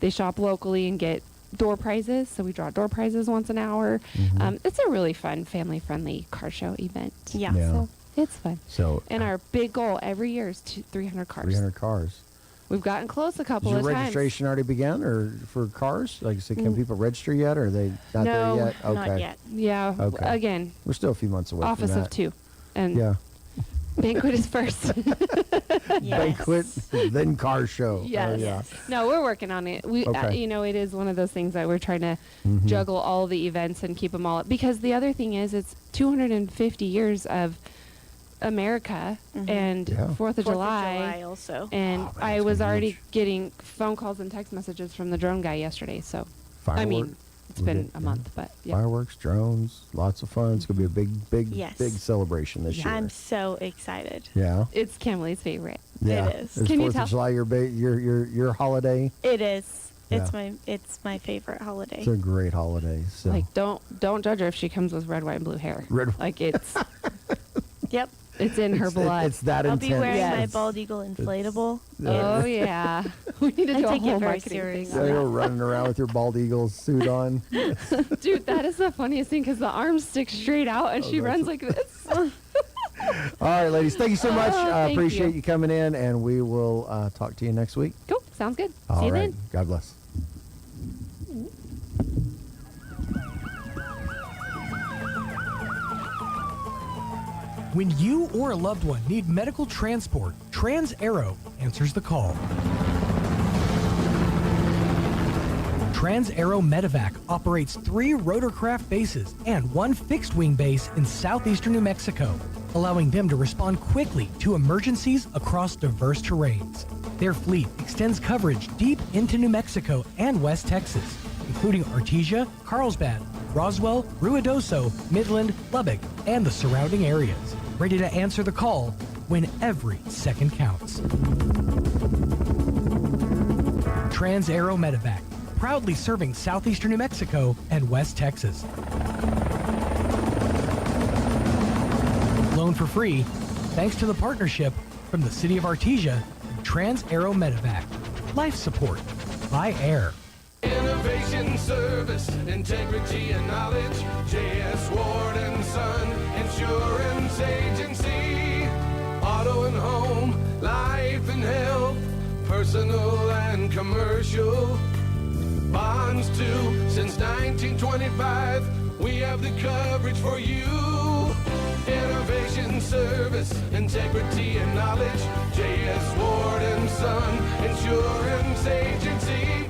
they shop locally and get door prizes. So we draw door prizes once an hour. It's a really fun, family-friendly car show event. Yeah. So it's fun. So, And our big goal every year is 300 cars. 300 cars. We've gotten close a couple Has of your times. registration already begun or for cars? Like I said, can people register yet or are they not No, there yet? Okay. Not yet. Yeah. Okay. Again, We're still a few months away office from of that. 2. And Yeah. banquet is first. Banquet, then car show. Yes. Oh, yeah. No, we're working on it. We, Okay. it is one of those things that we're trying to juggle all the events and keep them all up. Because the other thing is, it's 250 years of America and Yeah. 4th of July. July also. And I was already getting phone calls and text messages from the drone guy yesterday. So, I mean, Firework. it's been a month, but yeah. Fireworks, drones, lots of fun. It's going to be a big Yes. celebration this year. I'm so excited. Yeah. It's Kimberly's favorite. Yeah. It is. Is Can you 4th tell? of July your holiday? It is. Yeah. It's my favorite holiday. It's a great holiday. So. Like, don't judge her if she comes with red, white, and blue hair. Like it's Yep. it's in her blood. It's that I'll intense. be wearing my Yes. bald eagle inflatable. Oh yeah, we need to I do a take it whole very marketing serious. thing So on you're running around with your bald eagle suit on. that. Dude, that is the funniest thing because the arms stick straight out and she runs like this. All right, ladies. Thank you so much. Thank Appreciate you. you coming in, and we will talk to you next week. Cool, sounds good. All See you right. then. God bless. When you or a loved one need medical transport, Trans-Aero answers the call. Trans-Aero Medevac operates 3 rotorcraft bases and 1 fixed-wing base in southeastern New Mexico, allowing them to respond quickly to emergencies across diverse terrains. Their fleet extends coverage deep into New Mexico and West Texas, including Artesia, Carlsbad, Roswell, Ruidoso, Midland, Lubbock, and the surrounding areas, ready to answer the call when every second counts. Trans-Aero Medevac, proudly serving southeastern New Mexico and West Texas. Loan for free, thanks to the partnership from the City of Artesia and Trans-Aero Medevac. Life support by air. Innovation, service, integrity, and knowledge. J.S. Ward and Son Insurance Agency. Auto and home, life and health, personal and commercial. Bonds too, since 1925. We have the coverage for you. Innovation, service, integrity, and knowledge. J.S. Ward and Son Insurance Agency.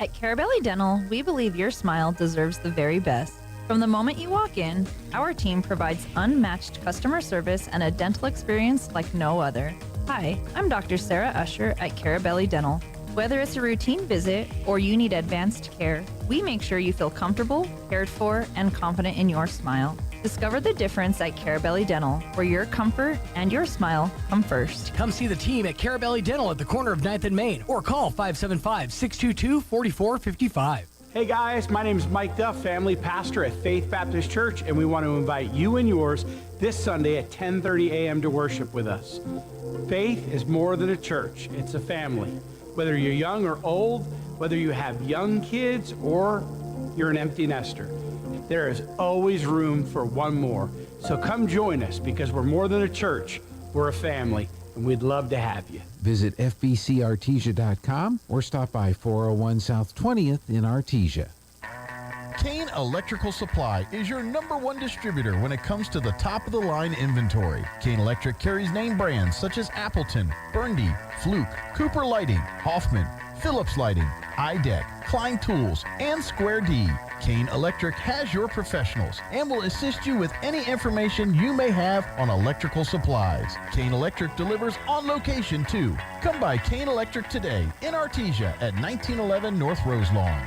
At Carabelli Dental, we believe your smile deserves the very best. From the moment you walk in, our team provides unmatched customer service and a dental experience like no other. Hi, I'm Dr. Sarah Usher at Carabelli Dental. Whether it's a routine visit or you need advanced care, we make sure you feel comfortable, cared for, and confident in your smile. Discover the difference at Carabelli Dental, where your comfort and your smile come first. Come see the team at Carabelli Dental at the corner of 9th and Main or call 575-622-4455. Hey guys, my name is Mike Duff, family pastor at Faith Baptist Church, and we want to invite you and yours this Sunday at 10:30 a.m. to worship with us. Faith is more than a church, it's a family. Whether you're young or old, whether you have young kids or you're an empty nester, there is always room for one more. So come join us because we're more than a church, we're a family, and we'd love to have you. Visit fbcartesia.com or stop by 401 South 20th in Artesia. Kane Electrical Supply is your #1 distributor when it comes to the top-of-the-line inventory. Kane Electric carries name brands such as Appleton, Burndy, Fluke, Cooper Lighting, Hoffman, Phillips Lighting, iDeck, Klein Tools, and Square D. Kane Electric has your professionals and will assist you with any information you may have on electrical supplies. Kane Electric delivers on location too. Come by Kane Electric today in Artesia at 1911 North Roselawn.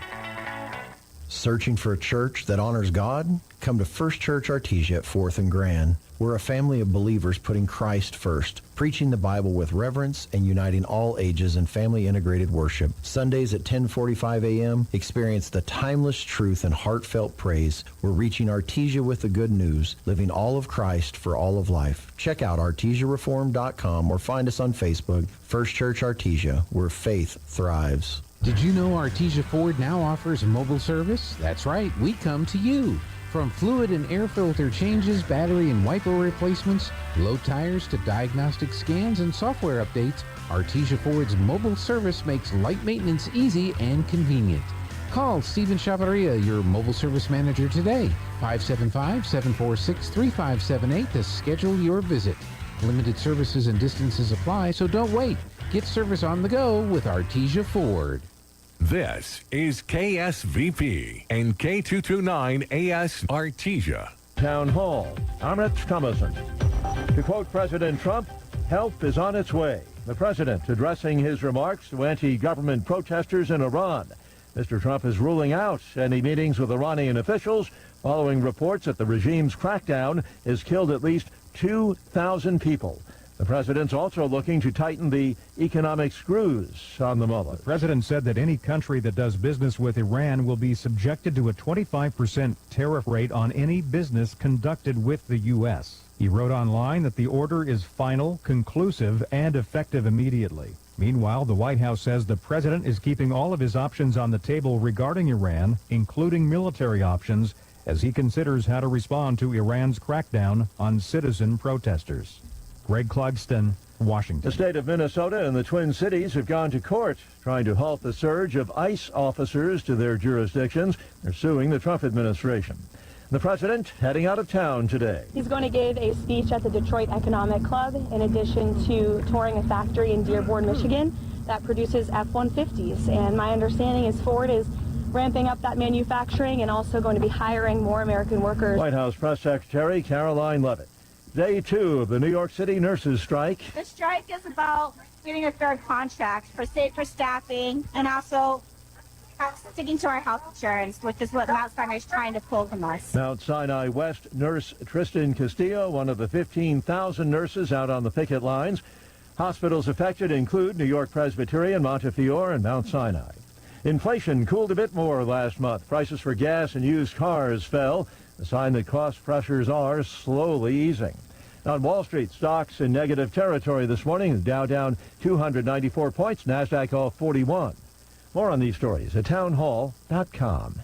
Searching for a church that honors God? Come to First Church Artesia at 4th and Grand. We're a family of believers putting Christ first, preaching the Bible with reverence and uniting all ages in family integrated worship. Sundays at 10:45 a.m., experience the timeless truth and heartfelt praise. We're reaching Artesia with the good news, living all of Christ for all of life. Check out artesiareform.com or find us on Facebook, First Church Artesia, where faith thrives. Did you know Artesia Ford now offers mobile service? That's right, we come to you. From fluid and air filter changes, battery and wiper replacements, low tires to diagnostic scans and software updates, Artesia Ford's mobile service makes light maintenance easy and convenient. Call Stephen Chavarria, your mobile service manager today, 575-746-3578 to schedule your visit. Limited services and distances apply, so don't wait. Get service on the go with Artesia Ford. This is KSVP and K229AS Artesia. Town Hall. I'm Rich Thomason. To quote President Trump, help is on its way. The president addressing his remarks to anti-government protesters in Iran. Mr. Trump is ruling out any meetings with Iranian officials following reports that the regime's crackdown has killed at least 2,000 people. The president's also looking to tighten the economic screws on the mullahs. The president said that any country that does business with Iran will be subjected to a 25% tariff rate on any business conducted with the U.S. He wrote online that the order is final, conclusive, and effective immediately. Meanwhile, the White House says the president is keeping all of his options on the table regarding Iran, including military options, as he considers how to respond to Iran's crackdown on citizen protesters. Greg Clugston, Washington. The state of Minnesota and the Twin Cities have gone to court trying to halt the surge of ICE officers to their jurisdictions. They're suing the Trump administration. The president heading out of town today. He's going to give a speech at the Detroit Economic Club in addition to touring a factory in Dearborn, Michigan that produces F-150s. And my understanding is Ford is ramping up that manufacturing and also going to be hiring more American workers. White House Press Secretary Caroline Leavitt. Day 2 of the New York City nurses' strike. The strike is about getting a fair contract for staffing and also sticking to our health insurance, which is what Mount Sinai is trying to pull from us. Mount Sinai West nurse Tristan Castillo, one of the 15,000 nurses out on the picket lines. Hospitals affected include New York Presbyterian, Montefiore, and Mount Sinai. Inflation cooled a bit more last month. Prices for gas and used cars fell, a sign that cost pressures are slowly easing. On Wall Street, stocks in negative territory this morning. The Dow down 294 points, NASDAQ off 41. More on these stories at townhall.com.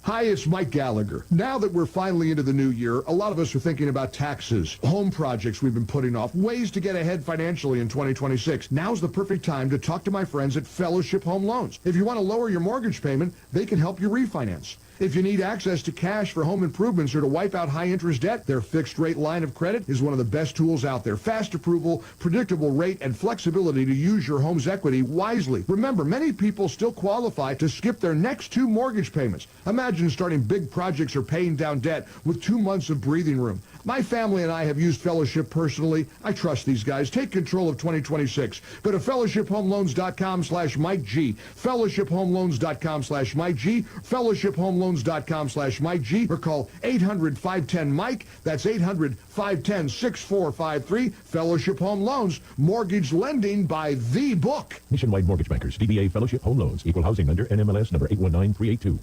Hi, it's Mike Gallagher. Now that we're finally into the new year, a lot of us are thinking about taxes, home projects we've been putting off, ways to get ahead financially in 2026. Now's the perfect time to talk to my friends at Fellowship Home Loans. If you want to lower your mortgage payment, they can help you refinance. If you need access to cash for home improvements or to wipe out high-interest debt, their fixed-rate line of credit is one of the best tools out there. Fast approval, predictable rate, and flexibility to use your home's equity wisely. Remember, many people still qualify to skip their next 2 mortgage payments. Imagine starting big projects or paying down debt with 2 months of breathing room. My family and I have used Fellowship personally. I trust these guys. Take control of 2026. Go to fellowshiphomeloans.com/Mike G. fellowshiphomeloans.com/Mike G. fellowshiphomeloans.com/Mike G. Or call 800-510-MIKE. That's 800-510-6453. Fellowship Home Loans. Mortgage lending by the book. Nationwide Mortgage Bankers. DBA Fellowship Home Loans. Equal housing lender. NMLS number 819382.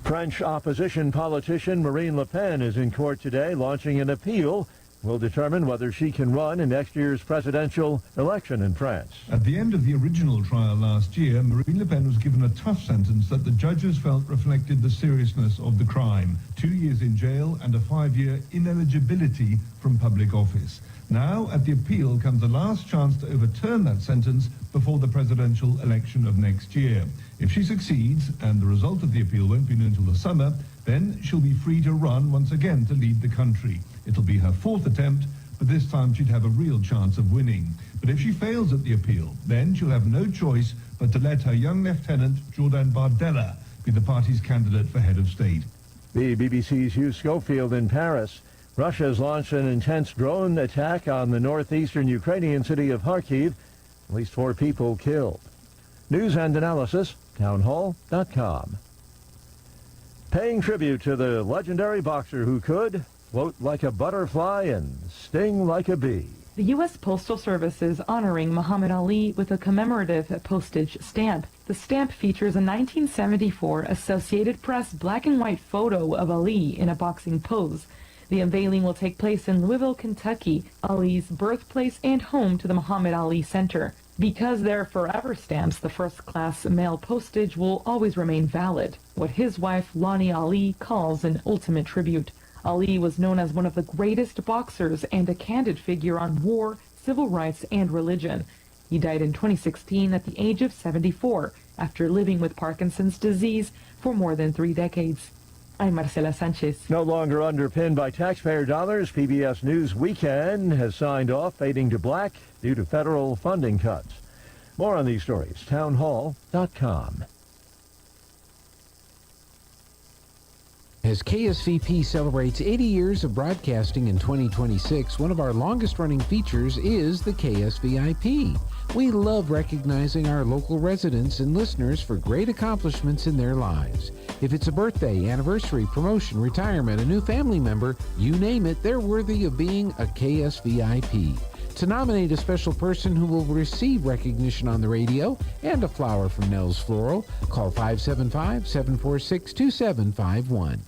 French opposition politician Marine Le Pen is in court today launching an appeal. Will determine whether she can run in next year's presidential election in France. At the end of the original trial last year, Marine Le Pen was given a tough sentence that the judges felt reflected the seriousness of the crime. 2 years in jail and a 5-year ineligibility from public office. Now, at the appeal comes the last chance to overturn that sentence before the presidential election of next year. If she succeeds, and the result of the appeal won't be known until the summer, then she'll be free to run once again to lead the country. It'll be her 4th attempt, but this time she'd have a real chance of winning. But if she fails at the appeal, then she'll have no choice but to let her young lieutenant, Jordan Bardella, be the party's candidate for head of state. The BBC's Hugh Schofield in Paris. Russia has launched an intense drone attack on the northeastern Ukrainian city of Kharkiv. At least 4 people killed. News and analysis, townhall.com. Paying tribute to the legendary boxer who could float like a butterfly and sting like a bee. The U.S. Postal Service is honoring Muhammad Ali with a commemorative postage stamp. The stamp features a 1974 Associated Press black and white photo of Ali in a boxing pose. The unveiling will take place in Louisville, Kentucky, Ali's birthplace and home to the Muhammad Ali Center. Because they're forever stamps, the first-class mail postage will always remain valid, what his wife Lonnie Ali calls an ultimate tribute. Ali was known as one of the greatest boxers and a candid figure on war, civil rights, and religion. He died in 2016 at the age of 74 after living with Parkinson's disease for more than 3 decades. I'm Marcela Sanchez. No longer underpinned by taxpayer dollars, PBS News Weekend has signed off, fading to black due to federal funding cuts. More on these stories, townhall.com. As KSVP celebrates 80 years of broadcasting in 2026, one of our longest-running features is the KSVIP. We love recognizing our local residents and listeners for great accomplishments in their lives. If it's a birthday, anniversary, promotion, retirement, a new family member, you name it, they're worthy of being a KSVIP. To nominate a special person who will receive recognition on the radio and a flower from Nell's Floral, call 575-746-2751.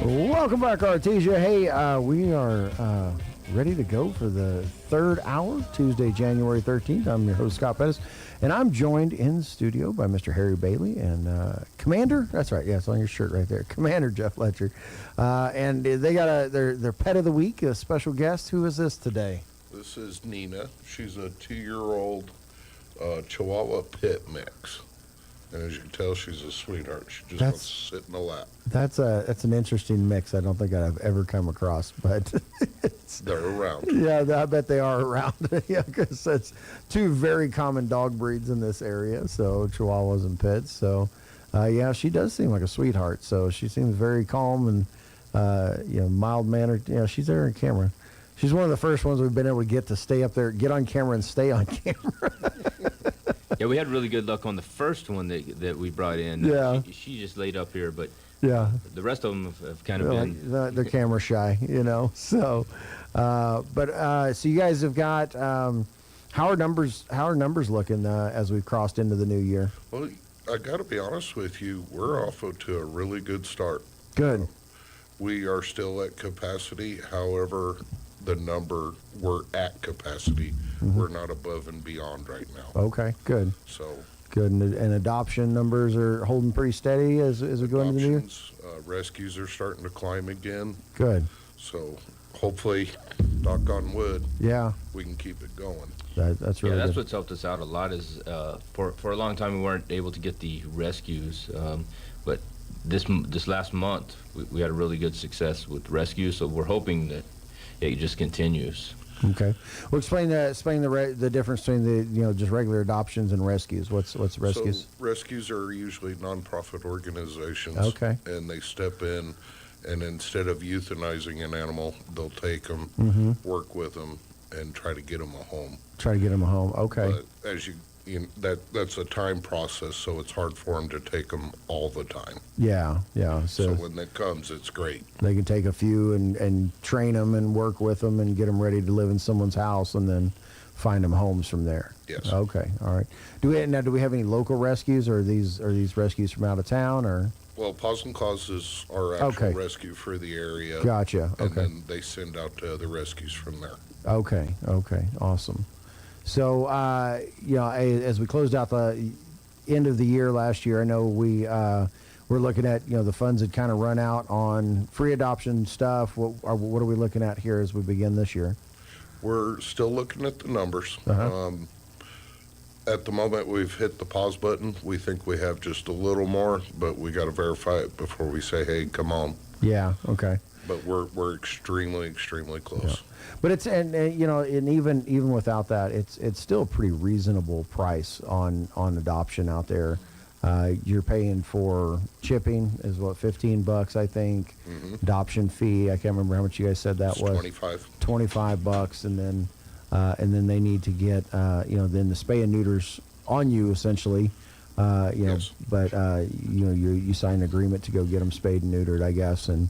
Welcome back, Artesia. Hey, we are ready to go for the 3rd hour, Tuesday, January 13th. I'm your host, Scott Pettis, and I'm joined in studio by Mr. Harry Bailey and Commander, that's right, yeah, it's on your shirt right there, Commander Jeff Letcher. And they got their pet of the week, a special guest. Who is this today? This is Nina. She's a 2-year-old Chihuahua pit mix. And as you can tell, she's a sweetheart. She just wants to sit in the lap. That's an interesting mix. I don't think I've ever come across, but they're around. Yeah, I bet they are around. Yeah, because that's 2 very common dog breeds in this area. So Chihuahuas and pits. So yeah, she does seem like a sweetheart. So she seems very calm and mild mannered. Yeah, she's there on camera. She's one of the first ones we've been able to get to stay up there, get on camera and stay on camera. Yeah, we had really good luck on the first one that we brought in. Yeah. She just laid up here, but Yeah. the rest of them have kind of They're been. like, they're camera shy, So, so you guys have got. How are numbers looking as we've crossed into the new year? Well, I got to be honest with you. We're off to a really good start. Good. We are still at capacity. However, we're at capacity. Mm-hmm. We're not above and beyond right now. Okay, good. So good, and adoption numbers are holding pretty steady as we go into the new year. Rescues are starting to climb again. Good. So hopefully, knock on wood. Yeah. We can keep it going. That's really that's good. what's helped us out a lot is for a long time we weren't able to get the rescues, but this last month we had a really good success with rescues, so we're hoping that it just continues. Okay. Well, explain the difference between the just regular adoptions and rescues. What's rescues? So rescues are usually nonprofit organizations. Okay. And they step in, and instead of euthanizing an animal, they'll take them, work with them, and try to get them a home. Try to get them a home. Okay. But as that's a time process, so it's hard for them to take them all the time. Yeah. So when that comes, it's great. They can take a few and train them and work with them and get them ready to live in someone's house and then find them homes from there. Yes. Okay. All right. Do we have any local rescues, or are these rescues from out of town, or? Well, Paws and Claws is our actual rescue for the area. Gotcha. And Okay. then they send out to other rescues from there. Okay. Awesome. So, as we closed out the end of the year last year, I know we're looking at, the funds had kind of run out on free adoption stuff. What are we looking at here as we begin this year? We're still looking at the numbers. Uh-huh. At the moment, we've hit the pause button. We think we have just a little more, but we got to verify it before we say, hey, come on. Yeah. Okay. But we're extremely, extremely close. Yeah. But it's and even without that, it's still a pretty reasonable price on adoption out there. You're paying for shipping is what, $15, I think. Mm-hmm. Adoption fee, I can't remember how much you guys said that It's was. $25, and then they need to get then the spay and neuters on you essentially. Yes. But you sign an agreement to go get them spayed and neutered, I guess, and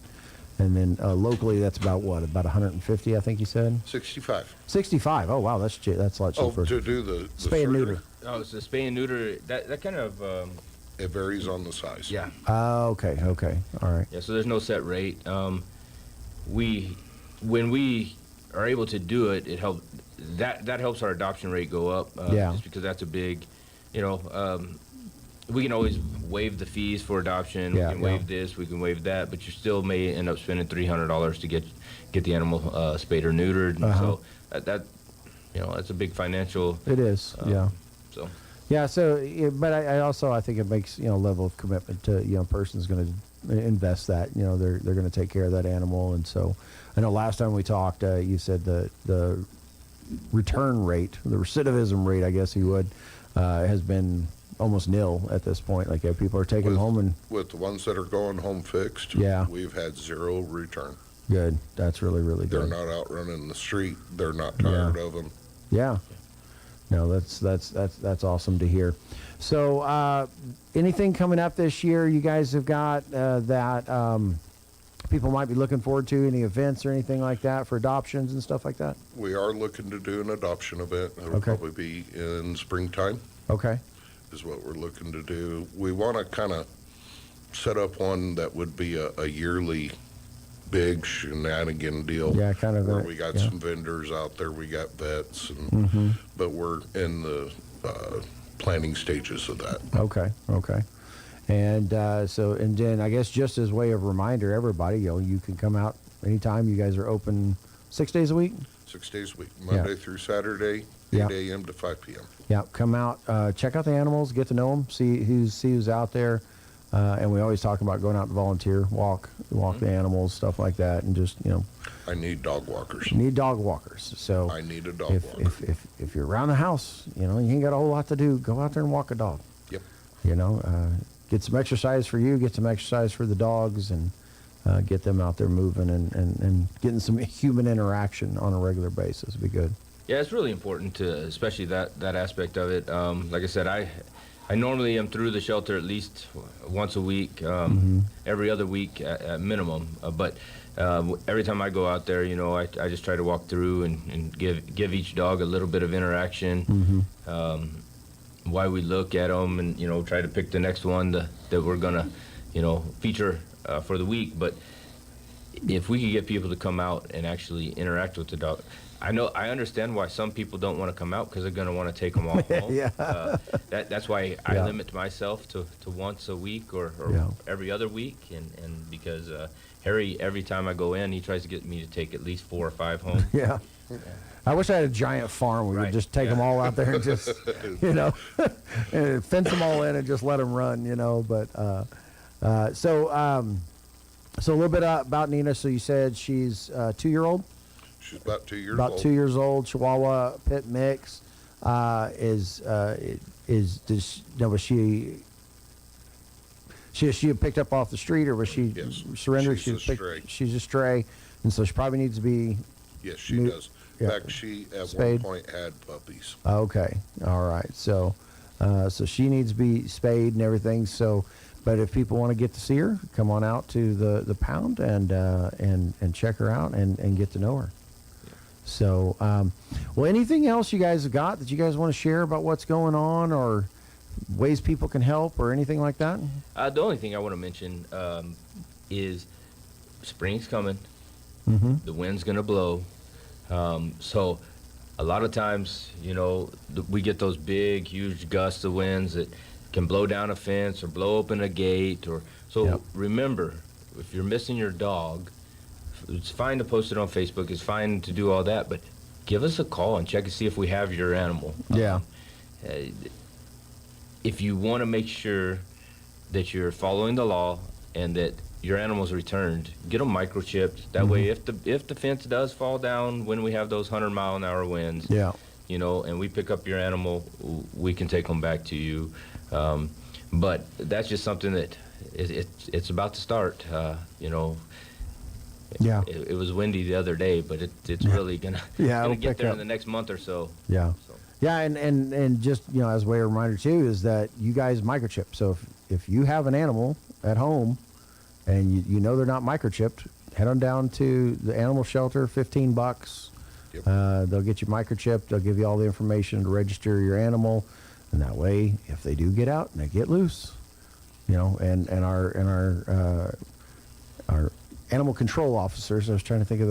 then locally that's about about 150, I think you said. 65. 65. Oh wow, that's a lot cheaper. Oh, to do the spay and neuter. Oh, so spay and neuter, that kind of it varies on the size. Yeah. Okay, all right. Yeah, so there's no set rate. When we are able to do it, it helps. That helps our adoption rate go up. Just because that's a big, we can always waive the fees for adoption. Yeah, we can waive this, we can waive that, but you still may end up spending $300 to get the animal spayed or neutered. And so that's a big financial. It is. Yeah. So. Yeah. So, but I think it makes a level of commitment to a person's going to invest that. They're going to take care of that animal, and so I know last time we talked, you said the return rate, the recidivism rate, I guess you would, has been almost nil at this point. Like people are taking them home, and with the ones that are going home fixed, we've had 0 return. Good. That's really, really good. They're not out running the street. They're not tired of them. Yeah. No, that's awesome to hear. So, anything coming up this year you guys have got that people might be looking forward to? Any events or anything like that for adoptions and stuff like that? We are looking to do an adoption event. It'll probably be in springtime. Okay. Is what we're looking to do. We want to kind of set up one that would be a yearly big shenanigan deal. Yeah, kind of. Where we got some vendors out there, we got vets, and but we're in the planning stages of that. Okay. And and then I guess just as way of reminder, everybody, you can come out anytime. You guys are open 6 days a week? 6 days a week, Monday through Saturday, 8 a.m. to 5 p.m. Yeah, come out, check out the animals, get to know them, see who's out there. And we always talk about going out and volunteer, walk the animals, stuff like that, and just, I need dog walkers. You need dog walkers. So I need a dog walker. If you're around the house, you ain't got a whole lot to do. Go out there and walk a dog. Yep. Get some exercise for you, get some exercise for the dogs, and get them out there moving and getting some human interaction on a regular basis would be good. Yeah, it's really important to, especially that aspect of it. Like I said, I normally am through the shelter at least once a week, every other week at minimum. But every time I go out there, I just try to walk through and give each dog a little bit of interaction. Why we look at them and try to pick the next one that we're gonna feature for the week. But if we could get people to come out and actually interact with the dog. I understand why some people don't want to come out because they're going to want to take them all home. Yeah. That's why I limit myself to once a week or every other week, and because Harry, every time I go in, he tries to get me to take at least 4 or 5 home. Yeah. I wish I had a giant farm. We could just take them all out there and just, and fence them all in and just let them run, But so a little bit about Nina. So you said she's 2-year-old. She's about 2 years old. About 2 years old, Chihuahua pit mix. Was she picked up off the street, or was she surrendered? She's a stray. She's a stray, and so she probably needs to be. Yes, she does. In fact, she at spayed. one point had puppies. Okay, all right. So she needs to be spayed and everything. So, but if people want to get to see her, come on out to the pound and check her out and get to know her. So, well, anything else you guys have got that you guys want to share about what's going on, or ways people can help, or anything like that? The only thing I want to mention is spring's coming. The wind's going to blow. So a lot of times, we get those big, huge gusts of winds that can blow down a fence or blow open a gate. Remember, if you're missing your dog, it's fine to post it on Facebook. It's fine to do all that, but give us a call and check and see if we have your animal. Yeah. If you want to make sure that you're following the law and that your animal's returned, get them microchipped. That way, if the fence does fall down when we have those 100-mile-an-hour winds, and we pick up your animal, we can take them back to you. But that's just something that it's about to start. It was windy the other day, but it's really gonna get there in the next month or so. Yeah. Yeah, and just as a way of reminder too is that you guys microchip. So if you have an animal at home and you know they're not microchipped, head on down to the animal shelter. $15. They'll get you microchipped. They'll give you all the information to register your animal, and that way, if they do get out and they get loose, and our animal control officers. I was trying to think of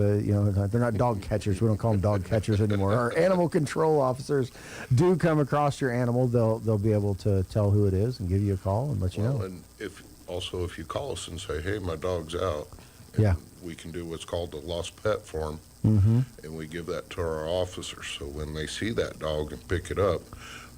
they're not dog catchers. We don't call them dog catchers anymore. Our animal control officers do come across your animal. They'll be able to tell who it is and give you a call and let you know. And if you call us and say, hey, my dog's out, we can do what's called the lost pet form, and we give that to our officers. So when they see that dog and pick it up,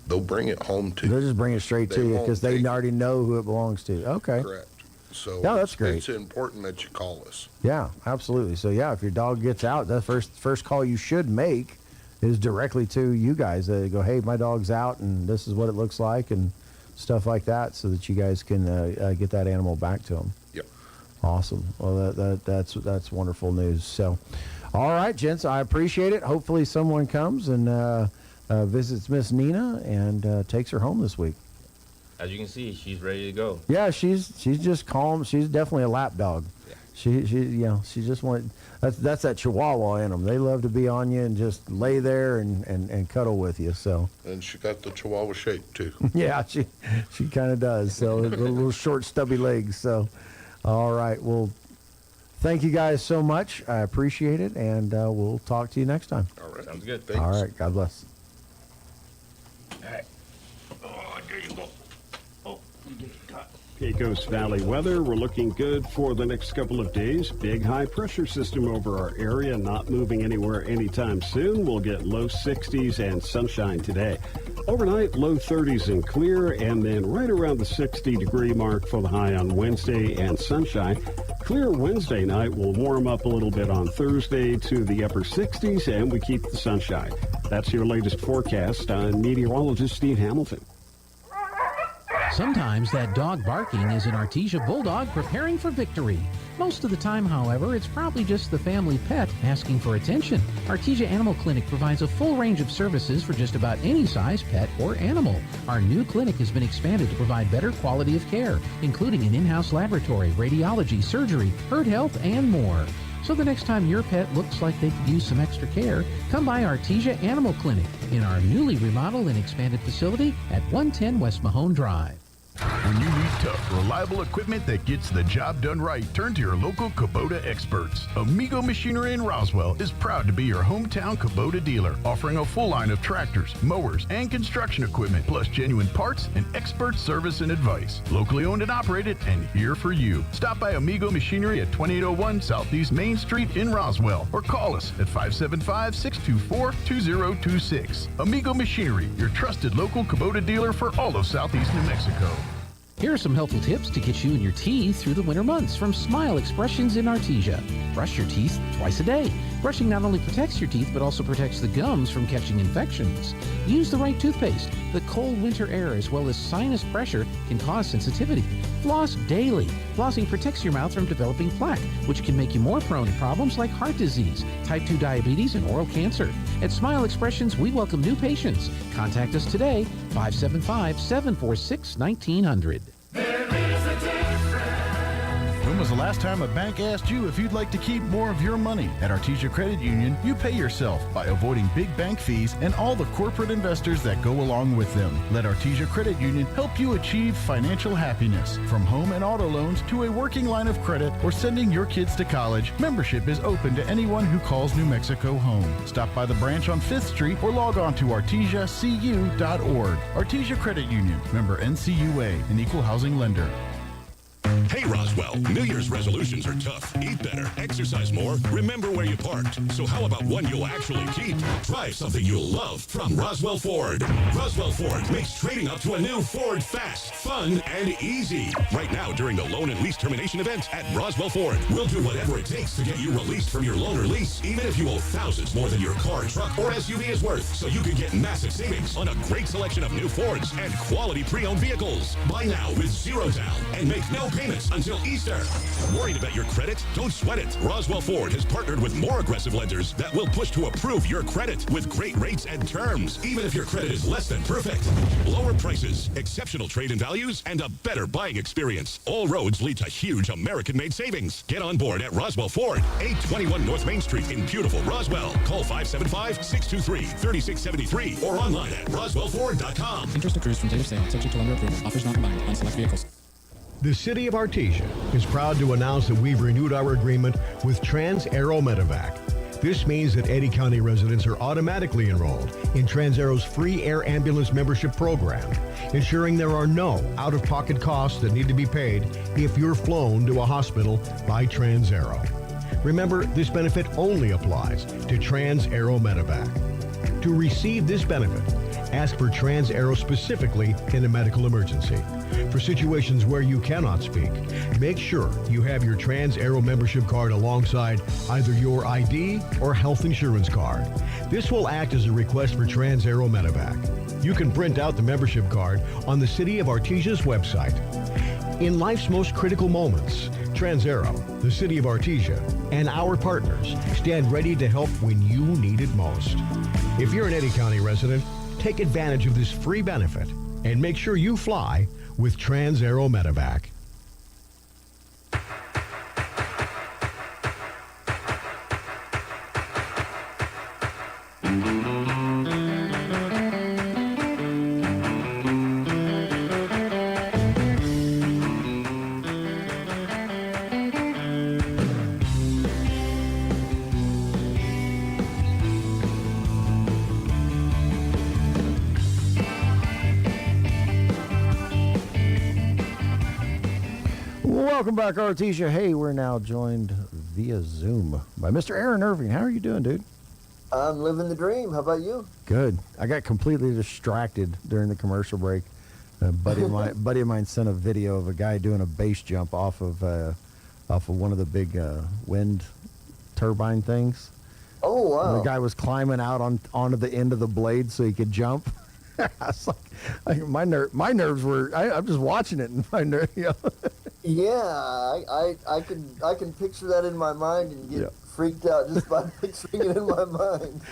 they'll bring it home to you. They'll just bring it straight to you because they already know who it belongs to. Okay. Correct. So that's great. It's important that you call us. Yeah, absolutely. So if your dog gets out, the first call you should make is directly to you guys. They go, hey, my dog's out, and this is what it looks like, and stuff like that, so that you guys can get that animal back to them. Yep. Awesome. Well, that's wonderful news. So, all right, gents, I appreciate it. Hopefully, someone comes and visits Miss Nina and takes her home this week. As you can see, she's ready to go. Yeah, she's just calm. She's definitely a lap dog. Yeah. She just that's that Chihuahua in them. They love to be on you and just lay there and cuddle with you. So. And she got the Chihuahua shape too. Yeah, she kind of does. So little short, stubby legs. So, all right. Well, thank you guys so much. I appreciate it, and we'll talk to you next time. All right. Sounds good. Thanks. All right. God bless. All right. Oh, there you go. Pecos Valley weather, we're looking good for the next couple of days. Big high pressure system over our area, not moving anywhere anytime soon. We'll get low 60s and sunshine today. Overnight, low 30s and clear, and then right around the 60-degree mark for the high on Wednesday and sunshine. Clear Wednesday night will warm up a little bit on Thursday to the upper 60s, and we keep the sunshine. That's your latest forecast. I'm meteorologist Steve Hamilton. Sometimes that dog barking is an Artesia Bulldog preparing for victory. Most of the time, however, it's probably just the family pet asking for attention. Artesia Animal Clinic provides a full range of services for just about any size pet or animal. Our new clinic has been expanded to provide better quality of care, including an in-house laboratory, radiology, surgery, herd health, and more. So the next time your pet looks like they could use some extra care, come by Artesia Animal Clinic in our newly remodeled and expanded facility at 110 West Mahone Drive. When you need tough, reliable equipment that gets the job done right, turn to your local Kubota experts. Amigo Machinery in Roswell is proud to be your hometown Kubota dealer, offering a full line of tractors, mowers, and construction equipment, plus genuine parts and expert service and advice. Locally owned and operated, and here for you. Stop by Amigo Machinery at 2801 Southeast Main Street in Roswell, or call us at 575-624-2026. Amigo Machinery, your trusted local Kubota dealer for all of Southeast New Mexico. Here are some helpful tips to get you and your teeth through the winter months from Smile Expressions in Artesia. Brush your teeth twice a day. Brushing not only protects your teeth, but also protects the gums from catching infections. Use the right toothpaste. The cold winter air as well as sinus pressure can cause sensitivity. Floss daily. Flossing protects your mouth from developing plaque, which can make you more prone to problems like heart disease, type 2 diabetes, and oral cancer. At Smile Expressions, we welcome new patients. Contact us today, 575-746-1900. When was the last time a bank asked you if you'd like to keep more of your money? At Artesia Credit Union, you pay yourself by avoiding big bank fees and all the corporate investors that go along with them. Let Artesia Credit Union help you achieve financial happiness. From home and auto loans to a working line of credit or sending your kids to college, membership is open to anyone who calls New Mexico home. Stop by the branch on 5th Street or log on to artesiacu.org. Artesia Credit Union, member NCUA, an equal housing lender. Hey Roswell, New Year's resolutions are tough. Eat better, exercise more, remember where you parked. So how about one you'll actually keep? Drive something you'll love from Roswell Ford. Roswell Ford makes trading up to a new Ford fast, fun, and easy. Right now during the loan and lease termination event at Roswell Ford, we'll do whatever it takes to get you released from your loan or lease, even if you owe thousands more than your car, truck, or SUV is worth, so you can get massive savings on a great selection of new Fords and quality pre-owned vehicles. Buy now with zero down and make no payments until Easter. Worried about your credit? Don't sweat it. Roswell Ford has partnered with more aggressive lenders that will push to approve your credit with great rates and terms, even if your credit is less than perfect. Lower prices, exceptional trade-in values, and a better buying experience. All roads lead to huge American-made savings. Get on board at Roswell Ford, 821 North Main Street in beautiful Roswell. Call 575-623-3673 or online at roswellford.com. Interest accrues from date of sale, subject to lender approval. Offers not combined on select vehicles. The City of Artesia is proud to announce that we've renewed our agreement with Trans-Aero Medevac. This means that Eddy County residents are automatically enrolled in Trans-Aero's free air ambulance membership program, ensuring there are no out-of-pocket costs that need to be paid if you're flown to a hospital by Trans-Aero. Remember, this benefit only applies to Trans-Aero Medevac. To receive this benefit, ask for Trans-Aero specifically in a medical emergency. For situations where you cannot speak, make sure you have your Trans-Aero membership card alongside either your ID or health insurance card. This will act as a request for Trans-Aero Medevac. You can print out the membership card on the City of Artesia's website. In life's most critical moments, Trans-Aero, the City of Artesia, and our partners stand ready to help when you need it most. If you're an Eddy County resident, take advantage of this free benefit and make sure you fly with Trans-Aero Medevac. Welcome back, Artesia. Hey, we're now joined via Zoom by Mr. Aaron Irving. How are you doing, dude? I'm living the dream. How about you? Good. I got completely distracted during the commercial break. A buddy of mine sent a video of a guy doing a base jump off of one of the big wind turbine things. Oh, wow. And the guy was climbing out onto the end of the blade so he could jump. It's like my nerves were. I'm just watching it, and my nerve. Yeah, I can picture that in my mind and get freaked out just by picturing it in my mind.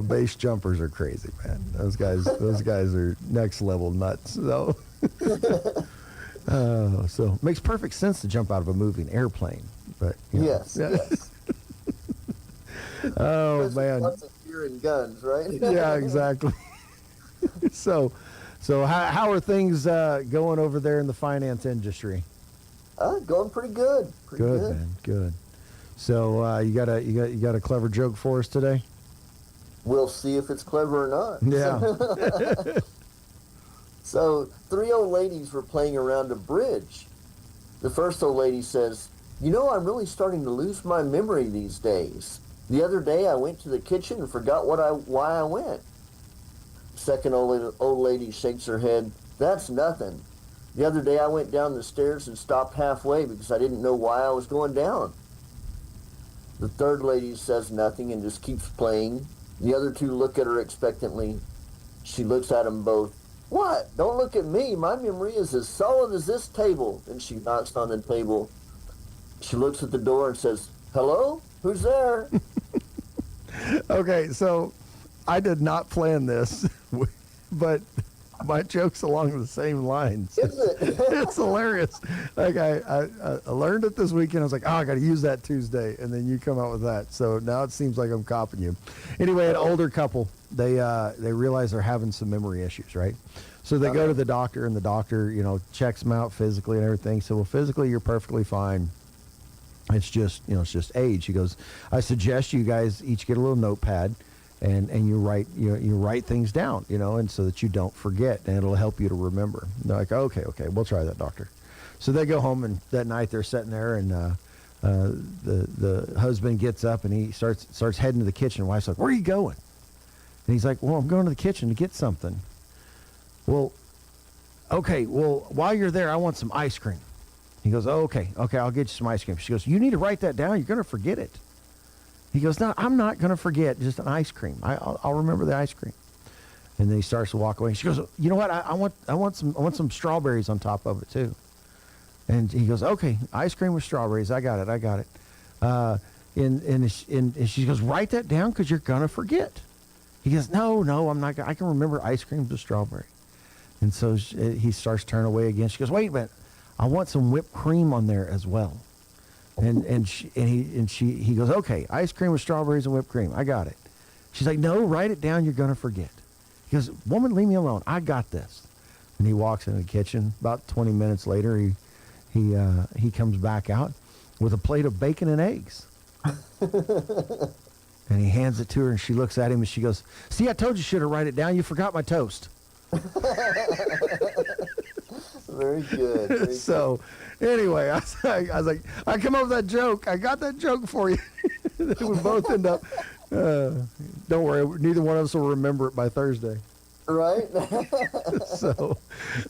Base jumpers are crazy, man. Those guys are next level nuts. So, so makes perfect sense to jump out of a moving airplane. But yes. Oh man. Lots of fear and guns, right? Yeah, exactly. So how are things going over there in the finance industry? Going pretty good. Good, man. Good. So you got a clever joke for us today? We'll see if it's clever or not. Yeah. So 3 old ladies were playing around a bridge. The first old lady says, I'm really starting to lose my memory these days. The other day I went to the kitchen and forgot why I went. Second old lady shakes her head. That's nothing. The other day I went down the stairs and stopped halfway because I didn't know why I was going down. The third lady says nothing and just keeps playing. The other two look at her expectantly. She looks at them both. What? Don't look at me. My memory is as solid as this table. Then she knocks on the table. She looks at the door and says, hello? Who's there? Okay, so I did not plan this, but my joke's along the same lines. Is it? It's hilarious. Like I learned it this weekend. I was like, I got to use that Tuesday, and then you come out with that. So now it seems like I'm copying you. Anyway, an older couple, they realize they're having some memory issues, right? So they go to the doctor, and the doctor, checks them out physically and everything. So, well, physically you're perfectly fine. It's just, it's just age. He goes, I suggest you guys each get a little notepad. And you write you write things down, and so that you don't forget, and it'll help you to remember. And they're like, okay, we'll try that, doctor. So they go home, and that night they're sitting there, and the husband gets up and he starts heading to the kitchen. The wife's like, where are you going? And he's like, well, I'm going to the kitchen to get something. Well, okay, while you're there, I want some ice cream. He goes, oh, okay, I'll get you some ice cream. She goes, you need to write that down. You're going to forget it. He goes, no, I'm not going to forget just an ice cream. I'll remember the ice cream. And then he starts to walk away. She goes, you know what? I want some strawberries on top of it too. And he goes, okay, ice cream with strawberries. I got it. And she goes, write that down because you're going to forget. He goes, no, I'm not. I can remember ice cream with strawberry. And so he starts turning away again. She goes, wait a minute. I want some whipped cream on there as well. And he goes, okay, ice cream with strawberries and whipped cream. I got it. She's like, no, write it down. You're going to forget. He goes, woman, leave me alone. I got this. And he walks into the kitchen. About 20 minutes later, he comes back out with a plate of bacon and eggs. And he hands it to her, and she looks at him, and she goes, see, I told you should have write it down. You forgot my toast. Very good. So, anyway, I was like, I come up with that joke. I got that joke for you. We both end up. Don't worry, neither one of us will remember it by Thursday. Right. So,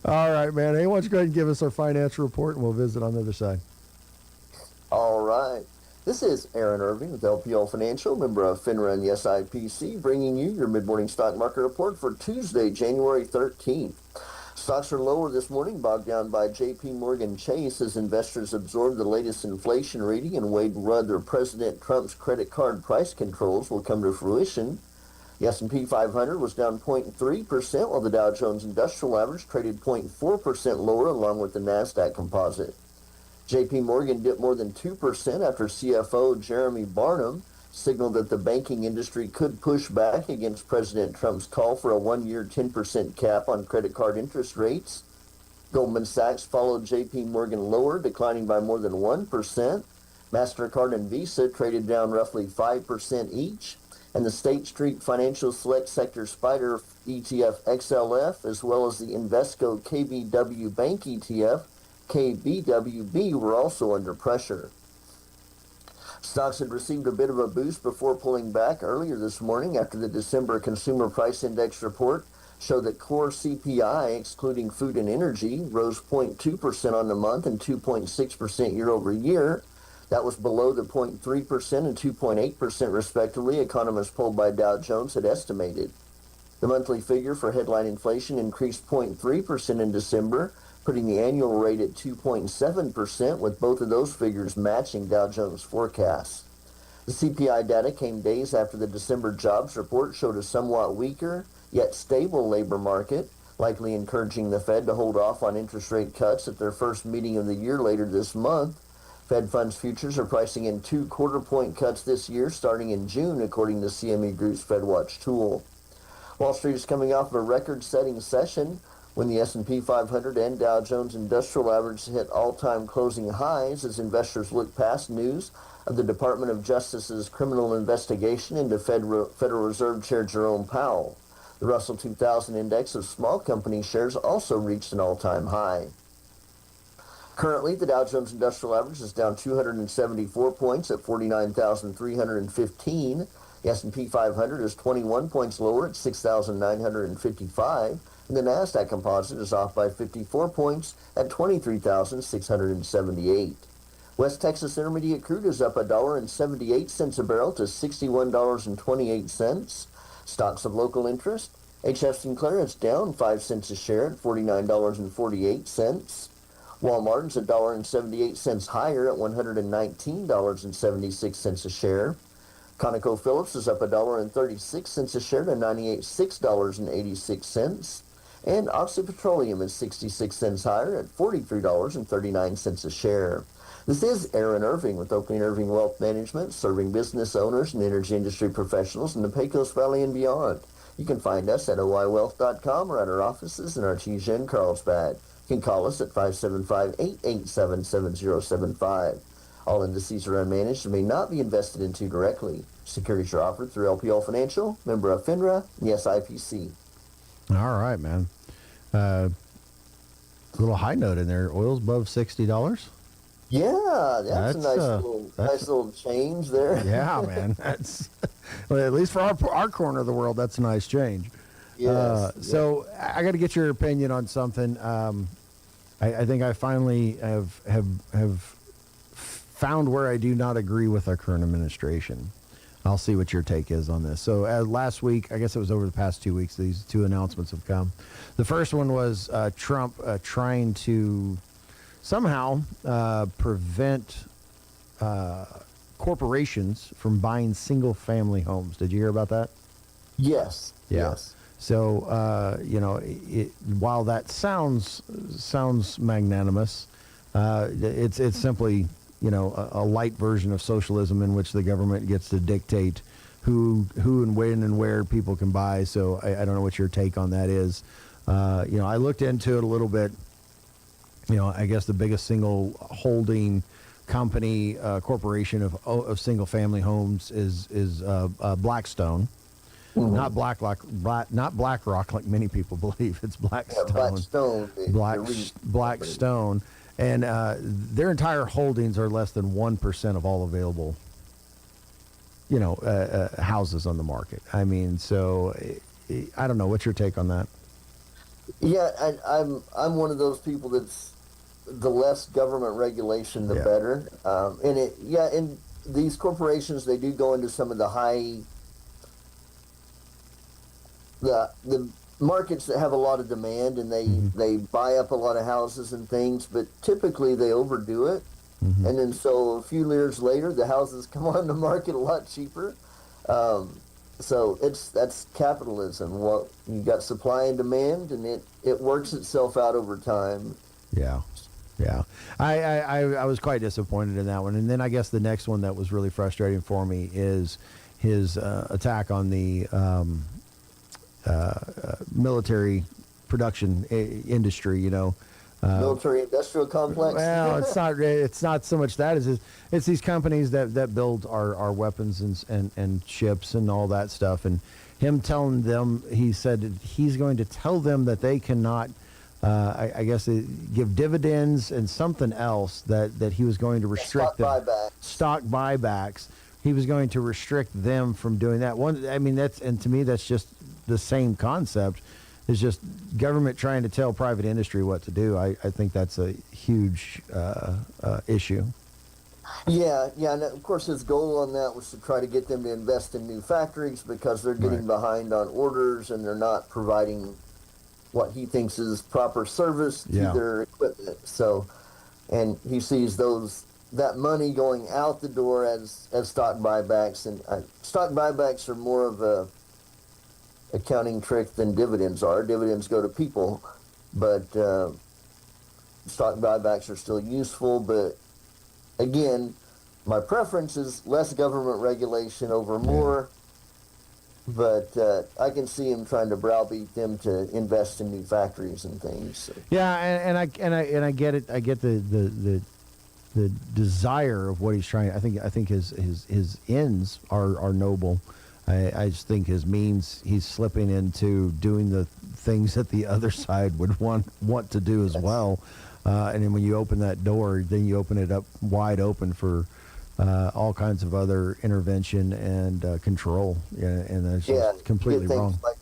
all right, man. Hey, why don't you go ahead and give us our financial report, and we'll visit on the other side. All right. This is Aaron Irving with LPL Financial, member of FINRA and the SIPC, bringing you your mid-morning stock market report for Tuesday, January 13th. Stocks are lower this morning, bogged down by J.P. Morgan Chase as investors absorb the latest inflation reading and wait whether President Trump's credit card price controls will come to fruition. The S&P 500 was down 0.3%, while the Dow Jones Industrial Average traded 0.4% lower, along with the NASDAQ Composite. J.P. Morgan dipped more than 2% after CFO Jeremy Barnum signaled that the banking industry could push back against President Trump's call for a one-year 10% cap on credit card interest rates. Goldman Sachs followed J.P. Morgan lower, declining by more than 1%. MasterCard and Visa traded down roughly 5% each. And the State Street Financial Select Sector Spider ETF XLF, as well as the Invesco KBW Bank ETF, KBWB, were also under pressure. Stocks had received a bit of a boost before pulling back earlier this morning after the December Consumer Price Index report showed that core CPI, excluding food and energy, rose 0.2% on the month and 2.6% year over year. That was below the 0.3% and 2.8% respectively economists polled by Dow Jones had estimated. The monthly figure for headline inflation increased 0.3% in December, putting the annual rate at 2.7%, with both of those figures matching Dow Jones forecasts. The CPI data came days after the December jobs report showed a somewhat weaker, yet stable labor market, likely encouraging the Fed to hold off on interest rate cuts at their first meeting of the year later this month. Fed funds futures are pricing in 2 quarter-point cuts this year, starting in June, according to CME Group's FedWatch tool. Wall Street is coming off of a record-setting session when the S&P 500 and Dow Jones Industrial Average hit all-time closing highs as investors look past news of the Department of Justice's criminal investigation into Federal Reserve Chair Jerome Powell. The Russell 2000 index of small company shares also reached an all-time high. Currently, the Dow Jones Industrial Average is down 274 points at 49,315. The S&P 500 is 21 points lower at 6,955. And the NASDAQ Composite is off by 54 points at 23,678. West Texas Intermediate Crude is up $1.78 a barrel to $61.28. Stocks of local interest. HF Sinclair is down 5 cents a share at $49.48. Walmart is $1.78 higher at $119.76 a share. ConocoPhillips is up $1.36 a share to $96.86. And Oxy Petroleum is 66 cents higher at $43.39 a share. This is Aaron Irving with Oakland Irving Wealth Management, serving business owners and energy industry professionals in the Pecos Valley and beyond. You can find us at oywealth.com or at our offices in Artesia and Carlsbad. You can call us at 575-887-7075. All indices are unmanaged and may not be invested into directly. Securities are offered through LPL Financial, member of FINRA, and the SIPC. All right, man. A little high note in there. Oil's above $60. Yeah, that's a nice little change there. Yeah, man. That's well, at least for our corner of the world, that's a nice change. Yes. So I got to get your opinion on something. I think I finally have found where I do not agree with our current administration. I'll see what your take is on this. So last week, I guess it was over the past 2 weeks, these two announcements have come. The first one was Trump trying to somehow prevent corporations from buying single-family homes. Did you hear about that? Yes. Yeah. Yes. So, while that sounds magnanimous, it's simply, a light version of socialism in which the government gets to dictate who and when and where people can buy. So I don't know what your take on that is. I looked into it a little bit. I guess the biggest single holding company, corporation of single family homes is Blackstone. Mm-hmm. Not BlackRock like many people believe. It's Blackstone. Blackstone. And their entire holdings are less than 1% of all available, houses on the market. I mean, so I don't know. What's your take on that? Yeah, I'm one of those people that's the less government regulation, the better. And these corporations, they do go into some of the the markets that have a lot of demand, and they buy up a lot of houses and things, but typically they overdo it. Mm-hmm. And then so a few years later, the houses come on the market a lot cheaper. So that's capitalism. Well, you got supply and demand, and it works itself out over time. Yeah. I was quite disappointed in that one. And then I guess the next one that was really frustrating for me is his attack on the military production industry, military industrial complex. Well, it's not so much that it's these companies that build our weapons and ships and all that stuff, and him telling them, he said he's going to tell them that they cannot I guess give dividends and something else that he was going to restrict stock buybacks. He was going to restrict them from doing that. To me that's just the same concept. It's just government trying to tell private industry what to do. I think that's a huge issue. Yeah, and of course his goal on that was to try to get them to invest in new factories because they're getting behind on orders and they're not providing what he thinks is proper service to their equipment. So, and he sees that money going out the door as stock buybacks, and stock buybacks are more of a accounting trick than dividends are. Dividends go to people, but stock buybacks are still useful. But again, my preference is less government regulation over more. But I can see him trying to browbeat them to invest in new factories and things. So. Yeah, and I get it. I get the desire of what he's trying. I think his ends are noble. I just think his means, he's slipping into doing the things that the other side would want to do as well. And then when you open that door, then you open it up wide open for all kinds of other intervention and control. Yeah, and that's just completely wrong. Like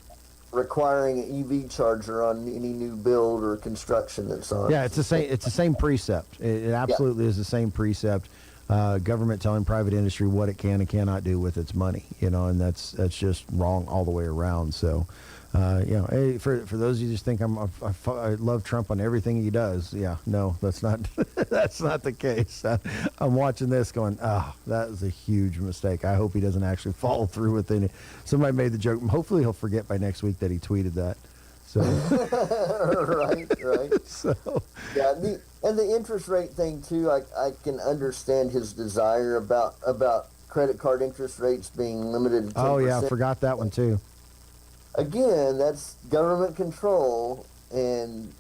requiring an EV charger on any new build or construction that's on. Yeah, it's the same. It's the same precept. It absolutely is the same precept. Government telling private industry what it can and cannot do with its money, and that's just wrong all the way around. So, hey, for those of you who just think I love Trump on everything he does, no, that's not that's not the case. I'm watching this going, that is a huge mistake. I hope he doesn't actually follow through with it. Somebody made the joke. Hopefully, he'll forget by next week that he tweeted that. So, right. So, and the interest rate thing too. I can understand his desire about credit card interest rates being limited to 10%. Oh yeah, I forgot that one too. Again, that's government control, and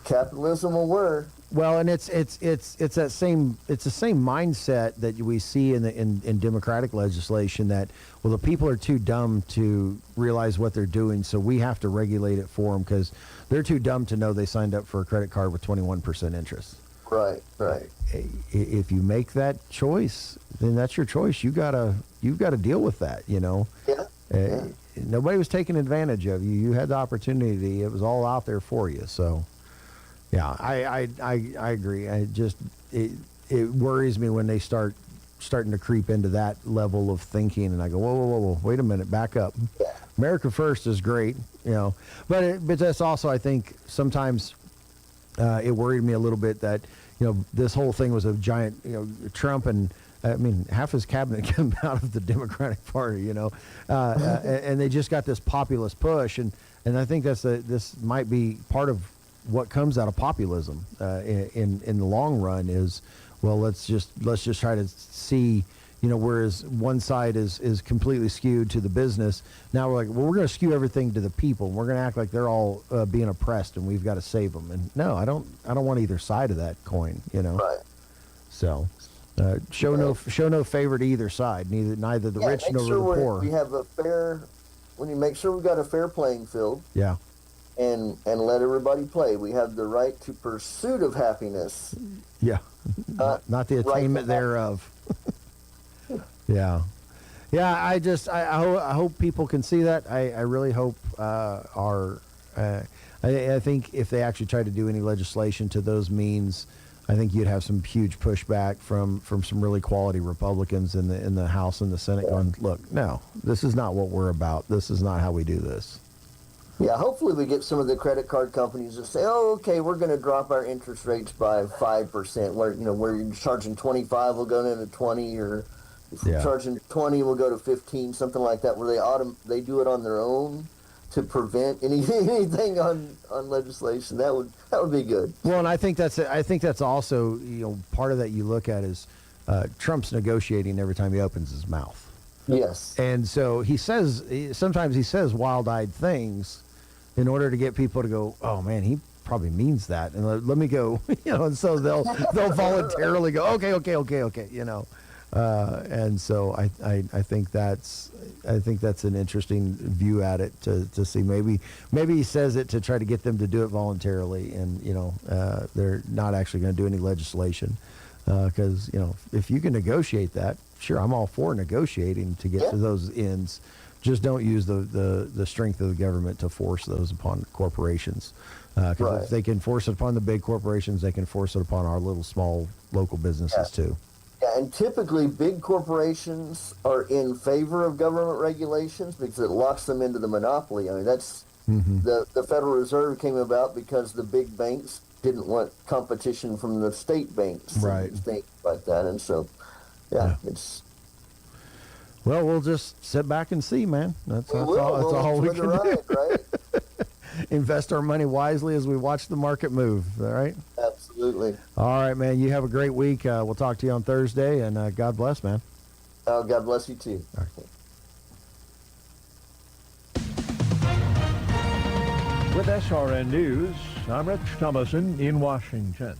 capitalism will work. Well, and it's the same mindset that we see in Democratic legislation that, well, the people are too dumb to realize what they're doing, so we have to regulate it for them because they're too dumb to know they signed up for a credit card with 21% interest. Right. If you make that choice, then that's your choice. You've got to deal with that. Yeah. Nobody was taking advantage of you. You had the opportunity. It was all out there for you. So. Yeah, I agree. It worries me when they starting to creep into that level of thinking, and I go, whoa, wait a minute, back up. Yeah. America first is great, but that's also, I think sometimes it worried me a little bit that this whole thing was a giant Trump and. I mean, half his cabinet came out of the Democratic Party, and they just got this populist push, and I think this might be part of what comes out of populism in the long run is, well, let's just try to see, whereas one side is completely skewed to the business. Now we're like, well, we're going to skew everything to the people. We're going to act like they're all being oppressed, and we've got to save them. And no, I don't want either side of that coin. Right. So. Show no favor to either side, neither the rich nor the poor. We have when you make sure we've got a fair playing field. Yeah. And let everybody play. We have the right to pursuit of happiness. Yeah. Not the attainment thereof. Yeah. I hope people can see that. I really hope I think if they actually try to do any legislation to those means, I think you'd have some huge pushback from some really quality Republicans in the House and the Senate going, look, no, this is not what we're about. This is not how we do this. Yeah, hopefully we get some of the credit card companies to say, oh, okay, we're going to drop our interest rates by 5%. Where you're charging 25, we'll go into 20, or if you're charging 20, we'll go to 15, something like that, where they do it on their own to prevent anything on legislation. That would be good. Well, and I think that's also part of that you look at is Trump's negotiating every time he opens his mouth. Yes. And so sometimes he says wild-eyed things in order to get people to go, oh man, he probably means that, and let me go, and so they'll voluntarily go, okay, and so I think that's an interesting view at it to see. Maybe he says it to try to get them to do it voluntarily, and they're not actually going to do any legislation, because if you can negotiate that, sure, I'm all for negotiating to get to those ends. Just don't use the strength of the government to force those upon corporations. Because if they can force it upon the big corporations, they can force it upon our little, small, local businesses, too. Yeah, and typically big corporations are in favor of government regulations because it locks them into the monopoly. I mean, that's the Federal Reserve came about because the big banks didn't want competition from the state banks, and things like that. And so, it's. Well, we'll just sit back and see, man. That's all we can do. Right? Invest our money wisely as we watch the market move. All right. Absolutely. All right, man. You have a great week. We'll talk to you on Thursday, and God bless, man. Oh, God bless you too. All right. With SRN News, I'm Rich Thomason in Washington.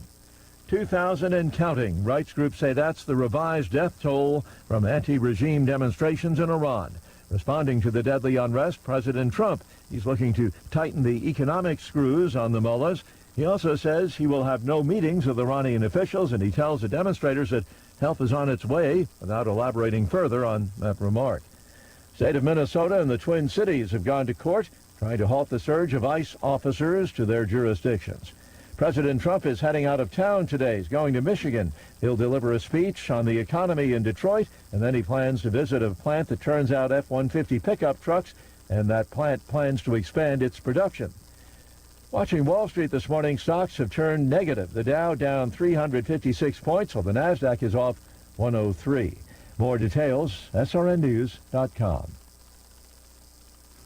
2,000 and counting. Rights groups say that's the revised death toll from anti-regime demonstrations in Iran. Responding to the deadly unrest, President Trump, he's looking to tighten the economic screws on the mullahs. He also says he will have no meetings with Iranian officials, and he tells the demonstrators that help is on its way without elaborating further on that remark. State of Minnesota and the Twin Cities have gone to court trying to halt the surge of ICE officers to their jurisdictions. President Trump is heading out of town today. He's going to Michigan. He'll deliver a speech on the economy in Detroit, and then he plans to visit a plant that turns out F-150 pickup trucks, and that plant plans to expand its production. Watching Wall Street this morning, stocks have turned negative. The Dow down 356 points, while the Nasdaq is off 103. More details, srnnews.com.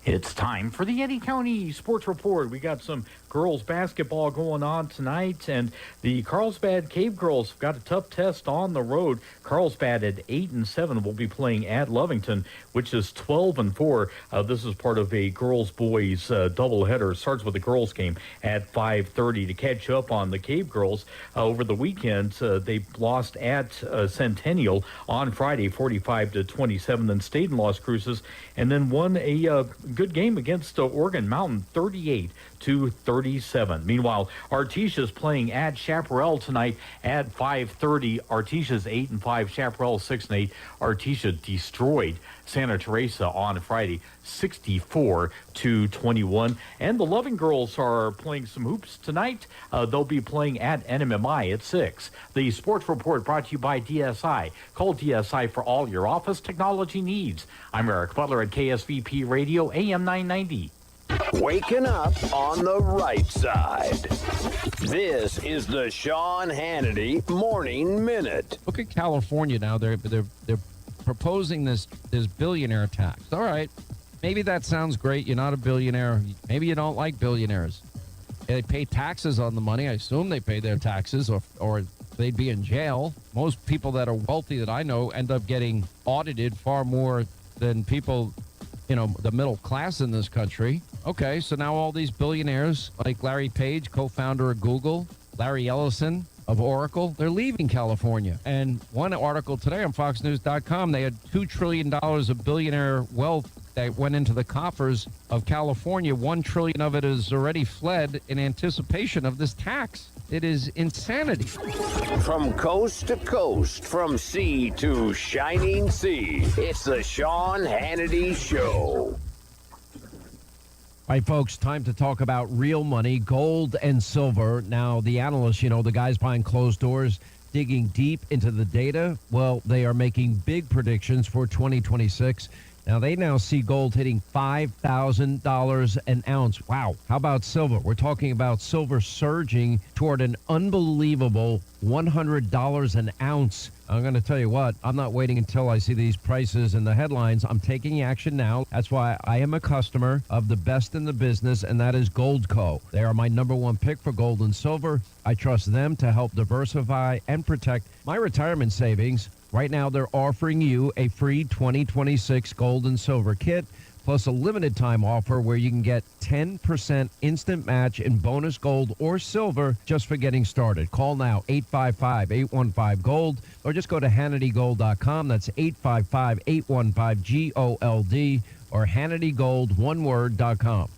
It's time for the Eddy County Sports Report. We got some girls basketball going on tonight, and the Carlsbad Cave Girls have got a tough test on the road. Carlsbad at 8-7 will be playing at Lovington, which is 12-4. This is part of a girls-boys doubleheader. It starts with the girls game at 5:30 to catch up on the Cave Girls. Over the weekend, they lost at Centennial on Friday, 45-27. Then stayed in Las Cruces, and then won a good game against Oregon Mountain, 38-37. Meanwhile, Artesia's playing at Chaparral tonight at 5:30. Artesia's 8-5, Chaparral 6-8. Artesia destroyed Santa Teresa on Friday, 64-21. And the Loving Girls are playing some hoops tonight. They'll be playing at NMMI at 6. The Sports Report brought to you by DSI. Call DSI for all your office technology needs. I'm Eric Butler at KSVP Radio, AM 990. Waking up on the right side. This is the Sean Hannity Morning Minute. Look at California now. They're proposing this billionaire tax. All right, maybe that sounds great. You're not a billionaire. Maybe you don't like billionaires. They pay taxes on the money. I assume they pay their taxes, or they'd be in jail. Most people that are wealthy that I know end up getting audited far more than people, the middle class in this country. Okay, so now all these billionaires, like Larry Page, co-founder of Google, Larry Ellison of Oracle, they're leaving California. And one article today on FoxNews.com, they had $2 trillion of billionaire wealth that went into the coffers of California. $1 trillion of it has already fled in anticipation of this tax. It is insanity. From coast to coast, from sea to shining sea, it's the Sean Hannity Show. All right, folks, time to talk about real money, gold and silver. Now, the analysts, the guys behind closed doors, digging deep into the data, well, they are making big predictions for 2026. Now, they now see gold hitting $5,000 an ounce. Wow. How about silver? We're talking about silver surging toward an unbelievable $100 an ounce. I'm going to tell you what, I'm not waiting until I see these prices in the headlines. I'm taking action now. That's why I am a customer of the best in the business, and that is Goldco. They are my number one pick for gold and silver. I trust them to help diversify and protect my retirement savings. Right now, they're offering you a free 2026 gold and silver kit, plus a limited time offer where you can get 10% instant match in bonus gold or silver just for getting started. Call now, 855-815-GOLD, or just go to HannityGold.com. That's 855-815-GOLD, or HannityGold.com.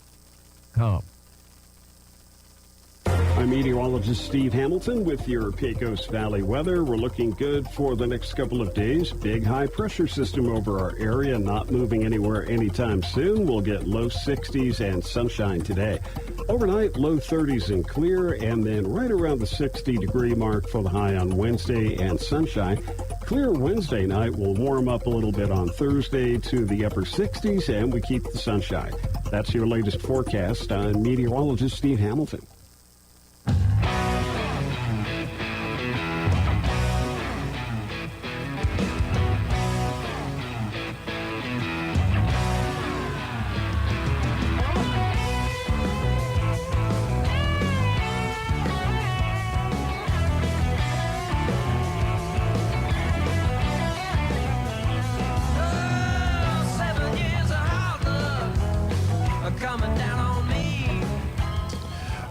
I'm meteorologist Steve Hamilton with your Pecos Valley weather. We're looking good for the next couple of days. Big high pressure system over our area, not moving anywhere anytime soon. We'll get low 60s and sunshine today. Overnight, low 30s and clear, and then right around the 60-degree mark for the high on Wednesday and sunshine. Clear Wednesday night will warm up a little bit on Thursday to the upper 60s, and we keep the sunshine. That's your latest forecast. I'm meteorologist Steve Hamilton.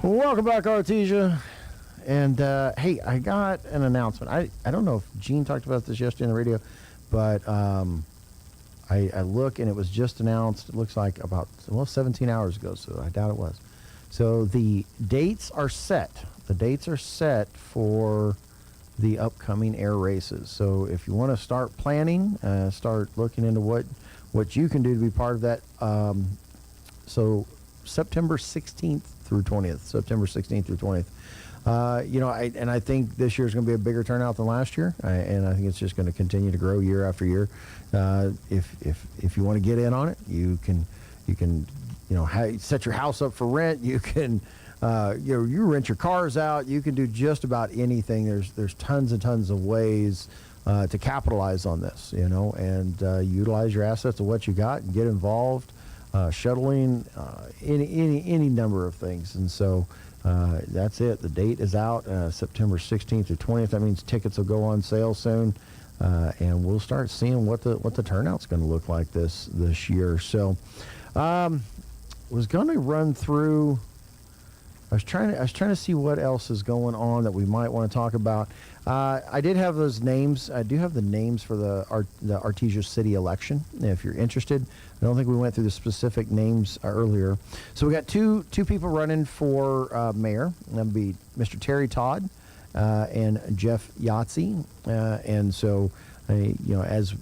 Welcome back, Artesia. And hey, I got an announcement. I don't know if Gene talked about this yesterday on the radio, but I look and it was just announced. It looks like about 17 hours ago, so I doubt it was. So the dates are set. The dates are set for the upcoming air races. So if you want to start planning, start looking into what you can do to be part of that. So September 16th through 20th. September 16th through 20th. You know, I think this year is going to be a bigger turnout than last year, and I think it's just going to continue to grow year after year. If you want to get in on it, you can set your house up for rent. You can you rent your cars out. You can do just about anything. There's tons and tons of ways to capitalize on this, and utilize your assets of what you got and get involved. Shuttling, any number of things. And so that's it. The date is out, September 16th through 20th. That means tickets will go on sale soon, and we'll start seeing what the turnout's going to look like this year. So was going to run through. I was trying to see what else is going on that we might want to talk about. I did have those names. I do have the names for the Artesia City election. If you're interested, I don't think we went through the specific names earlier. So we got two people running for mayor. That would be Mr. Terry Todd and Jeff Yahtzee. And so, as you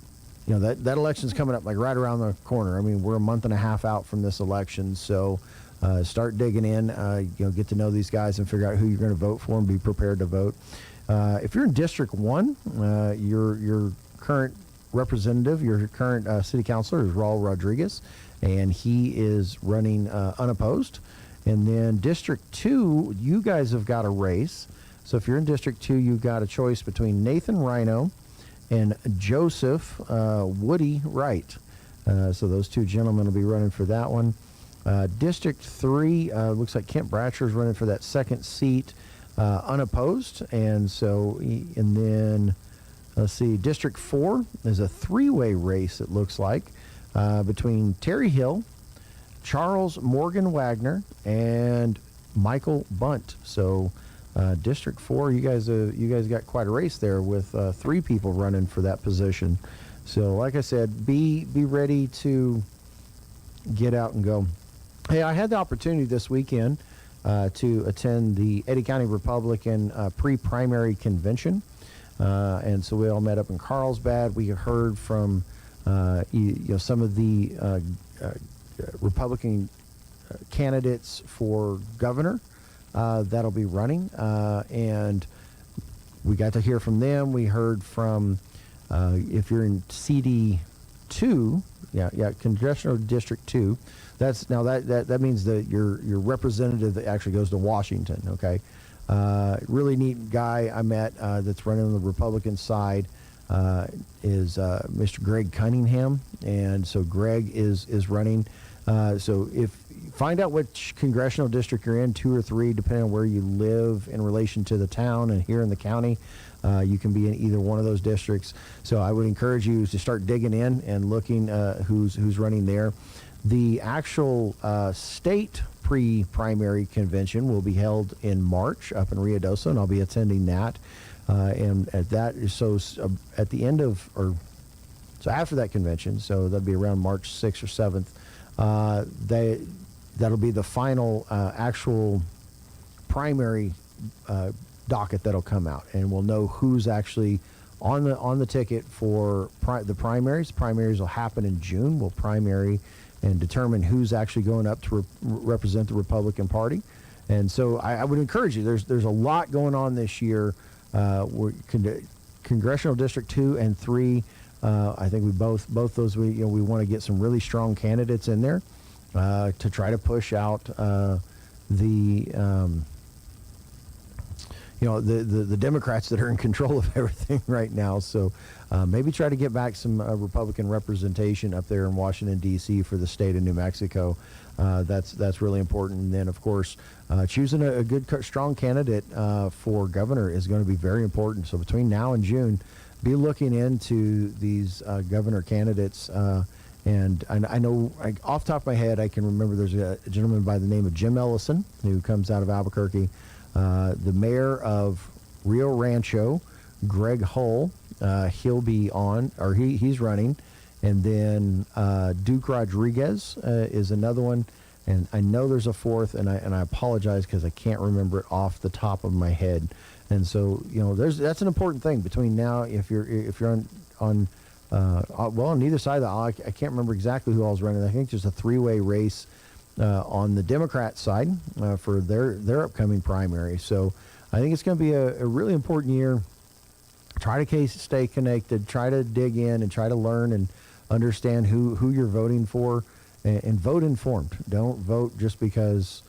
know, that election's coming up like right around the corner. I mean, we're a month and a half out from this election, so. Start digging in, get to know these guys and figure out who you're going to vote for and be prepared to vote. If you're in District 1, your current representative, your current city councilor is Raul Rodriguez, and he is running unopposed. And then District 2, you guys have got a race. So if you're in District 2, you've got a choice between Nathan Rhino and Joseph Woody Wright. So those two gentlemen will be running for that one. District 3, looks like Kent Bratcher is running for that second seat unopposed. And then, let's see, District 4 is a three-way race, it looks like, between Terry Hill, Charles Morgan Wagner, and Michael Bunt. So District 4, you guys got quite a race there with three people running for that position. So like I said, be ready to get out and go. Hey, I had the opportunity this weekend to attend the Eddy County Republican pre-primary convention, and so we all met up in Carlsbad. We heard from some of the Republican candidates for governor that'll be running, and we got to hear from them. We heard from if you're in CD2, Congressional District 2. That means that your representative that actually goes to Washington. Okay, really neat guy I met that's running on the Republican side is Mr. Greg Cunningham, and so Greg is running. So if find out which congressional district you're in, 2 or 3, depending on where you live in relation to the town and here in the county. You can be in either one of those districts. So I would encourage you to start digging in and looking who's running there. The actual state pre-primary convention will be held in March up in Ruidoso, and I'll be attending that. And at that, at the end of, so after that convention, so that'll be around March 6th or 7th, that'll be the final actual primary docket that'll come out, and we'll know who's actually on the ticket for the primaries. Primaries will happen in June. We'll primary and determine who's actually going up to represent the Republican Party. And so I would encourage you. There's a lot going on this year. Congressional District 2 and 3. I think we both those we want to get some really strong candidates in there to try to push out the Democrats that are in control of everything right now. So maybe try to get back some Republican representation up there in Washington, D.C. for the state of New Mexico. That's really important. And then, of course, choosing a good, strong candidate for governor is going to be very important. So between now and June, be looking into these governor candidates. And I know, off the top of my head, I can remember there's a gentleman by the name of Jim Ellison who comes out of Albuquerque. The mayor of Rio Rancho, Greg Hull, he'll be on, or he's running. And then Duke Rodriguez is another one. And I know there's a fourth, and I apologize because I can't remember it off the top of my head. And so, that's an important thing between now. If you're on either side of the aisle, I can't remember exactly who all's running. I think there's a three-way race on the Democrat side for their upcoming primary. So I think it's going to be a really important year. Try to stay connected, try to dig in and try to learn and understand who you're voting for, and vote informed. Don't vote just because,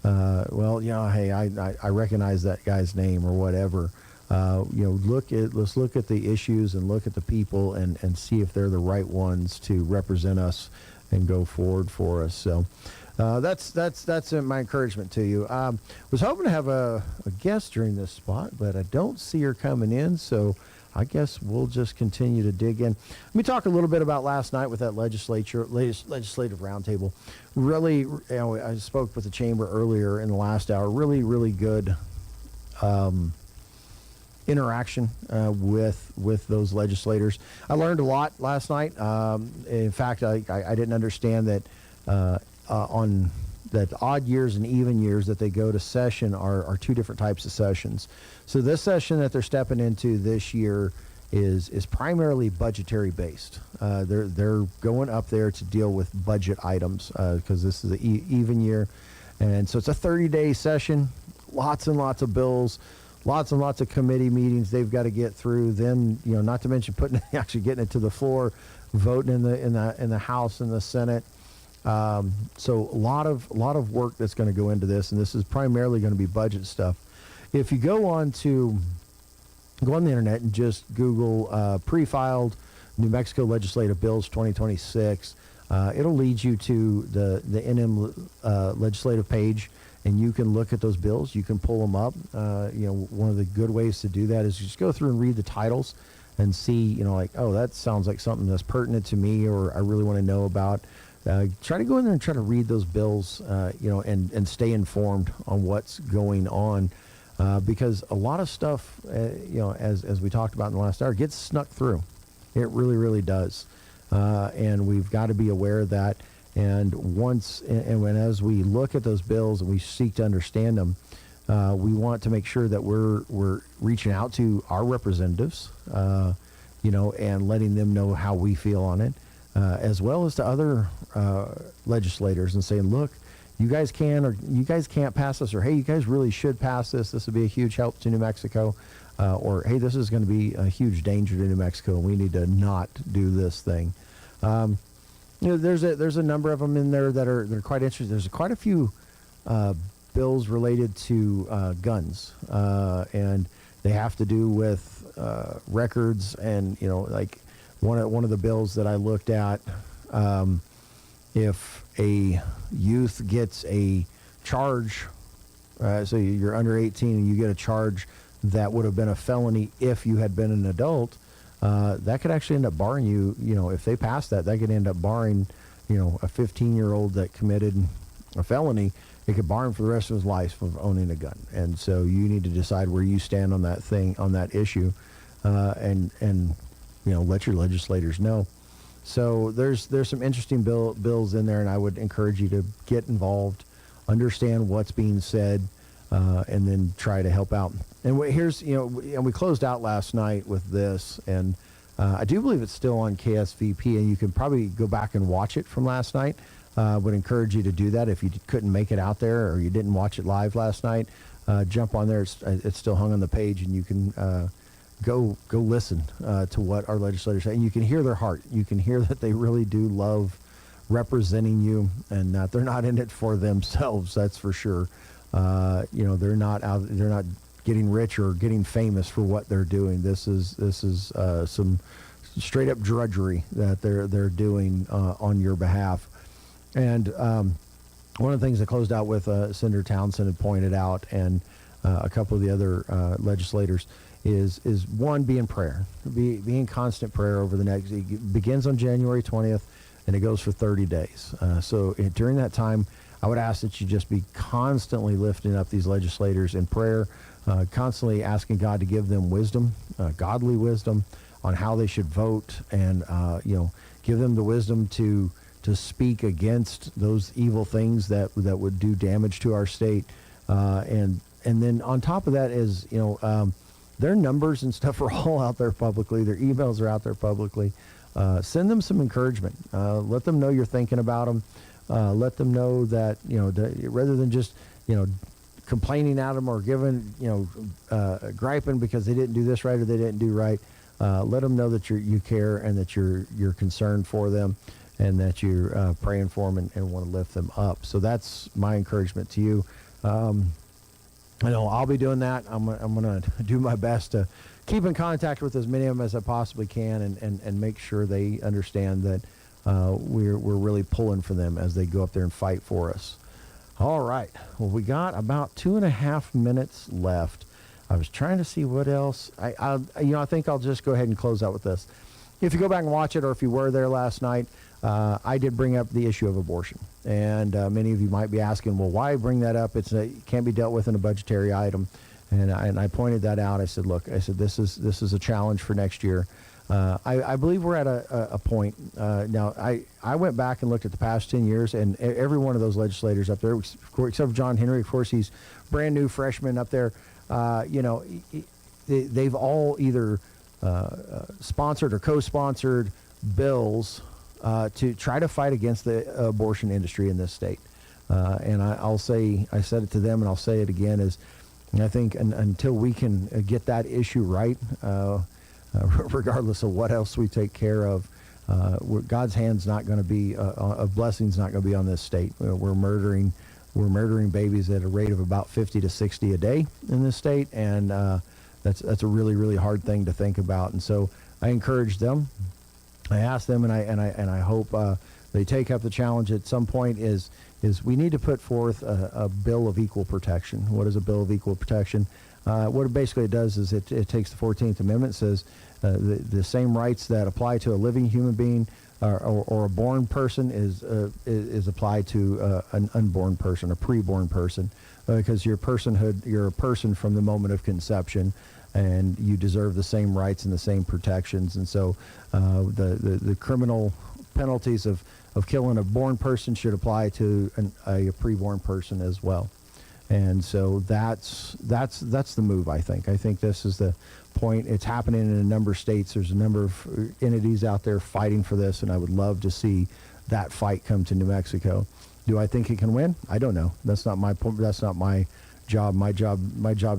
hey, I recognize that guy's name or whatever. Let's look at the issues and look at the people and see if they're the right ones to represent us and go forward for us. So that's my encouragement to you. Was hoping to have a guest during this spot, but I don't see her coming in, so I guess we'll just continue to dig in. Let me talk a little bit about last night with that legislative roundtable. Really, I spoke with the chamber earlier in the last hour. Really, really good interaction with those legislators. I learned a lot last night. In fact, I didn't understand that on that odd years and even years that they go to session are two different types of sessions. So this session that they're stepping into this year is primarily budgetary based. They're going up there to deal with budget items because this is an even year. And so it's a 30-day session, lots and lots of bills, lots and lots of committee meetings they've got to get through. Then, not to mention actually getting it to the floor, voting in the House and the Senate. So a lot of work that's going to go into this, and this is primarily going to be budget stuff. If you go on the internet and just Google pre-filed New Mexico legislative bills 2026, it'll lead you to the NM legislative page, and you can look at those bills. You can pull them up. One of the good ways to do that is just go through and read the titles and see, that sounds like something that's pertinent to me or I really want to know about. Try to go in there and try to read those bills, and stay informed on what's going on, because a lot of stuff, as we talked about in the last hour, gets snuck through. It really, really does, and we've got to be aware of that. And as we look at those bills and we seek to understand them, we want to make sure that we're reaching out to our representatives, and letting them know how we feel on it. As well as to other legislators and saying, look, you guys can or you guys can't pass this, or hey, you guys really should pass this. This would be a huge help to New Mexico, or hey, this is going to be a huge danger to New Mexico, and we need to not do this thing. There's a number of them in there that are quite interesting. There's quite a few bills related to guns, and they have to do with records and like. One of the bills that I looked at, if a youth gets a charge, so you're under 18 and you get a charge that would have been a felony if you had been an adult, that could actually end up barring you. If they pass that could end up barring, a 15-year-old that committed a felony. It could bar him for the rest of his life from owning a gun. And so you need to decide where you stand on that issue, and let your legislators know. So there's some interesting bills in there, and I would encourage you to get involved, understand what's being said, and then try to help out. And and we closed out last night with this, and I do believe it's still on KSVP, and you can probably go back and watch it from last night. Would encourage you to do that if you couldn't make it out there or you didn't watch it live last night. Jump on there. It's still hung on the page, and you can go listen to what our legislators say. And you can hear their heart. You can hear that they really do love representing you, and that they're not in it for themselves. That's for sure. They're not getting rich or getting famous for what they're doing. This is some straight up drudgery that they're doing on your behalf. And one of the things I closed out with, Senator Townsend had pointed out, and a couple of the other legislators, is one, be in prayer. Be in constant prayer over the next. It begins on January 20th, and it goes for 30 days. So during that time, I would ask that you just be constantly lifting up these legislators in prayer, constantly asking God to give them wisdom, godly wisdom, on how they should vote, and give them the wisdom to speak against those evil things that would do damage to our state. And then on top of that is, their numbers and stuff are all out there publicly. Their emails are out there publicly. Send them some encouragement. Let them know you're thinking about them. Let them know that, rather than just, complaining at them or giving, griping because they didn't do this right or they didn't do right. Let them know that you care and that you're concerned for them, and that you're praying for them and want to lift them up. So that's my encouragement to you. I know I'll be doing that. I'm going to do my best to keep in contact with as many of them as I possibly can, and make sure they understand that we're really pulling for them as they go up there and fight for us. All right. Well, we got about 2.5 minutes left. I was trying to see what else. I think I'll just go ahead and close out with this. If you go back and watch it, or if you were there last night, I did bring up the issue of abortion. And many of you might be asking, well, why bring that up? It can't be dealt with in a budgetary item. And I pointed that out. I said, look, this is a challenge for next year. I believe we're at a point. Now, I went back and looked at the past 10 years, and every one of those legislators up there, except for John Henry, of course, he's brand new freshman up there. They've all either sponsored or co-sponsored bills to try to fight against the abortion industry in this state. And I said it to them, and I'll say it again, is I think until we can get that issue right, regardless of what else we take care of, God's hand's not going to be, of blessing's not going to be on this state. We're murdering babies at a rate of about 50 to 60 a day in this state, and that's a really, really hard thing to think about. And so I encourage them. I ask them, and I hope they take up the challenge at some point. Is we need to put forth a bill of equal protection. What is a bill of equal protection? What it basically does is it takes the 14th Amendment, says the same rights that apply to a living human being or a born person is applied to an unborn person, a preborn person, because you're a person from the moment of conception, and you deserve the same rights and the same protections. And so the criminal penalties of killing a born person should apply to a preborn person as well. And so that's the move, I think. I think this is the point. It's happening in a number of states. There's a number of entities out there fighting for this, and I would love to see that fight come to New Mexico. Do I think it can win? I don't know. That's not my job. My job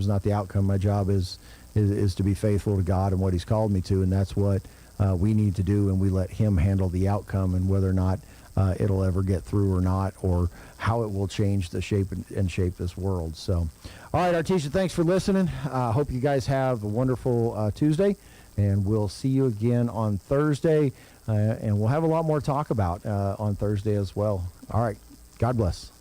is not the outcome. My job is to be faithful to God and what He's called me to, and that's what we need to do, and we let Him handle the outcome and whether or not it'll ever get through or not, or how it will change the shape this world. So, all right, Artesia, thanks for listening. Hope you guys have a wonderful Tuesday, and we'll see you again on Thursday, and we'll have a lot more to talk about on Thursday as well. All right, God bless.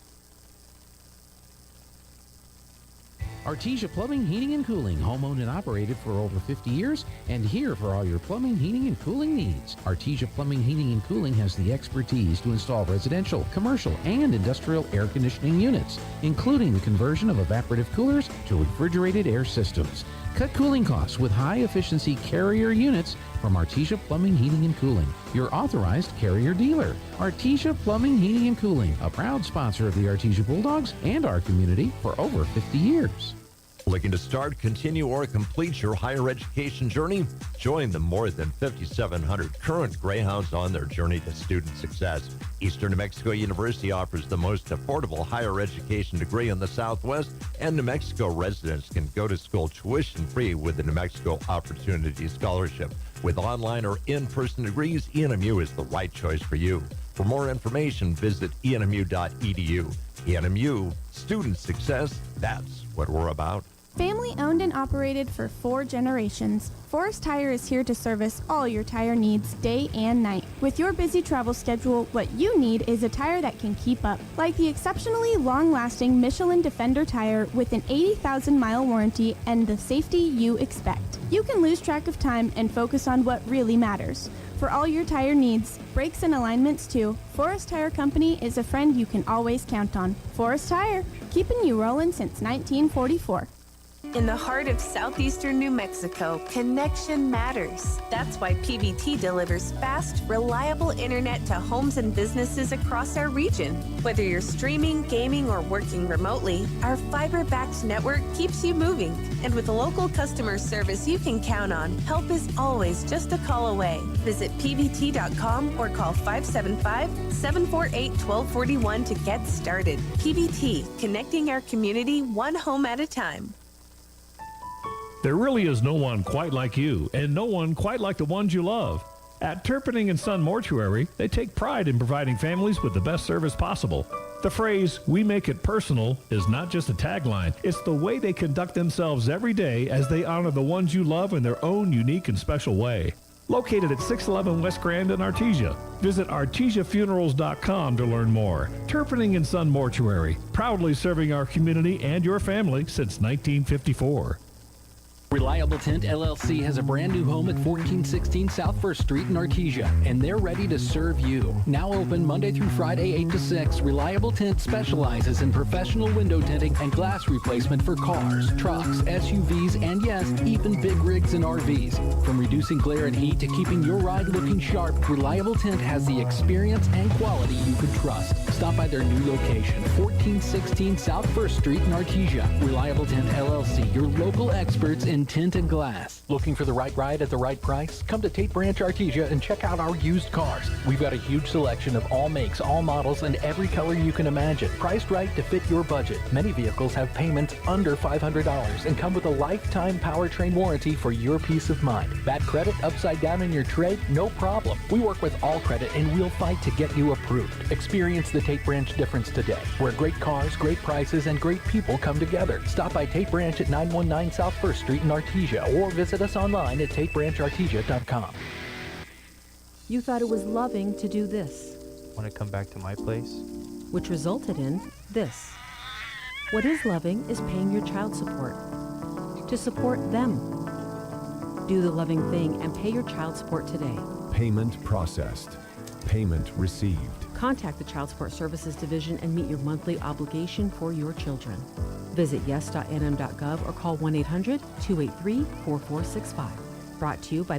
Artesia Plumbing, Heating, and Cooling, home-owned and operated for over 50 years, and here for all your plumbing, heating, and cooling needs. Artesia Plumbing, Heating, and Cooling has the expertise to install residential, commercial, and industrial air conditioning units, including the conversion of evaporative coolers to refrigerated air systems. Cut cooling costs with high-efficiency Carrier units from Artesia Plumbing, Heating, and Cooling, your authorized Carrier dealer. Artesia Plumbing, Heating, and Cooling, a proud sponsor of the Artesia Bulldogs and our community for over 50 years. Looking to start, continue, or complete your higher education journey? Join the more than 5,700 current Greyhounds on their journey to student success. Eastern New Mexico University offers the most affordable higher education degree in the Southwest, and New Mexico residents can go to school tuition-free with the New Mexico Opportunity Scholarship. With online or in-person degrees, ENMU is the right choice for you. For more information, visit enmu.edu. ENMU, student success, that's what we're about. Family owned and operated for 4 generations, Forest Tire is here to service all your tire needs day and night. With your busy travel schedule, what you need is a tire that can keep up. Like the exceptionally long-lasting Michelin Defender tire with an 80,000-mile warranty and the safety you expect. You can lose track of time and focus on what really matters. For all your tire needs, brakes and alignments too, Forest Tire Company is a friend you can always count on. Forest Tire, keeping you rolling since 1944. In the heart of southeastern New Mexico, connection matters. That's why PVT delivers fast, reliable internet to homes and businesses across our region. Whether you're streaming, gaming, or working remotely, our fiber-backed network keeps you moving. And with local customer service you can count on, help is always just a call away. Visit pvt.com or call 575-748-1241 to get started. PVT, connecting our community one home at a time. There really is no one quite like you, and no one quite like the ones you love. At Turpinning & Son Mortuary, they take pride in providing families with the best service possible. The phrase, "we make it personal," is not just a tagline. It's the way they conduct themselves every day as they honor the ones you love in their own unique and special way. Located at 611 West Grand in Artesia. Visit artesiafunerals.com to learn more. Turpinning & Son Mortuary, proudly serving our community and your family since 1954. Reliable Tint LLC has a brand new home at 1416 South 1st Street in Artesia, and they're ready to serve you. Now open Monday through Friday, 8 to 6, Reliable Tint specializes in professional window tinting and glass replacement for cars, trucks, SUVs, and yes, even big rigs and RVs. From reducing glare and heat to keeping your ride looking sharp, Reliable Tint has the experience and quality you can trust. Stop by their new location, 1416 South 1st Street in Artesia. Reliable Tint LLC, your local experts in tint and glass. Looking for the right ride at the right price? Come to Tate Branch Artesia and check out our used cars. We've got a huge selection of all makes, all models, and every color you can imagine. Priced right to fit your budget. Many vehicles have payments under $500 and come with a lifetime powertrain warranty for your peace of mind. Bad credit, upside down in your trade? No problem. We work with all credit and we'll fight to get you approved. Experience the Tate Branch difference today, where great cars, great prices, and great people come together. Stop by Tate Branch at 919 South 1st Street in Artesia or visit us online at tatebranchartesia.com. You thought it was loving to do this. Want to come back to my place? Which resulted in this. What is loving is paying your child support. To support them. Do the loving thing and pay your child support today. Payment processed. Payment received. Contact the Child Support Services Division and meet your monthly obligation for your children. Visit yes.nm.gov or call 1-800-283-4465. Brought to you by